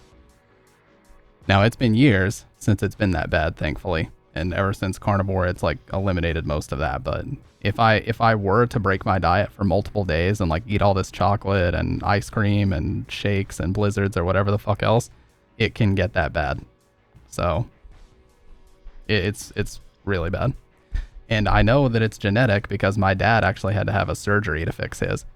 Now, it's been years since it's been that bad, thankfully. And ever since carnivore, it's like eliminated most of that. But if I were to break my diet for multiple days and like eat all this chocolate and ice cream and shakes and blizzards or whatever the fuck else, it can get that bad. So it's really bad. And I know that it's genetic because my dad actually had to have a surgery to fix his.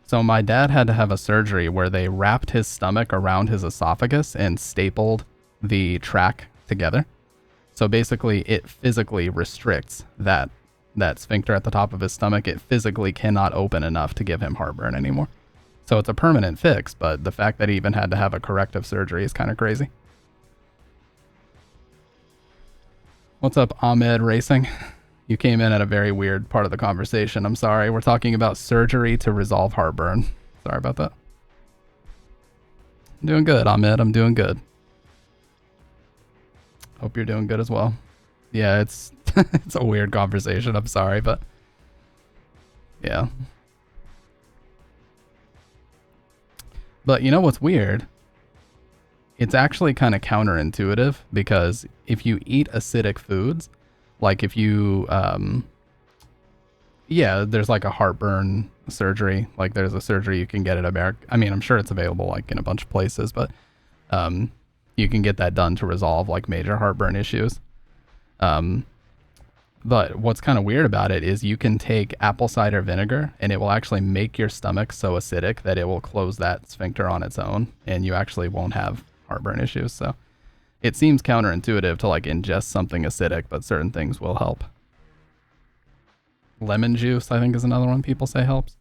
So my dad had to have a surgery where they wrapped his stomach around his esophagus and stapled the track together. So basically it physically restricts that sphincter at the top of his stomach. It physically cannot open enough to give him heartburn anymore. So it's a permanent fix, but the fact that he even had to have a corrective surgery is kind of crazy. What's up, Ahmed Racing? You came in at a very weird part of the conversation. I'm sorry. We're talking about surgery to resolve heartburn. Sorry about that. I'm doing good, Ahmed. I'm doing good. Hope you're doing good as well. Yeah, it's it's a weird conversation. I'm sorry, but yeah. But you know what's weird? It's actually kind of counterintuitive because if you eat acidic foods, like if you, yeah, there's like a heartburn surgery. Like there's a surgery you can get at America. I mean, I'm sure it's available like in a bunch of places, but you can get that done to resolve like major heartburn issues. But what's kind of weird about it is you can take apple cider vinegar and it will actually make your stomach so acidic that it will close that sphincter on its own and you actually won't have heartburn issues. So it seems counterintuitive to like ingest something acidic, but certain things will help. Lemon juice, I think, is another one people say helps.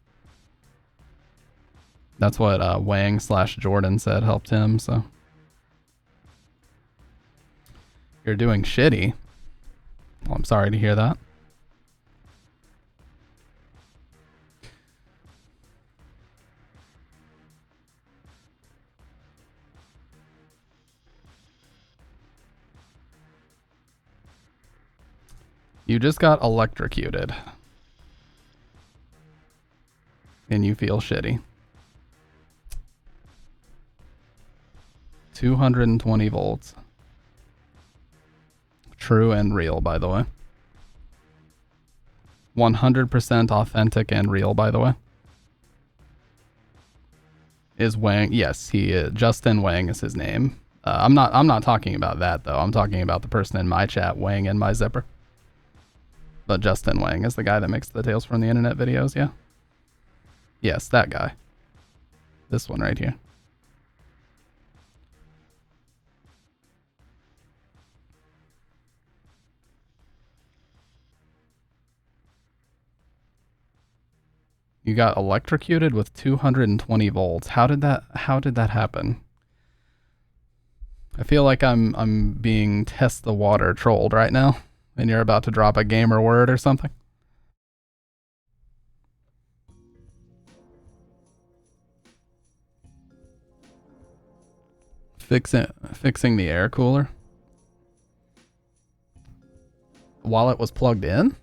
That's what Wang/Jordan said helped him, so. You're doing shitty. Well, I'm sorry to hear that. You just got electrocuted. And you feel shitty. 220 volts. True and real, by the way. 100% authentic and real, by the way. Is Wang? Yes, he is. Justin Wang is his name. I'm not talking about that though. I'm talking about the person in my chat, Wang in my zipper. But Justin Wang is the guy that makes the Tales from the Internet videos, yeah? Yes, that guy. This one right here. You got electrocuted with 220 volts. How did that happen? I feel like I'm being test the water trolled right now, and you're about to drop a gamer word or something. Fixing the air cooler while it was plugged in?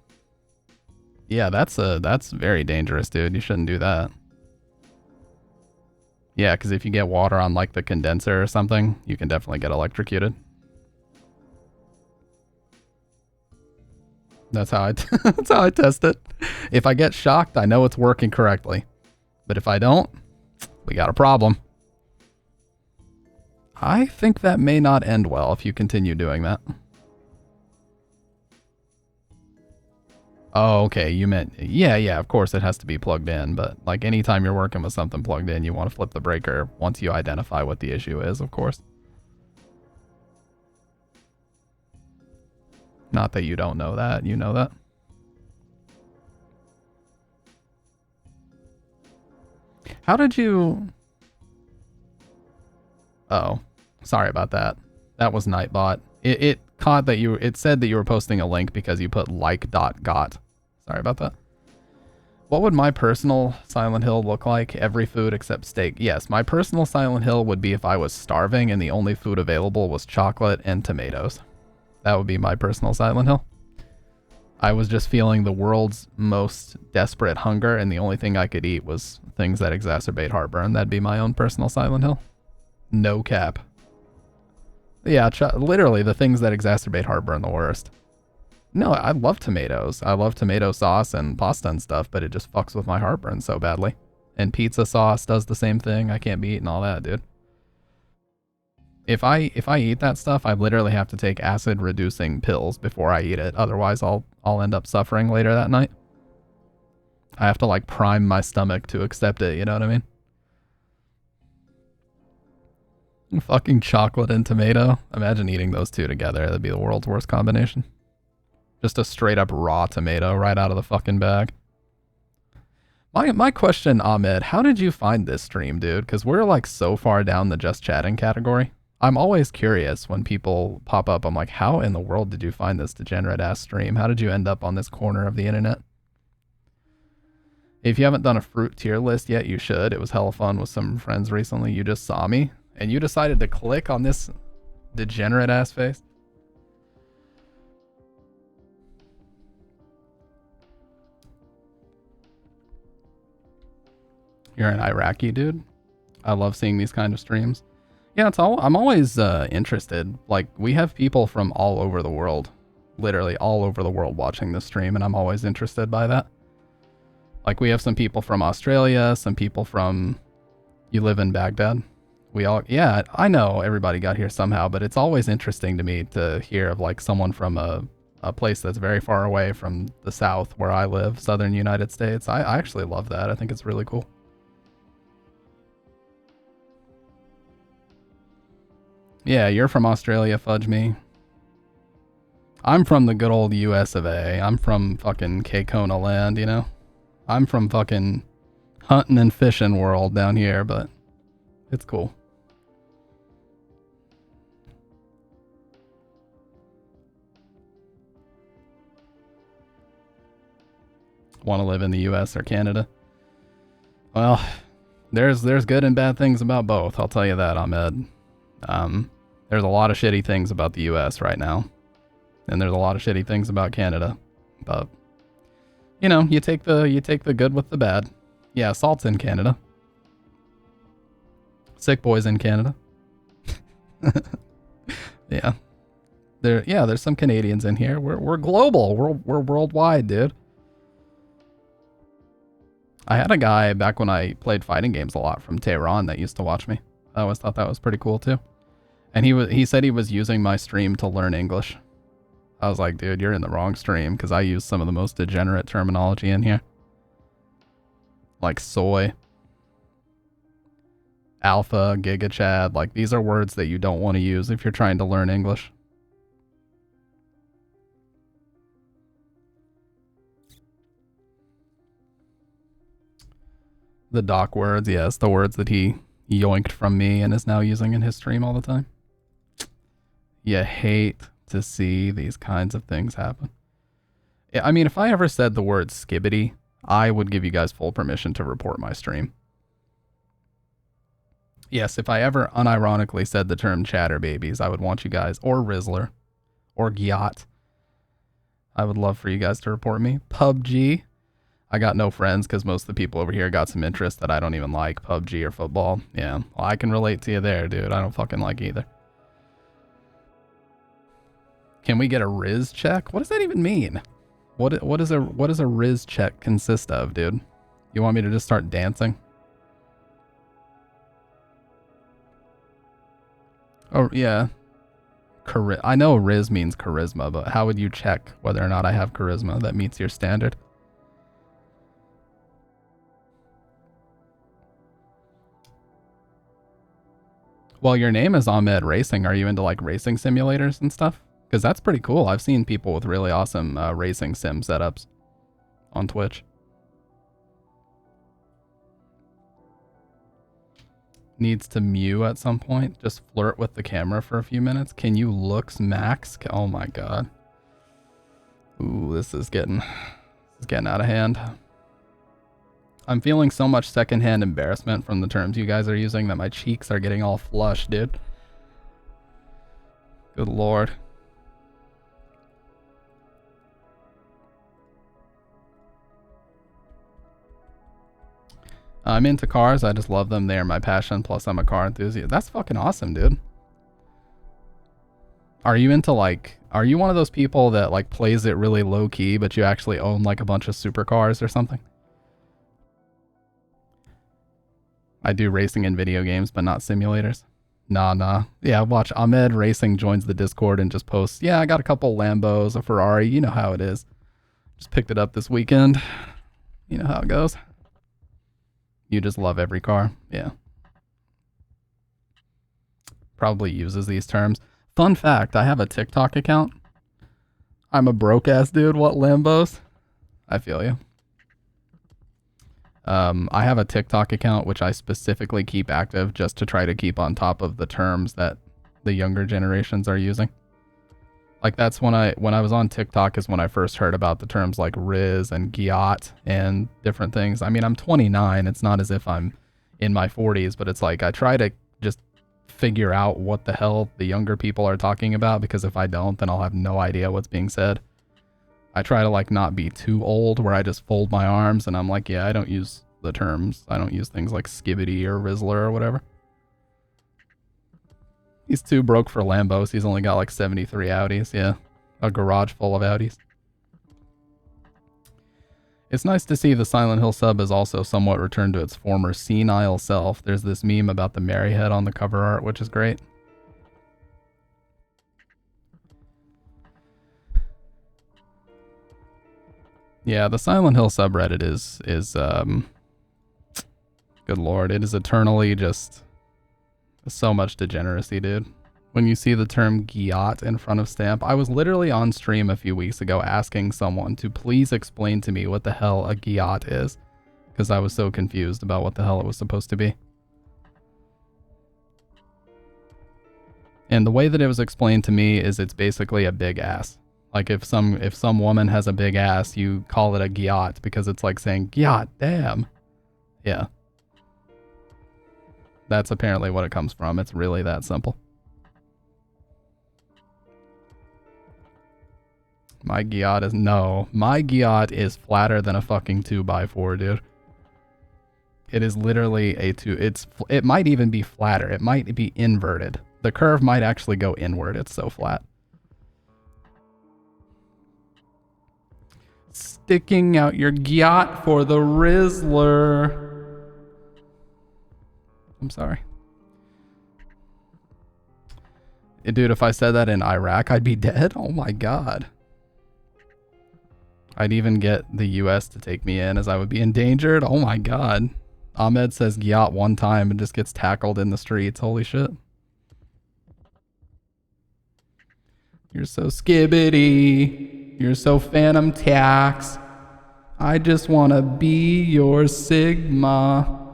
Yeah, that's very dangerous, dude. You shouldn't do that. Yeah, because if you get water on like the condenser or something, you can definitely get electrocuted. That's how that's how I test it. If I get shocked, I know it's working correctly. But if I don't, we got a problem. I think that may not end well if you continue doing that. Oh, okay, you meant, yeah, of course it has to be plugged in, but like anytime you're working with something plugged in, you want to flip the breaker once you identify what the issue is, of course. Not that you don't know that, you know that. How did you... Oh, sorry about that. That was Nightbot. It caught that it said that you were posting a link because you put like.got. Sorry about that. What would my personal Silent Hill look like? Every food except steak. Yes, my personal Silent Hill would be if I was starving and the only food available was chocolate and tomatoes. That would be my personal Silent Hill. I was just feeling the world's most desperate hunger and the only thing I could eat was things that exacerbate heartburn. That'd be my own personal Silent Hill. No cap. Yeah, literally the things that exacerbate heartburn the worst. No, I love tomatoes. I love tomato sauce and pasta and stuff, but it just fucks with my heartburn so badly. And pizza sauce does the same thing. I can't be eating all that, dude. If I eat that stuff, I literally have to take acid reducing pills before I eat it. Otherwise, I'll end up suffering later that night. I have to like prime my stomach to accept it, you know what I mean? Fucking chocolate and tomato. Imagine eating those two together. That'd be the world's worst combination. Just a straight up raw tomato right out of the fucking bag. My question, Ahmed, how did you find this stream, dude? Because we're like so far down the just chatting category. I'm always curious when people pop up. I'm like, how in the world did you find this degenerate ass stream? How did you end up on this corner of the internet? If you haven't done a fruit tier list yet, you should. It was hella fun with some friends recently. You just saw me and you decided to click on this degenerate ass face. You're an Iraqi dude. I love seeing these kind of streams. Yeah, I'm always interested. Like, we have people from all over the world, literally all over the world watching this stream, and I'm always interested by that. Like, we have some people from Australia, some people from... You live in Baghdad? Yeah, I know everybody got here somehow, but it's always interesting to me to hear of, like, someone from a place that's very far away from the south where I live, southern United States. I actually love that. I think it's really cool. Yeah, you're from Australia, fudge me. I'm from the good old US of A. I'm from fucking Kekona land, you know? I'm from fucking hunting and fishing world down here, but it's cool. Want to live in the US or Canada? Well, there's good and bad things about both, I'll tell you that, Ahmed. There's a lot of shitty things about the US right now. And there's a lot of shitty things about Canada. But you know, you take the good with the bad. Yeah, Salt's in Canada. Sick Boy's in Canada. Yeah. There's some Canadians in here. We're global. We're worldwide, dude. I had a guy back when I played fighting games a lot from Tehran that used to watch me. I always thought that was pretty cool too. And he said he was using my stream to learn English. I was like, dude, you're in the wrong stream because I use some of the most degenerate terminology in here. Like soy, alpha, gigachad. Like, these are words that you don't want to use if you're trying to learn English. The doc words, yes, the words that he yoinked from me and is now using in his stream all the time. You hate to see these kinds of things happen. I mean, if I ever said the word skibbity, I would give you guys full permission to report my stream. Yes, if I ever unironically said the term chatterbabies, I would want you guys, or Rizzler, or Gyat. I would love for you guys to report me. PUBG. I got no friends because most of the people over here got some interest that I don't even like. PUBG or football. Yeah, well, I can relate to you there, dude. I don't fucking like either. Can we get a Riz check? What does that even mean? What does a Riz check consist of, dude? You want me to just start dancing? Oh, yeah. I know Riz means charisma, but how would you check whether or not I have charisma that meets your standard? Well, your name is Ahmed Racing. Are you into like racing simulators and stuff? Because that's pretty cool. I've seen people with really awesome racing sim setups on Twitch. Needs to mew at some point. Just flirt with the camera for a few minutes. Can you looks max? Oh my god. Ooh, this is getting out of hand. I'm feeling so much secondhand embarrassment from the terms you guys are using that my cheeks are getting all flushed, dude. Good lord. I'm into cars. I just love them. They are my passion. Plus, I'm a car enthusiast. That's fucking awesome, dude. Are you into like... Are you one of those people that like plays it really low key, but you actually own like a bunch of supercars or something? I do racing in video games, but not simulators. Nah. Yeah, watch. Ahmed Racing joins the Discord and just posts, yeah, I got a couple Lambos, a Ferrari. You know how it is. Just picked it up this weekend. You know how it goes. You just love every car. Yeah. Probably uses these terms. Fun fact, I have a TikTok account. I'm a broke ass dude. What Lambos? I feel you. I have a TikTok account which I specifically keep active just to try to keep on top of the terms that the younger generations are using. Like that's when I was on TikTok is when I first heard about the terms like Riz and Gyat and different things. I mean, I'm 29. It's not as if I'm in my 40s, but it's like I try to just figure out what the hell the younger people are talking about, because if I don't, then I'll have no idea what's being said. I try to like not be too old where I just fold my arms and I'm like, yeah, I don't use the terms. I don't use things like skibbity or Rizzler or whatever. He's too broke for Lambos. He's only got like 73 Audis. Yeah, a garage full of Audis. It's nice to see the Silent Hill sub has also somewhat returned to its former senile self. There's this meme about the Mary head on the cover art, which is great. Yeah, the Silent Hill subreddit is good lord, it is eternally just so much degeneracy, dude. When you see the term Gyat in front of Stamp, I was literally on stream a few weeks ago asking someone to please explain to me what the hell a Gyat is, because I was so confused about what the hell it was supposed to be. And the way that it was explained to me is it's basically a big ass. Like if some woman has a big ass, you call it a gyat because it's like saying, gyat, damn. Yeah. That's apparently what it comes from. It's really that simple. My gyat is, no. My gyat is flatter than a fucking 2x4, dude. It is literally a it might even be flatter. It might be inverted. The curve might actually go inward. It's so flat. Sticking out your gyat for the Rizzler. I'm sorry. Dude, if I said that in Iraq, I'd be dead. Oh my god. I'd even get the US to take me in as I would be endangered. Oh my god. Ahmed says gyat one time and just gets tackled in the streets. Holy shit. You're so skibbity. You're so phantom tax. I just want to be your Sigma.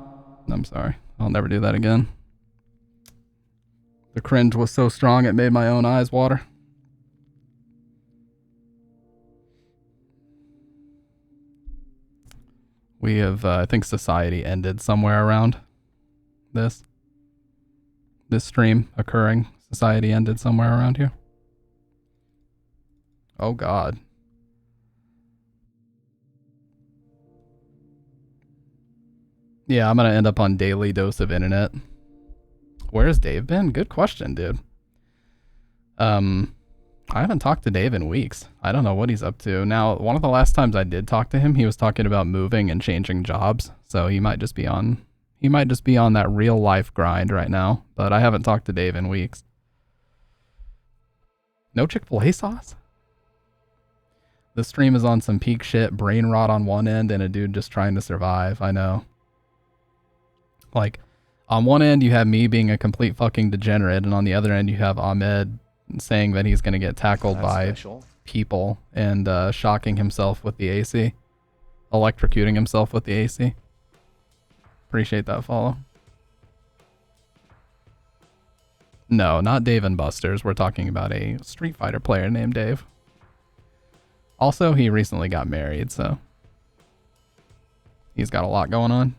I'm sorry. I'll never do that again. The cringe was so strong it made my own eyes water. We have, I think society ended somewhere around this. This stream occurring. Society ended somewhere around here. Oh God. Yeah, I'm gonna end up on daily dose of internet. Where's Dave been? Good question, dude. I haven't talked to Dave in weeks. I don't know what he's up to. Now, one of the last times I did talk to him, he was talking about moving and changing jobs. So he might just be on that real life grind right now. But I haven't talked to Dave in weeks. No Chick-fil-A sauce? The stream is on some peak shit, brain rot on one end, and a dude just trying to survive. I know. Like, on one end you have me being a complete fucking degenerate, and on the other end you have Ahmed saying that he's going to get tackled by people and shocking himself with the AC. Electrocuting himself with the AC. Appreciate that follow. No, not Dave and Buster's. We're talking about a Street Fighter player named Dave. Also, he recently got married, so he's got a lot going on.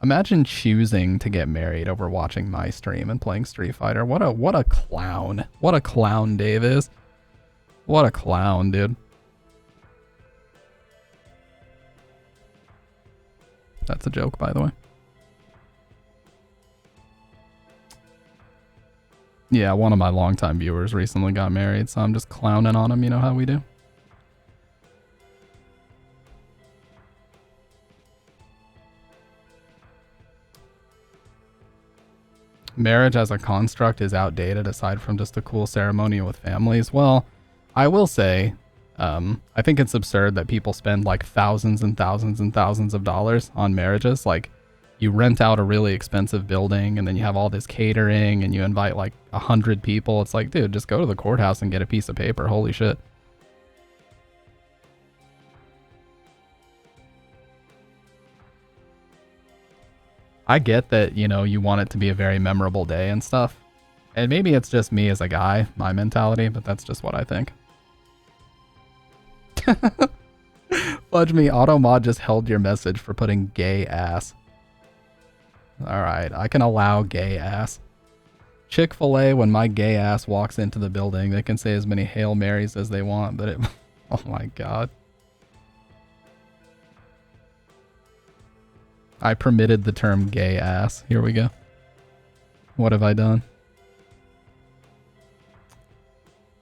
Imagine choosing to get married over watching my stream and playing Street Fighter. What a clown. What a clown Dave is. What a clown, dude. That's a joke, by the way. Yeah, one of my longtime viewers recently got married, so I'm just clowning on him, you know how we do. Marriage as a construct is outdated aside from just a cool ceremony with families. Well, I will say, I think it's absurd that people spend like thousands and thousands and thousands of dollars on marriages. Like, you rent out a really expensive building and then you have all this catering and you invite like 100 people. It's like, dude, just go to the courthouse and get a piece of paper. Holy shit. I get that, you know, you want it to be a very memorable day and stuff. And maybe it's just me as a guy, my mentality, but that's just what I think. Fudge me, Automod just held your message for putting gay ass. Alright, I can allow gay ass. Chick-fil-A, when my gay ass walks into the building, they can say as many Hail Marys as they want, but it... Oh my god. I permitted the term gay ass. Here we go. What have I done?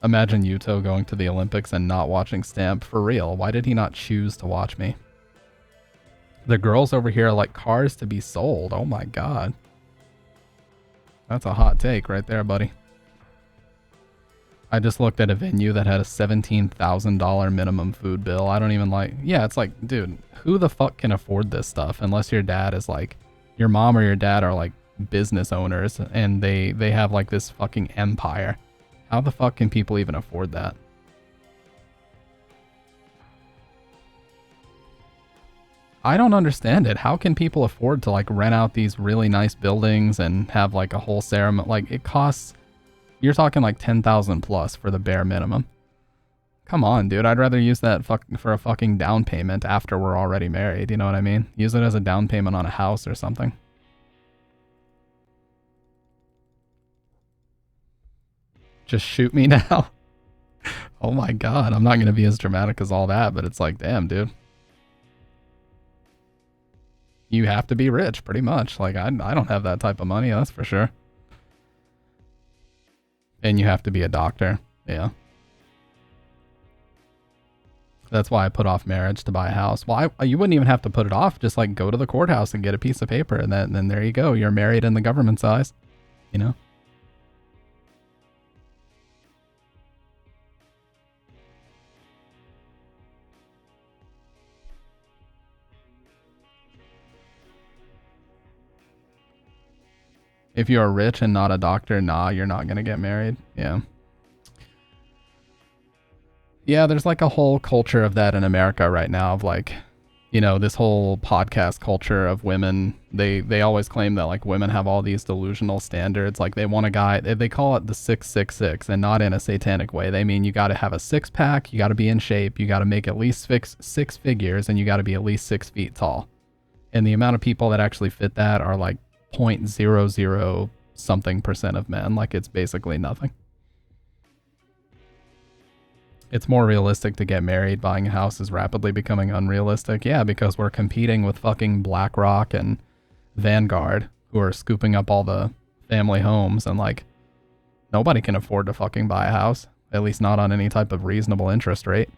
Imagine Yuto going to the Olympics and not watching Stamp. For real, why did he not choose to watch me? The girls over here are like cars to be sold. Oh my god. That's a hot take right there, buddy. I just looked at a venue that had a $17,000 minimum food bill. I don't even like... Yeah, it's like, dude, who the fuck can afford this stuff? Unless your dad is like... Your mom or your dad are like business owners and they have like this fucking empire. How the fuck can people even afford that? I don't understand it. How can people afford to like rent out these really nice buildings and have like a whole ceremony? Like, it costs... You're talking like 10,000 plus for the bare minimum. Come on, dude. I'd rather use that for a fucking down payment after we're already married. You know what I mean? Use it as a down payment on a house or something. Just shoot me now. Oh my god. I'm not going to be as dramatic as all that, but it's like, damn, dude. You have to be rich, pretty much. Like, I don't have that type of money, that's for sure. And you have to be a doctor. Yeah. That's why I put off marriage to buy a house. Well, you wouldn't even have to put it off. Just like go to the courthouse and get a piece of paper. And then there you go. You're married in the government's eyes. You know? If you're rich and not a doctor, nah, you're not going to get married. Yeah. Yeah, there's like a whole culture of that in America right now of like, you know, this whole podcast culture of women, they always claim that like women have all these delusional standards. Like they want a guy, they call it the 666, and not in a satanic way. They mean you got to have a six pack, you got to be in shape, you got to make at least six figures, and you got to be at least 6 feet tall. And the amount of people that actually fit that are like 0.00 something percent of men. Like it's basically nothing. It's more realistic to get married. Buying a house is rapidly becoming unrealistic. Yeah, because we're competing with fucking BlackRock and Vanguard, who are scooping up all the family homes, and like nobody can afford to fucking buy a house, at least not on any type of reasonable interest rate.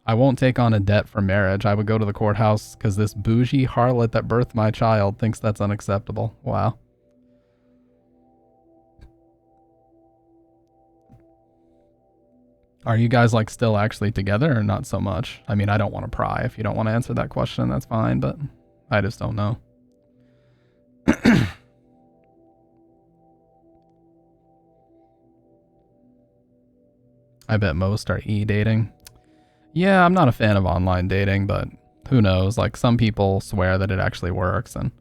I won't take on a debt for marriage. I would go to the courthouse because this bougie harlot that birthed my child thinks that's unacceptable. Wow. Are you guys like still actually together or not so much? I mean, I don't want to pry. If you don't want to answer that question, that's fine, but I just don't know. I bet most are e-dating. Yeah, I'm not a fan of online dating, but who knows? Like some people swear that it actually works. And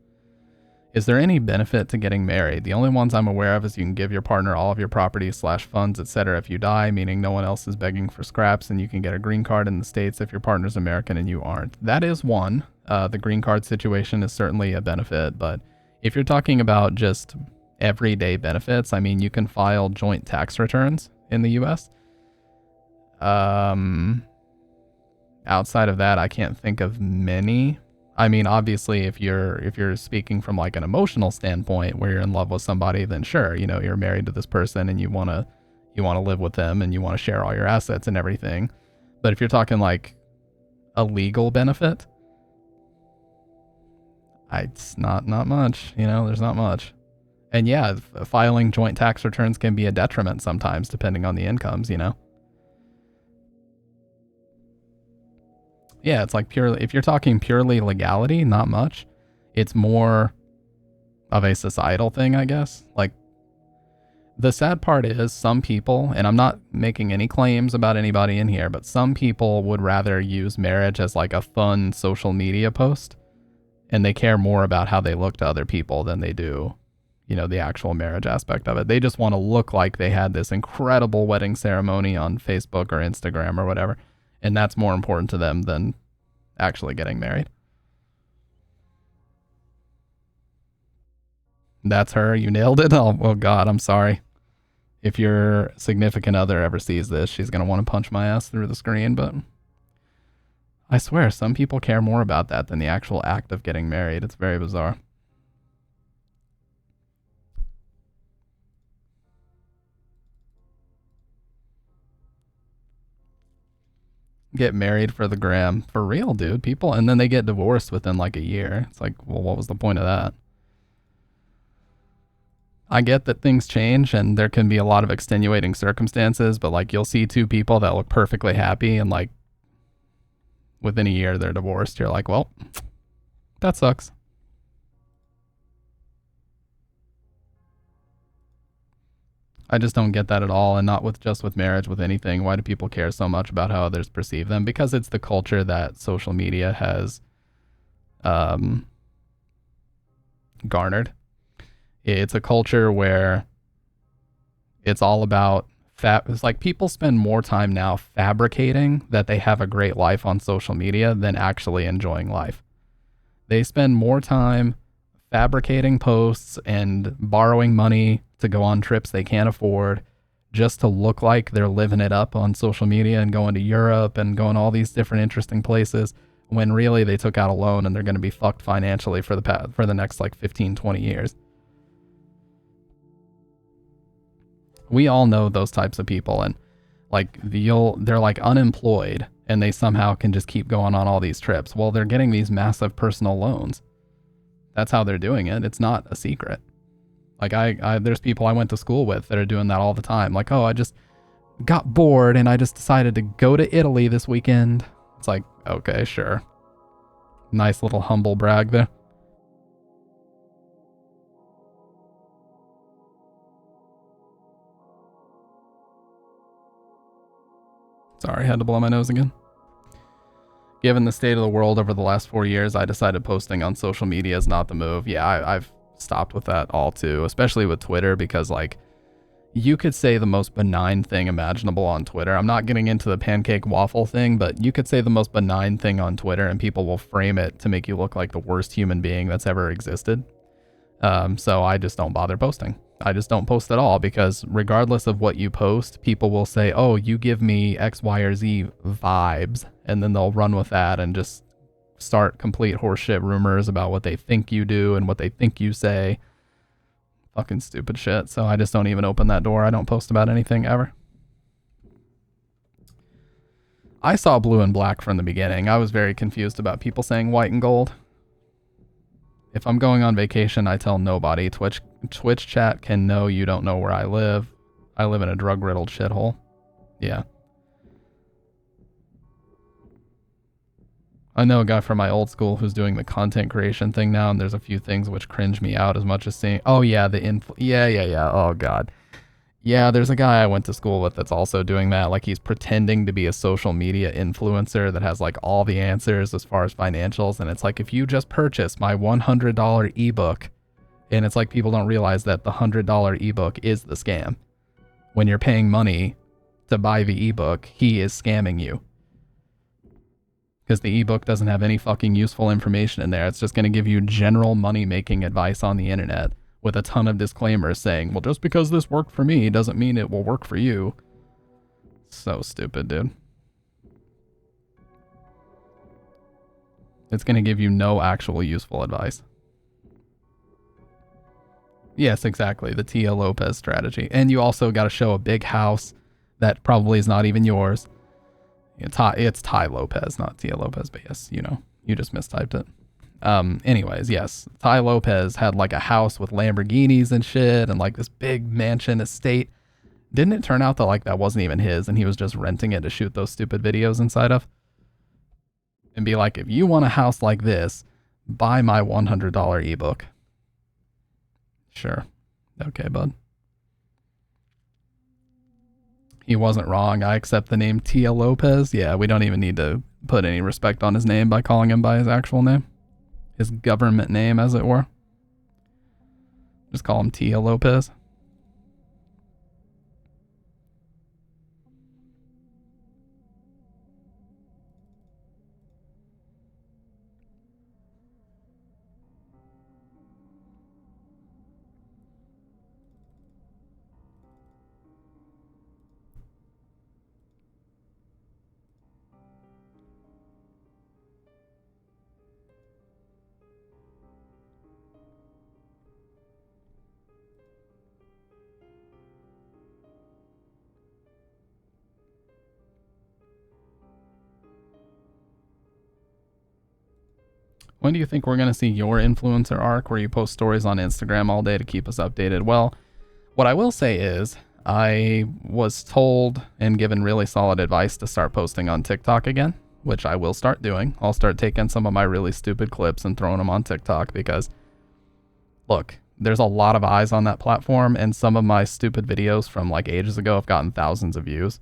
is there any benefit to getting married? The only ones I'm aware of is you can give your partner all of your property / funds, etc. if you die, meaning no one else is begging for scraps, and you can get a green card in the States if your partner's American and you aren't. That is one. The green card situation is certainly a benefit, but if you're talking about just everyday benefits, I mean, you can file joint tax returns in the US. Outside of that, I can't think of many. I mean, obviously, if you're speaking from like an emotional standpoint where you're in love with somebody, then sure, you know, you're married to this person and you want to live with them and you want to share all your assets and everything. But if you're talking like a legal benefit, it's not much, you know, there's not much. And yeah, filing joint tax returns can be a detriment sometimes depending on the incomes, you know. Yeah, it's like purely, if you're talking purely legality, not much. It's more of a societal thing, I guess. Like, the sad part is some people, and I'm not making any claims about anybody in here, but some people would rather use marriage as like a fun social media post, and they care more about how they look to other people than they do, you know, the actual marriage aspect of it. They just want to look like they had this incredible wedding ceremony on Facebook or Instagram or whatever. And that's more important to them than actually getting married. That's her. You nailed it. Oh God, I'm sorry. If your significant other ever sees this, she's going to want to punch my ass through the screen. But I swear, some people care more about that than the actual act of getting married. It's very bizarre. Get married for the gram. For real, dude. People, and then they get divorced within like a year. It's like, well, what was the point of that? I get that things change and there can be a lot of extenuating circumstances, but like you'll see two people that look perfectly happy and like within a year they're divorced. You're like, well, that sucks. I just don't get that at all, and not with just with marriage, with anything. Why do people care so much about how others perceive them? Because it's the culture that social media has garnered. It's a culture where it's all about it's like people spend more time now fabricating that they have a great life on social media than actually enjoying life. They spend more time fabricating posts and borrowing money to go on trips they can't afford just to look like they're living it up on social media and going to Europe and going all these different interesting places, when really they took out a loan and they're going to be fucked financially for the next like 15, 20 years. We all know those types of people, and like they're like unemployed and they somehow can just keep going on all these trips. Well, they're getting these massive personal loans. That's how they're doing it. It's not a secret. Like there's people I went to school with that are doing that all the time. Like, oh, I just got bored and I just decided to go to Italy this weekend. It's like, okay, sure. Nice little humble brag there. Sorry, had to blow my nose again. Given the state of the world over the last 4 years, I decided posting on social media is not the move. Yeah, I've stopped with that all too, especially with Twitter, because like you could say the most benign thing imaginable on Twitter. I'm not getting into the pancake waffle thing, but you could say the most benign thing on Twitter and people will frame it to make you look like the worst human being that's ever existed. So I just don't bother posting. I just don't post at all, because regardless of what you post, people will say, oh, you give me X, Y, or Z vibes. And then they'll run with that and just start complete horseshit rumors about what they think you do and what they think you say. Fucking stupid shit. So I just don't even open that door. I don't post about anything ever. I saw blue and black from the beginning. I was very confused about people saying white and gold. If I'm going on vacation, I tell nobody. Twitch chat can know you don't know where I live. I live in a drug-riddled shithole. Yeah. I know a guy from my old school who's doing the content creation thing now, and there's a few things which cringe me out as much as seeing... Oh, yeah, yeah. Oh, God. Yeah, there's a guy I went to school with that's also doing that. Like, he's pretending to be a social media influencer that has, like, all the answers as far as financials. And it's like, if you just purchase my $100 ebook, and it's like people don't realize that the $100 ebook is the scam. When you're paying money to buy the ebook, he is scamming you. Because the ebook doesn't have any fucking useful information in there. It's just going to give you general money-making advice on the internet with a ton of disclaimers saying, well, just because this worked for me doesn't mean it will work for you. So stupid, dude. It's going to give you no actual useful advice. Yes, exactly. The Tia Lopez strategy. And you also got to show a big house that probably is not even yours. It's Ty Lopez, not Tia Lopez, but yes, you know, you just mistyped it. Anyways, yes, Ty Lopez had like a house with Lamborghinis and shit and like this big mansion estate. Didn't it turn out that like that wasn't even his and he was just renting it to shoot those stupid videos inside of? And be like, if you want a house like this, buy my $100 ebook. Sure. Okay, bud. He wasn't wrong. I accept the name Tia Lopez. Yeah, we don't even need to put any respect on his name by calling him by his actual name. His government name, as it were. Just call him Tia Lopez. When do you think we're going to see your influencer arc where you post stories on Instagram all day to keep us updated? Well, what I will say is I was told and given really solid advice to start posting on TikTok again, which I will start doing. I'll start taking some of my really stupid clips and throwing them on TikTok because, look, there's a lot of eyes on that platform and some of my stupid videos from like ages ago have gotten thousands of views.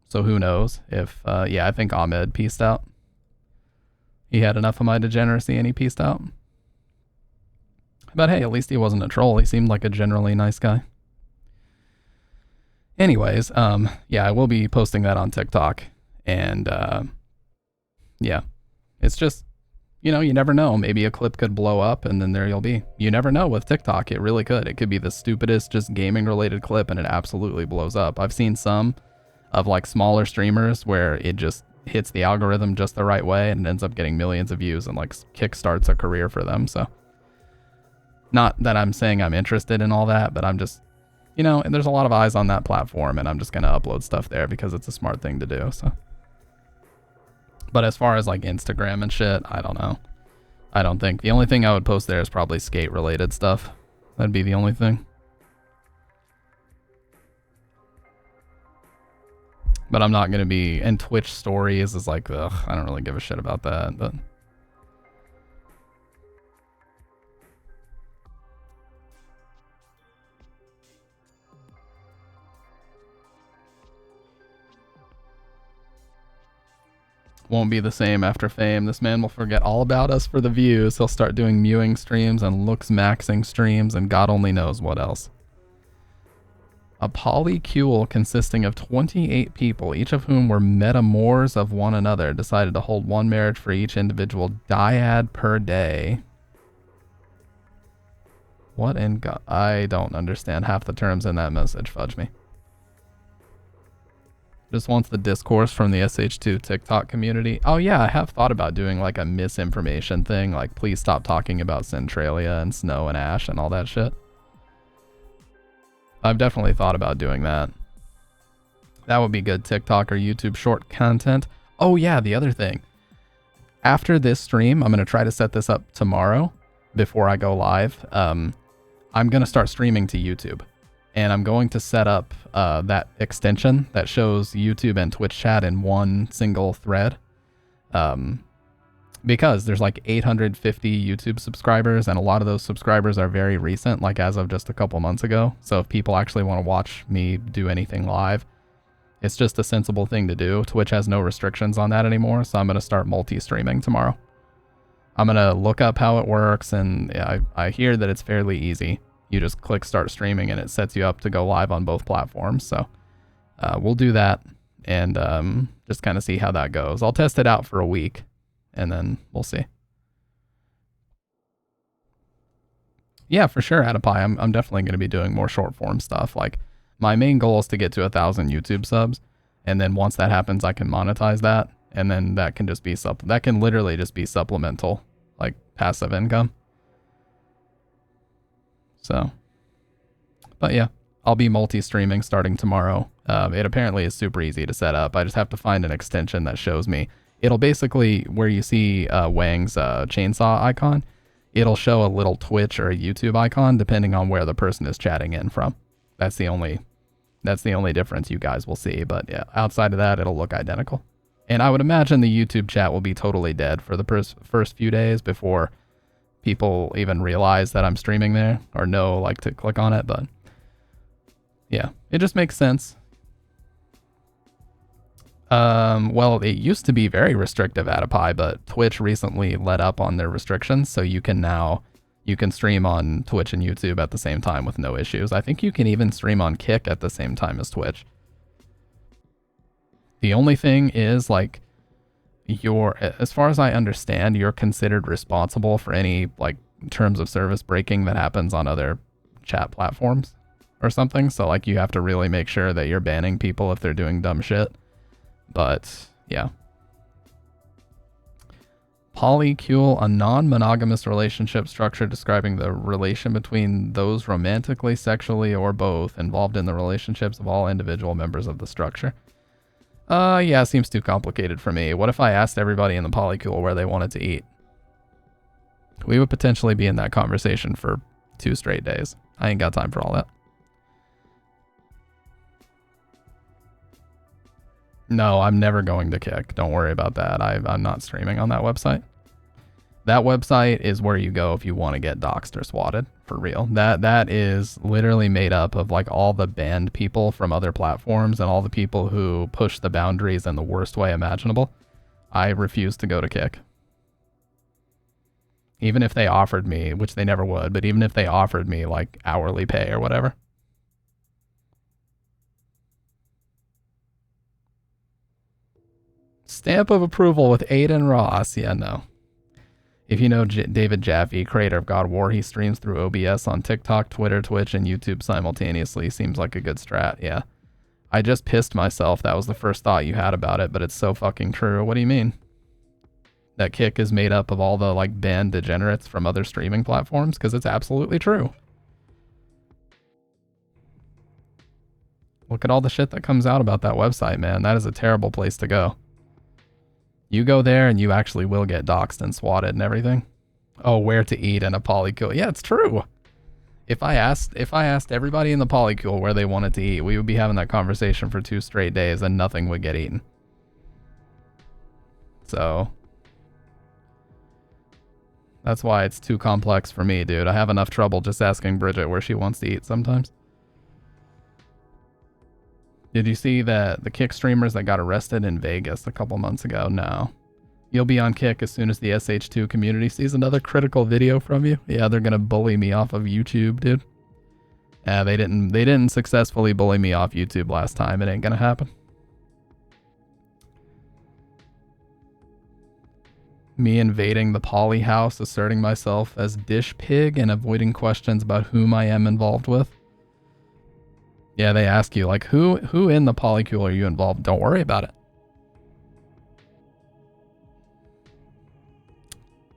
So who knows if, yeah, I think Ahmed pieced out. He had enough of my degeneracy and he pieced out. But hey, at least he wasn't a troll. He seemed like a generally nice guy. Anyways, yeah, I will be posting that on TikTok. And, yeah, it's just, you know, you never know. Maybe a clip could blow up and then there you'll be. You never know with TikTok. It really could. It could be the stupidest, just gaming related clip and it absolutely blows up. I've seen some of like smaller streamers where it just hits the algorithm just the right way and ends up getting millions of views and like kickstarts a career for them. So not that I'm saying I'm interested in all that, but I'm just, you know, and there's a lot of eyes on that platform and I'm just going to upload stuff there because it's a smart thing to do. So, but as far as like Instagram and shit, I don't know. I don't think the only thing I would post there is probably skate related stuff. That'd be the only thing. But I'm not going to be, and Twitch stories is like, ugh, I don't really give a shit about that, but. Won't be the same after fame. This man will forget all about us for the views. He'll start doing mewing streams and looks maxing streams and God only knows what else. A polycule consisting of 28 people, each of whom were metamors of one another, decided to hold one marriage for each individual dyad per day. What in God? I don't understand half the terms in that message. Fudge me. Just wants the discourse from the SH2 TikTok community. Oh yeah, I have thought about doing like a misinformation thing, like please stop talking about Centralia and snow and ash and all that shit. I've definitely thought about doing that. That would be good TikTok or YouTube short content. Oh yeah, the other thing. After this stream, I'm going to try to set this up tomorrow before I go live. I'm going to start streaming to YouTube. And I'm going to set up that extension that shows YouTube and Twitch chat in one single thread. Because there's like 850 YouTube subscribers, and a lot of those subscribers are very recent, like as of just a couple months ago. So if people actually want to watch me do anything live, it's just a sensible thing to do. Twitch has no restrictions on that anymore, so I'm going to start multi-streaming tomorrow. I'm going to look up how it works, and I hear that it's fairly easy. You just click start streaming and it sets you up to go live on both platforms. So we'll do that and just kind of see how that goes. I'll test it out for a week and then we'll see. Yeah, for sure, Adipie. I'm definitely going to be doing more short form stuff. Like my main goal is to get to 1,000 YouTube subs. And then once that happens, I can monetize that. And then that can just be that can literally just be supplemental, like passive income. So, but yeah, I'll be multi-streaming starting tomorrow. It apparently is super easy to set up. I just have to find an extension that shows me. It'll basically, where you see Wang's chainsaw icon, it'll show a little Twitch or a YouTube icon depending on where the person is chatting in from. That's the only difference you guys will see. But yeah, outside of that, it'll look identical. And I would imagine the YouTube chat will be totally dead for the first few days before people even realize that I'm streaming there or know like to click on it. But yeah, it just makes sense. Well, it used to be very restrictive at Adipie, but Twitch recently let up on their restrictions. So you can stream on Twitch and YouTube at the same time with no issues. I think you can even stream on Kick at the same time as Twitch. The only thing is like, as far as I understand, you're considered responsible for any like terms of service breaking that happens on other chat platforms or something. So like you have to really make sure that you're banning people if they're doing dumb shit. But yeah. Polycule, a non-monogamous relationship structure describing the relation between those romantically, sexually, or both involved in the relationships of all individual members of the structure. Yeah, seems too complicated for me. What if I asked everybody in the polycule where they wanted to eat? We would potentially be in that conversation for 2 straight days. I ain't got time for all that. No, I'm never going to Kick. Don't worry about that. I'm not streaming on that website. That website is where you go if you want to get doxxed or swatted, for real. That is literally made up of like all the banned people from other platforms and all the people who push the boundaries in the worst way imaginable. I refuse to go to Kick. Even if they offered me, which they never would, but even if they offered me like hourly pay or whatever. Stamp of approval with Aiden Ross. Yeah, no. If you know David Jaffe, creator of God of War, he streams through OBS on TikTok, Twitter, Twitch, and YouTube simultaneously. Seems like a good strat, yeah. I just pissed myself. That was the first thought you had about it, but it's so fucking true. What do you mean? That Kick is made up of all the like banned degenerates from other streaming platforms? Because it's absolutely true. Look at all the shit that comes out about that website, man. That is a terrible place to go. You go there and you actually will get doxxed and swatted and everything. Oh, where to eat in a polycule. Yeah, it's true. If I asked everybody in the polycule where they wanted to eat, we would be having that conversation for 2 straight days and nothing would get eaten. So that's why it's too complex for me, dude. I have enough trouble just asking Bridget where she wants to eat sometimes. Did you see the Kick streamers that got arrested in Vegas a couple months ago? No. You'll be on kick as soon as the SH2 community sees another critical video from you. Yeah, they're gonna bully me off of YouTube, dude. Yeah, they didn't successfully bully me off YouTube last time. It ain't gonna happen. Me invading the poly house, asserting myself as dish pig, and avoiding questions about whom I am involved with. Yeah, they ask you, like, who in the polycule are you involved? Don't worry about it.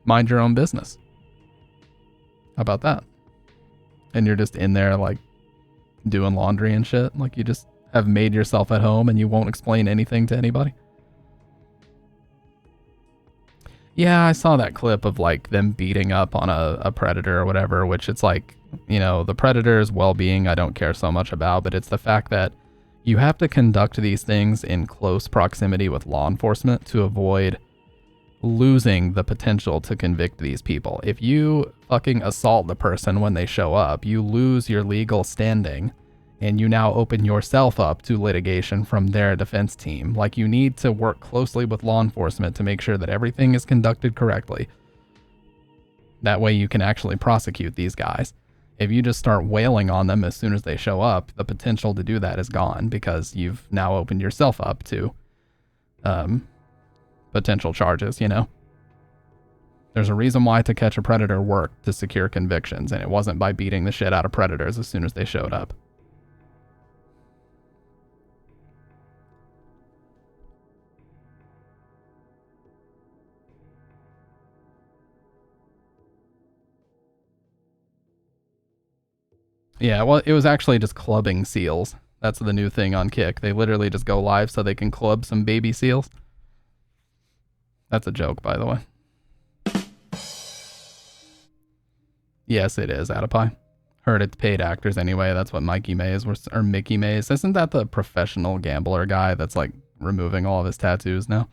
Mind your own business. How about that? And you're just in there, like, doing laundry and shit. Like, you just have made yourself at home and you won't explain anything to anybody. Yeah, I saw that clip of, like, them beating up on a predator or whatever, which it's like, you know, the predator's well-being I don't care so much about, but it's the fact that you have to conduct these things in close proximity with law enforcement to avoid losing the potential to convict these people. If you fucking assault the person when they show up, you lose your legal standing and you now open yourself up to litigation from their defense team. Like, you need to work closely with law enforcement to make sure that everything is conducted correctly. That way you can actually prosecute these guys. If you just start wailing on them as soon as they show up, the potential to do that is gone because you've now opened yourself up to potential charges, you know? There's a reason why To Catch a Predator worked to secure convictions, and it wasn't by beating the shit out of predators as soon as they showed up. Yeah, well, it was actually just clubbing seals. That's the new thing on Kick. They literally just go live so they can club some baby seals. That's a joke, by the way. Yes, it is, Adipie. Heard it's paid actors anyway. That's what Mikey Mays was, or Mickey Mays. Isn't that the professional gambler guy that's like removing all of his tattoos now?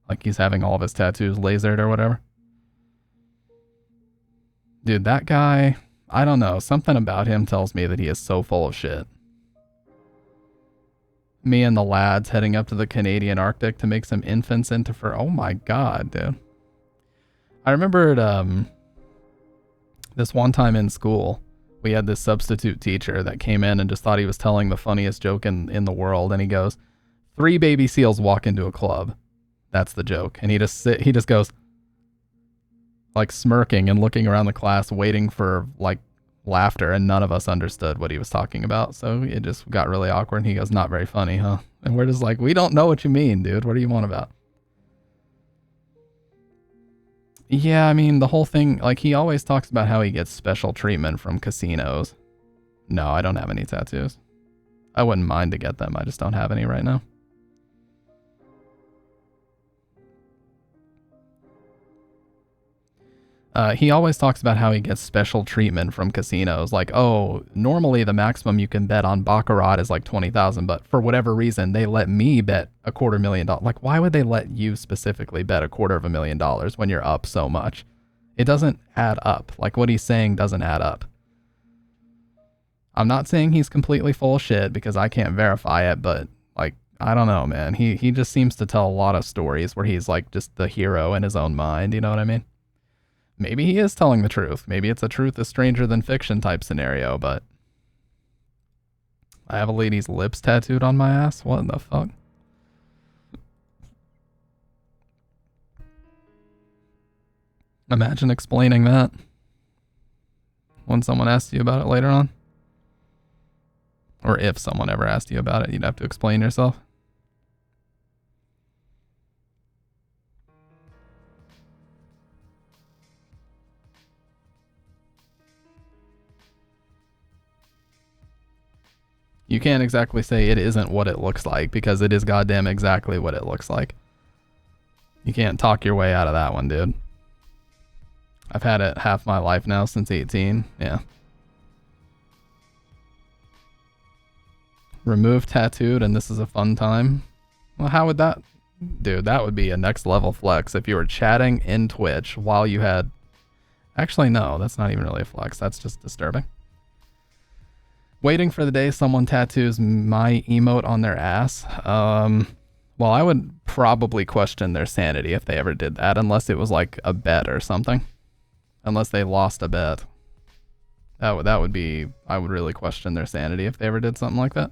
Like he's having all of his tattoos lasered or whatever. Dude, that guy, I don't know. Something about him tells me that he is so full of shit. Me and the lads heading up to the Canadian Arctic to make some infants into fur. Oh my god, dude. I remembered this one time in school, we had this substitute teacher that came in and just thought he was telling the funniest joke in the world. And he goes, 3 baby seals walk into a club. That's the joke. And he just goes, like, smirking and looking around the class, waiting for, like, laughter, and none of us understood what he was talking about. So it just got really awkward. And he goes, not very funny, huh? And we're just like, we don't know what you mean, dude. What do you want about? Yeah, I mean, the whole thing, like, he always talks about how he gets special treatment from casinos. No, I don't have any tattoos. I wouldn't mind to get them. I just don't have any right now. He always talks about how he gets special treatment from casinos. Like, oh, normally the maximum you can bet on Baccarat is like 20,000, but for whatever reason, they let me bet $250,000. Like, why would they let you specifically bet $250,000 when you're up so much? It doesn't add up. Like, what he's saying doesn't add up. I'm not saying he's completely full of shit because I can't verify it, but, like, I don't know, man. He just seems to tell a lot of stories where he's like just the hero in his own mind, you know what I mean? Maybe he is telling the truth. Maybe it's a truth is stranger than fiction type scenario, but I have a lady's lips tattooed on my ass? What the fuck? Imagine explaining that when someone asks you about it later on. Or if someone ever asked you about it, you'd have to explain yourself. You can't exactly say it isn't what it looks like, because it is goddamn exactly what it looks like. You can't talk your way out of that one, dude. I've had it half my life now, since 18. Yeah. Remove tattooed and this is a fun time. Well, how would that... Dude, that would be a next level flex if you were chatting in Twitch while you had... Actually, no, that's not even really a flex. That's just disturbing. Waiting for the day someone tattoos my emote on their ass. Well, I would probably question their sanity if they ever did that, unless it was like a bet or something. Unless they lost a bet. That would be, I would really question their sanity if they ever did something like that.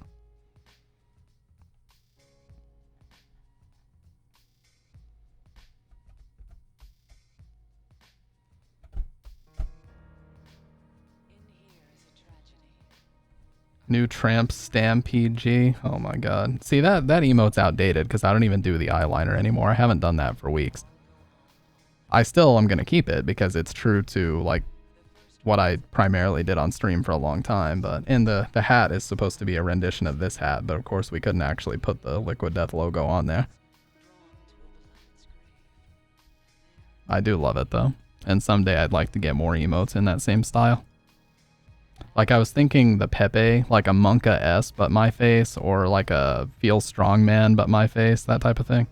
New Tramp Stampede G. Oh my god. See, that emote's outdated because I don't even do the eyeliner anymore. I haven't done that for weeks. I still am going to keep it because it's true to like what I primarily did on stream for a long time. But in the hat is supposed to be a rendition of this hat, but of course we couldn't actually put the Liquid Death logo on there. I do love it though. And someday I'd like to get more emotes in that same style. Like I was thinking the Pepe, like a Monka S but my face, or like a Feel Strong Man but my face, that type of thing.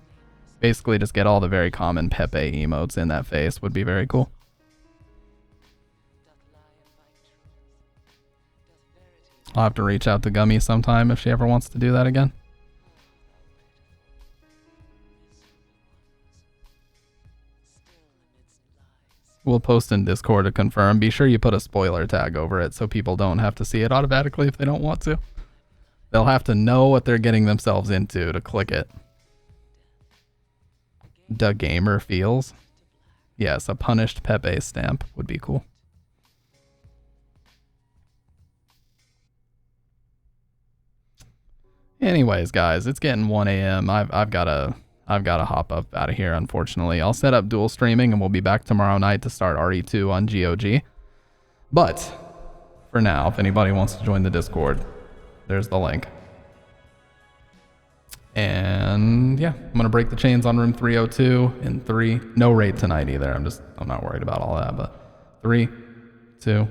Basically just get all the very common Pepe emotes in that face would be very cool. I'll have to reach out to Gummy sometime if she ever wants to do that again. We'll post in Discord to confirm. Be sure you put a spoiler tag over it so people don't have to see it automatically if they don't want to. They'll have to know what they're getting themselves into to click it. Da Gamer Feels. Yes, a punished Pepe stamp would be cool. Anyways, guys, it's getting 1 a.m. I've gotta hop up out of here, unfortunately. I'll set up dual streaming and we'll be back tomorrow night to start RE2 on GOG. But for now, if anybody wants to join the Discord, there's the link. And yeah, I'm gonna break the chains on room 302 in 3. No raid tonight either. I'm not worried about all that, but 3, 2,